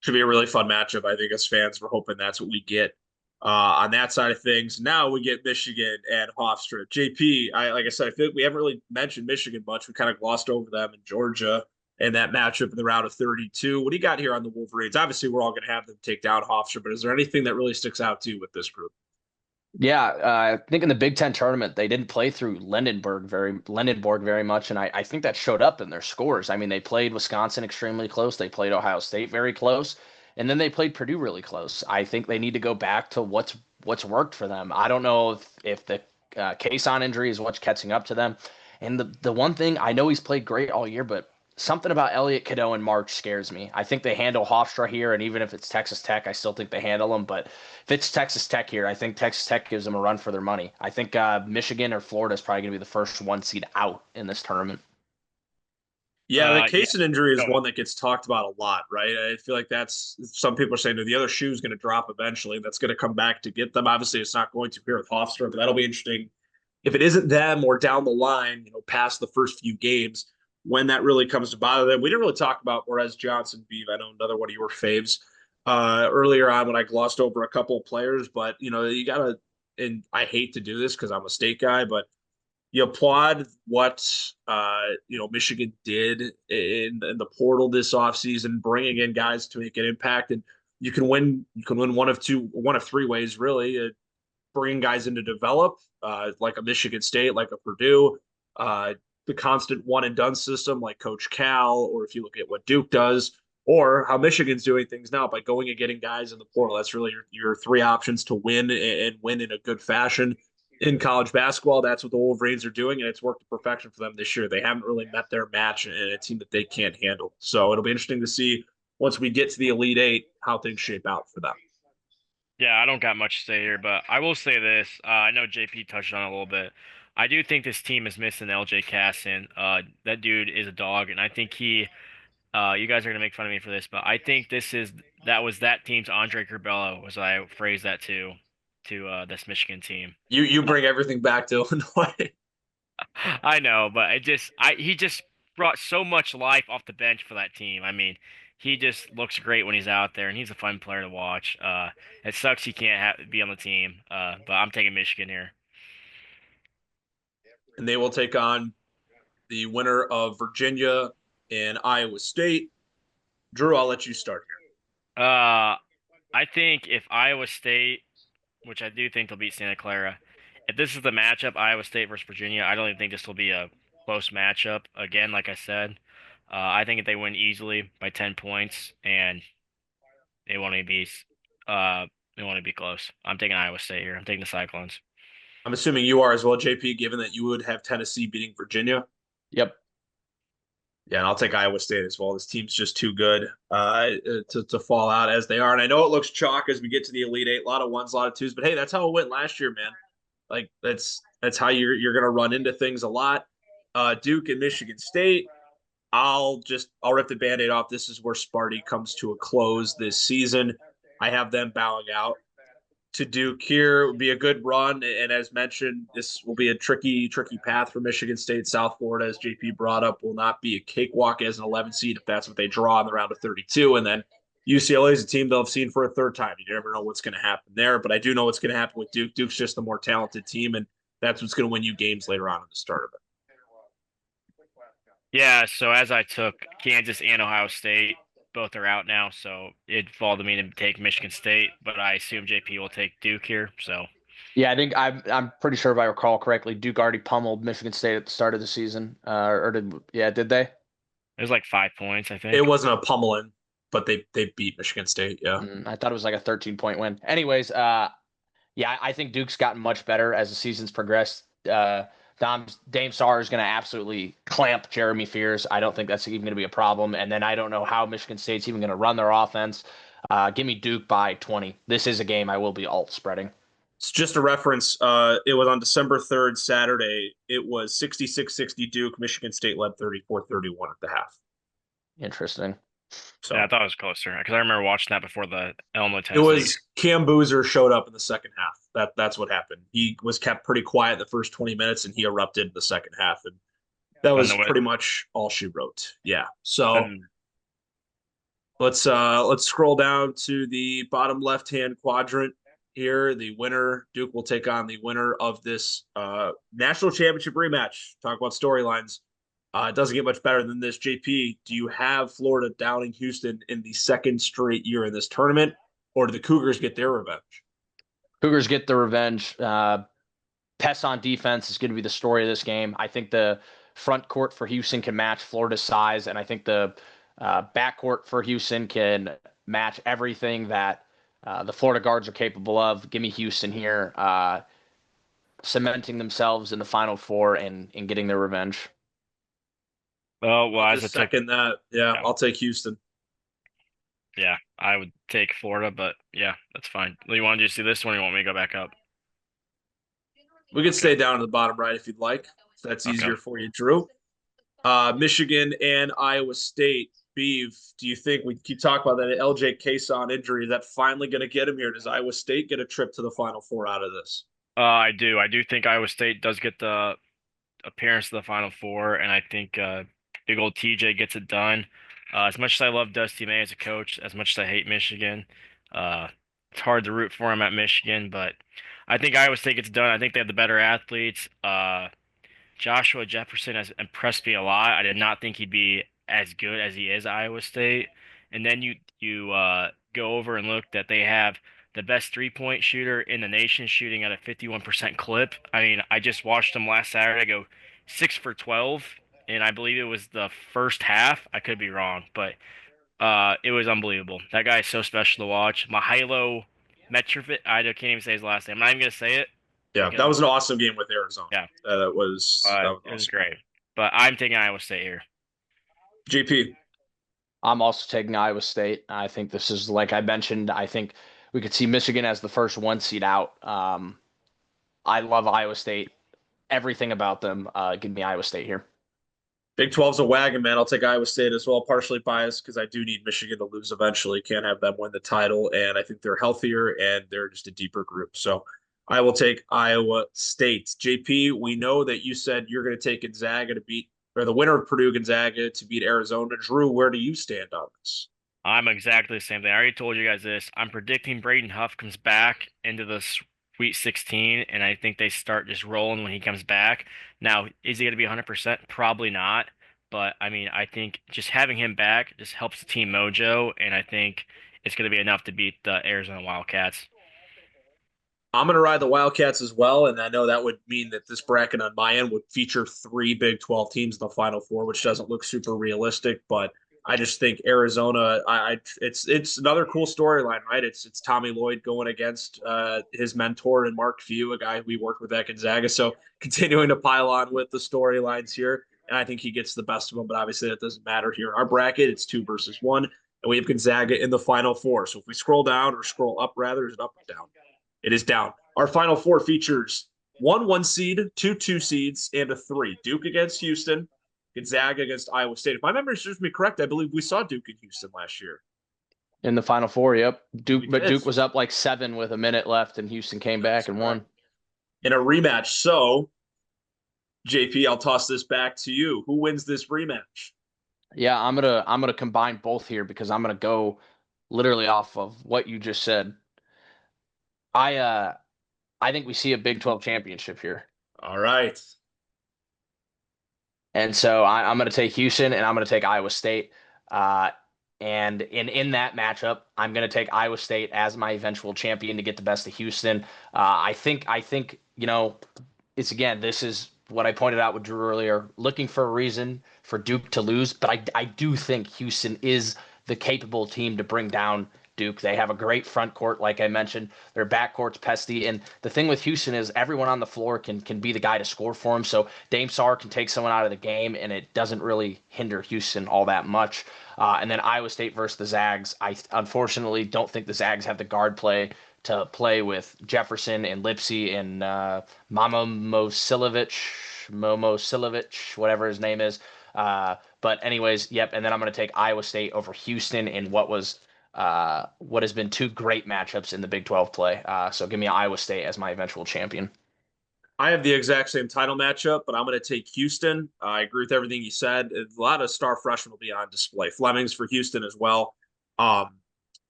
Should be a really fun matchup. I think as fans, we're hoping that's what we get on that side of things. Now we get Michigan and Hofstra. JP, like I said, I feel like we haven't really mentioned Michigan much. We kind of glossed over them in Georgia and that matchup in the round of 32. What do you got here on the Wolverines? Obviously, we're all going to have them take down Hofstra, but is there anything that really sticks out to you with this group? Yeah, I think in the Big Ten tournament they didn't play through Lindenborg very much, and I think that showed up in their scores. I mean, they played Wisconsin extremely close, they played Ohio State very close, and then they played Purdue really close. I think they need to go back to what's worked for them. I don't know if the case on injury is what's catching up to them. And the one thing I know he's played great all year, but something about Elliott Cadeau and March scares me. I think they handle Hofstra here, and even if it's Texas Tech, I still think they handle them. But if it's Texas Tech here, I think Texas Tech gives them a run for their money. I think Michigan or Florida is probably going to be the first one seed out in this tournament. Yeah, the Yeah. Kaysen injury is Go ahead. one that gets talked about a lot, right? I feel like that's some people are saying that the other shoe is going to drop eventually. That's going to come back to get them. Obviously, it's not going to here with Hofstra, but that'll be interesting if it isn't them or down the line, past the first few games when that really comes to bother them. We didn't really talk about Morez Johnson, Beeve. I know another one of your faves earlier on when I glossed over a couple of players, but you gotta. And I hate to do this because I'm a state guy, but you applaud what Michigan did in the portal this offseason, bringing in guys to make an impact, and you can win one of three ways really. Bringing guys in to develop, like a Michigan State, like a Purdue, uh, the constant one and done system, like Coach Cal, or if you look at what Duke does, or how Michigan's doing things now by going and getting guys in the portal. That's really your three options to win and win in a good fashion in college basketball. That's what the Wolverines are doing, and it's worked to perfection for them this year. They haven't really met their match in a team that they can't handle. So it'll be interesting to see once we get to the Elite Eight how things shape out for them. Yeah, I don't got much to say here, but I will say this. I know JP touched on it a little bit. I do think this team is missing LJ Casson. That dude is a dog, and I think you guys are gonna make fun of me for this, but I think that was that team's Andre Curbelo, as I phrase that to this Michigan team. You bring everything back to Illinois. I know, but he just brought so much life off the bench for that team. I mean, he just looks great when he's out there, and he's a fun player to watch. It sucks he can't be on the team, but I'm taking Michigan here. And they will take on the winner of Virginia and Iowa State. Drew, I'll let you start Uh, I think if Iowa State, which I do think they'll beat Santa Clara, if this is the matchup, Iowa State versus Virginia, I don't even think this will be a close matchup. Again, like I said, I think if they win easily by 10 points and they won't even be, uh, they won't even be close. I'm taking Iowa State here. I'm taking the Cyclones. I'm assuming you are as well, JP, given that you would have Tennessee beating Virginia. Yep. Yeah, and I'll take Iowa State as well. This team's just too good to fall out as they are. And I know it looks chalk as we get to the Elite Eight. A lot of ones, a lot of twos. But hey, that's how it went last year, man. Like that's how you're gonna run into things a lot. Duke and Michigan State. I'll rip the Band-Aid off. This is where Sparty comes to a close this season. I have them bowing out to Duke here. It would be a good run. And as mentioned, this will be a tricky path for Michigan State. South Florida, as JP brought up, will not be a cakewalk as an 11 seed if that's what they draw in the round of 32. And then UCLA is a team they'll have seen for a third time. You never know what's going to happen there, but I do know what's going to happen with Duke. Duke's just the more talented team, and that's what's going to win you games later on in the start of it. Yeah, so as I took Kansas and Ohio State, both are out now, so it fall to me to take Michigan State, but I assume JP will take Duke here. So Yeah, I think I'm pretty sure if I recall correctly, Duke already pummeled Michigan State at the start of the season. Did they? it was like 5 points, I It think. wasn't a pummeling, but they beat Michigan State. Yeah. I thought it was like a 13-point win. Anyways, yeah, I think Duke's gotten much better as the season's progressed. Dame Sarr is going to absolutely clamp Jeremy Fears. I don't think that's even going to be a problem. And then I don't know how Michigan State's even going to run their offense. Give me Duke by 20. This is a game I will be alt spreading. It's just a reference. It was on December 3rd, Saturday. It was 66-60 Duke. Michigan State led 34-31 at the half. Interesting. So Yeah, I thought it was closer because I remember watching that before the Illinois it Tennessee. was Cam Boozer showed up in the second half. That's what happened. He was kept pretty quiet the first 20 minutes, and he erupted in the second half, and that Then was pretty much all she wrote. Yeah. So then let's scroll down to the bottom left hand quadrant here. The winner, Duke, will take on the winner of this national championship rematch. Talk about storylines. It doesn't get much better than this. JP, do you have Florida downing Houston in the second straight year in this tournament, or do the Cougars get their revenge? Cougars get the revenge. Pest on defense is going to be the story of this game. I think the front court for Houston can match Florida's size, and I think the backcourt for Houston can match everything that the Florida guards are capable of. Give me Houston here, cementing themselves in the Final Four and getting their revenge. oh well, I'll as I just took, second that. Yeah, yeah, I'll take Houston. yeah, I would take Florida, but yeah, that's fine. You want to just do this one, or you want me to go back up? We could Okay. stay down at the bottom right if you'd like. If that's Okay. easier for you, Drew. Michigan and Iowa State. Beeve, do you think we keep talking about that LJ Kason injury? Is that finally going to get him here? Does Iowa State get a trip to the Final Four out of this? I do. I do think Iowa State does get the appearance to the Final Four, and I think big old TJ gets it done. As much as I love Dusty May as a coach, as much as I hate Michigan, uh, it's hard to root for him at Michigan, but I think Iowa State gets it done. I think they have the better athletes. Joshua Jefferson has impressed me a lot. I did not think he'd be as good as he is at Iowa State. And then you go over and look that they have the best three-point shooter in the nation shooting at a 51% clip. I mean, I just watched him last Saturday go 6 for 12, and I believe it was the first half. I could be wrong, but it was unbelievable. That guy is so special to watch. Mihailo Mitrovic, I can't even say his last name. I'm not even gonna say it Yeah, that because was an awesome game with Arizona. yeah. That was It was awesome. great. But I'm taking Iowa State here. JP, I'm also taking Iowa State. I think this is, like I mentioned, I think we could see Michigan as the first one seed out. I love Iowa State. Everything about them. Give me Iowa State here. Big 12's a wagon, man. I'll take Iowa State as well. Partially biased because I do need Michigan to lose eventually. Can't have them win the title, and I think they're healthier and they're just a deeper group. So I will take Iowa State. JP, we know that you said you're going to take Gonzaga to beat, or the winner of Purdue Gonzaga to beat Arizona. Drew, where do you stand on this? I'm exactly the same thing. I already told you guys this. I'm predicting Braden Huff comes back into the Sweet 16, and I think they start just rolling when he comes back. Now, is he going to be 100%? Probably not. But I mean, I think just having him back just helps the team mojo, and I think it's going to be enough to beat the Arizona Wildcats. I'm going to ride the Wildcats as well, and I know that would mean that this bracket on my end would feature three Big 12 teams in the Final Four, which doesn't look super realistic. But I just think Arizona, it's another cool storyline, right? It's Tommy Lloyd going against his mentor and Mark Few, a guy we worked with at Gonzaga. So continuing to pile on with the storylines here, and I think he gets the best of them. But obviously, that doesn't matter here in our bracket. It's 2 versus 1, and we have Gonzaga in the Final Four. So if we scroll down or scroll up, rather, is it up or down? It is down. Our Final Four features one seed, two seeds, and a three. Duke against Houston, Gonzaga against Iowa State. If my memory serves me correct, I believe we saw Duke in Houston last year. In the Final Four, yep. We But did. Duke was up like 7 with a minute left, and Houston came back and won. In a rematch. So, JP, I'll toss this back to you. Who wins this rematch? Yeah, I'm gonna combine both here because I'm gonna go literally off of what you just said. I uh I think we see a Big 12 championship here. All right. And so I'm going to take Houston and I'm going to take Iowa State. Uh, and in that matchup, I'm going to take Iowa State as my eventual champion to get the best of Houston. I think it's, again, this is what I pointed out with Drew earlier, looking for a reason for Duke to lose, but I do think Houston is the capable team to bring down Duke. They have a great front court, like I mentioned. Their back court's pesty, and the thing with Houston is everyone on the floor can be the guy to score for them. So Dame Sarr can take someone out of the game, and it doesn't really hinder Houston all that much. And then Iowa State versus the Zags. I unfortunately don't think the Zags have the guard play to play with Jefferson and Lipsy and Momo Silovic, whatever his name is. But anyways, yep. And then I'm going to take Iowa State over Houston in what has been two great matchups in the Big 12 play. So give me Iowa State as my eventual champion. I have the exact same title matchup, but I'm going to take Houston. I agree with everything you said. A lot of star freshmen will be on display. Fleming's for Houston as well.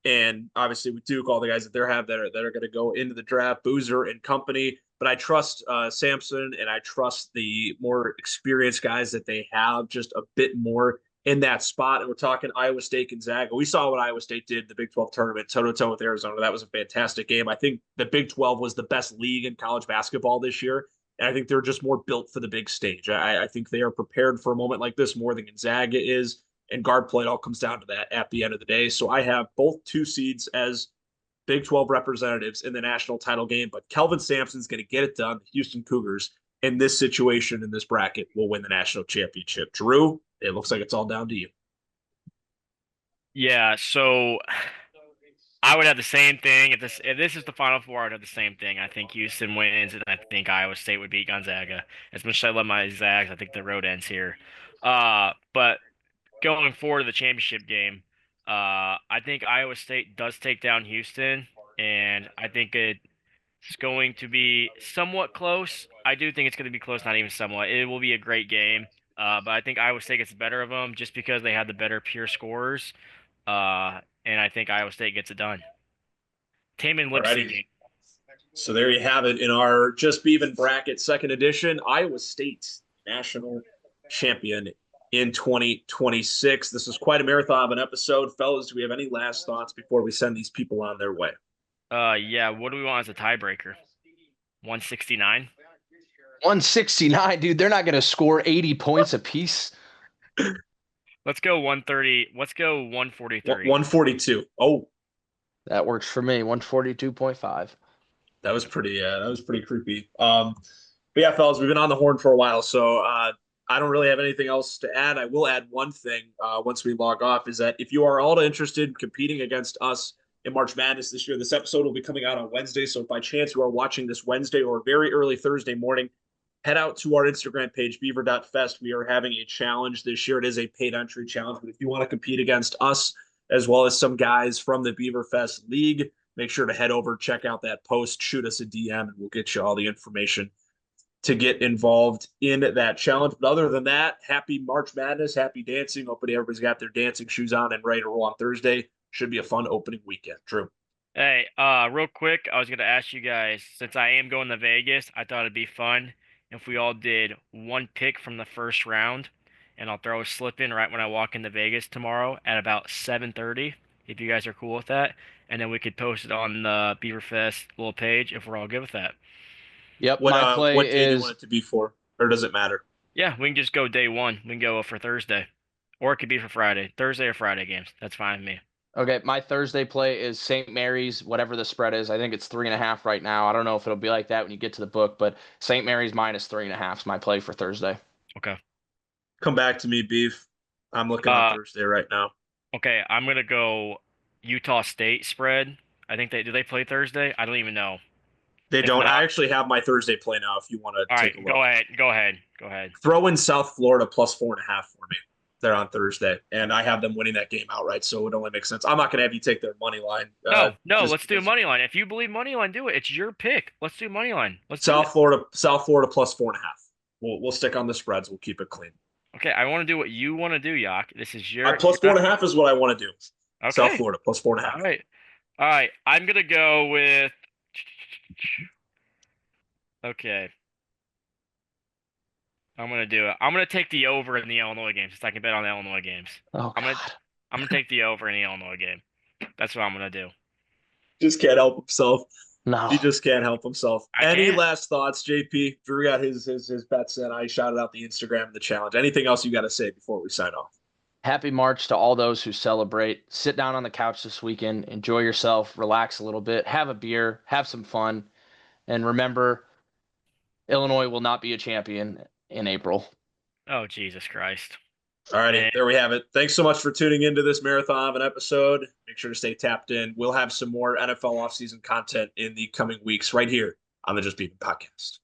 And obviously with Duke, all the guys that they have that are going to go into the draft, Boozer and company. But I trust Sampson and I trust the more experienced guys that they have just a bit more in that spot. And we're talking Iowa State Gonzaga. We saw what Iowa State did in the Big 12 tournament, toe to toe with Arizona. That was a fantastic game. I think the Big 12 was the best league in college basketball this year. And I think they're just more built for the big stage. I think they are prepared for a moment like this more than Gonzaga is. And guard play, it all comes down to that at the end of the day. So I have both two seeds as Big 12 representatives in the national title game, but Kelvin Sampson's going to get it done. The Houston Cougars in this situation, in this bracket, will win the national championship. Drew, it looks like it's all down to you. Yeah, so I would have the same thing. If this is the Final Four, I would have the same thing. I think Houston wins, and I think Iowa State would beat Gonzaga. As much as I love my Zags, I think the road ends here. But going forward to the championship game, I think Iowa State does take down Houston, and I think it's going to be somewhat close. I do think it's going to be close, not even somewhat. It will be a great game, but I think Iowa State gets the better of them just because they have the better pure scorers, and I think Iowa State gets it done. Taman lip Alrighty. syncing. So there you have it in our Just Beavin bracket, second edition. Iowa State national champion in 2026. This was quite a marathon of an episode. Fellas, do we have any last thoughts before we send these people on their way? Yeah. What do we want as a tiebreaker? 169. 169, dude. They're not going to score 80 points apiece. Let's go 130. Let's go 143. 142. Oh, That works for me. 142.5. that was pretty creepy. But yeah, fellas, we've been on the horn for a while, so I don't really have anything else to add. I will add one thing once we log off is that if you are all interested in competing against us in March Madness this year, this episode will be coming out on Wednesday. So if by chance you are watching this Wednesday or very early Thursday morning, head out to our Instagram page, beaver.fest. We are having a challenge this year. It is a paid entry challenge, but if you want to compete against us as well as some guys from the Beaver Fest League, make sure to head over, check out that post, shoot us a DM, and we'll get you all the information to get involved in that challenge. But other than that, happy March Madness, happy dancing. Hopefully everybody's got their dancing shoes on and ready to roll on Thursday. Should be a fun opening weekend. Drew. Hey, real quick, I was gonna ask you guys, since I am going to Vegas, I thought it'd be fun if we all did one pick from the first round, and I'll throw a slip in right when I walk into Vegas tomorrow at about 7:30, if you guys are cool with that, and then we could post it on the Beaverfest little page if we're all good with that. Yep, What my play what day do you is want it to be for? Or does it matter? Yeah, we can just go day one. We can go for Thursday, or it could be for Friday, Thursday or Friday games. That's fine with me. okay. My Thursday play is St. Mary's, whatever the spread is. I think it's 3.5 right now. I don't know if it'll be like that when you get to the book, but St. Mary's minus 3.5 is my play for Thursday. Okay. Come back to me, Beef. I'm looking on Uh, Thursday right now. okay, I'm gonna go Utah State spread. I think they do they play Thursday? I don't even know. They If don't. I not, actually have my Thursday play now if you want all to right, take a look. go ahead, go ahead, go ahead. Throw in South Florida plus 4.5 for me. They're on Thursday, and I have them winning that game outright, so it would only make sense. I'm not going to have you take their money line. No, Just let's do because money line. If you believe money line, do it. It's your pick. Let's do money line. Let's do it. South Florida plus 4.5. We'll stick on the spreads. We'll keep it clean. Okay, I want to do what you want to do, Yak. This is your Plus 4.5 is what I want to do. Okay. South Florida plus 4.5. All right. All right. I'm gonna go with. Okay. I'm gonna do it. I'm gonna take the over in the Illinois games since I can bet on the Illinois games. Oh, I'm gonna God. I'm gonna take the over in the Illinois game. That's what I'm gonna do. Just can't help himself. No. He just can't help himself. I Any can't. last thoughts, JP? Drew got his bets in. I shouted out the Instagram and the challenge. Anything else you got to say before we sign off? Happy March to all those who celebrate. Sit down on the couch this weekend, enjoy yourself, relax a little bit, have a beer, have some fun, and remember, Illinois will not be a champion in April. Oh, Jesus Christ. All righty, Man. there we have it. Thanks so much for tuning into this marathon of an episode. Make sure to stay tapped in. We'll have some more NFL offseason content in the coming weeks right here on the Just Beavin podcast.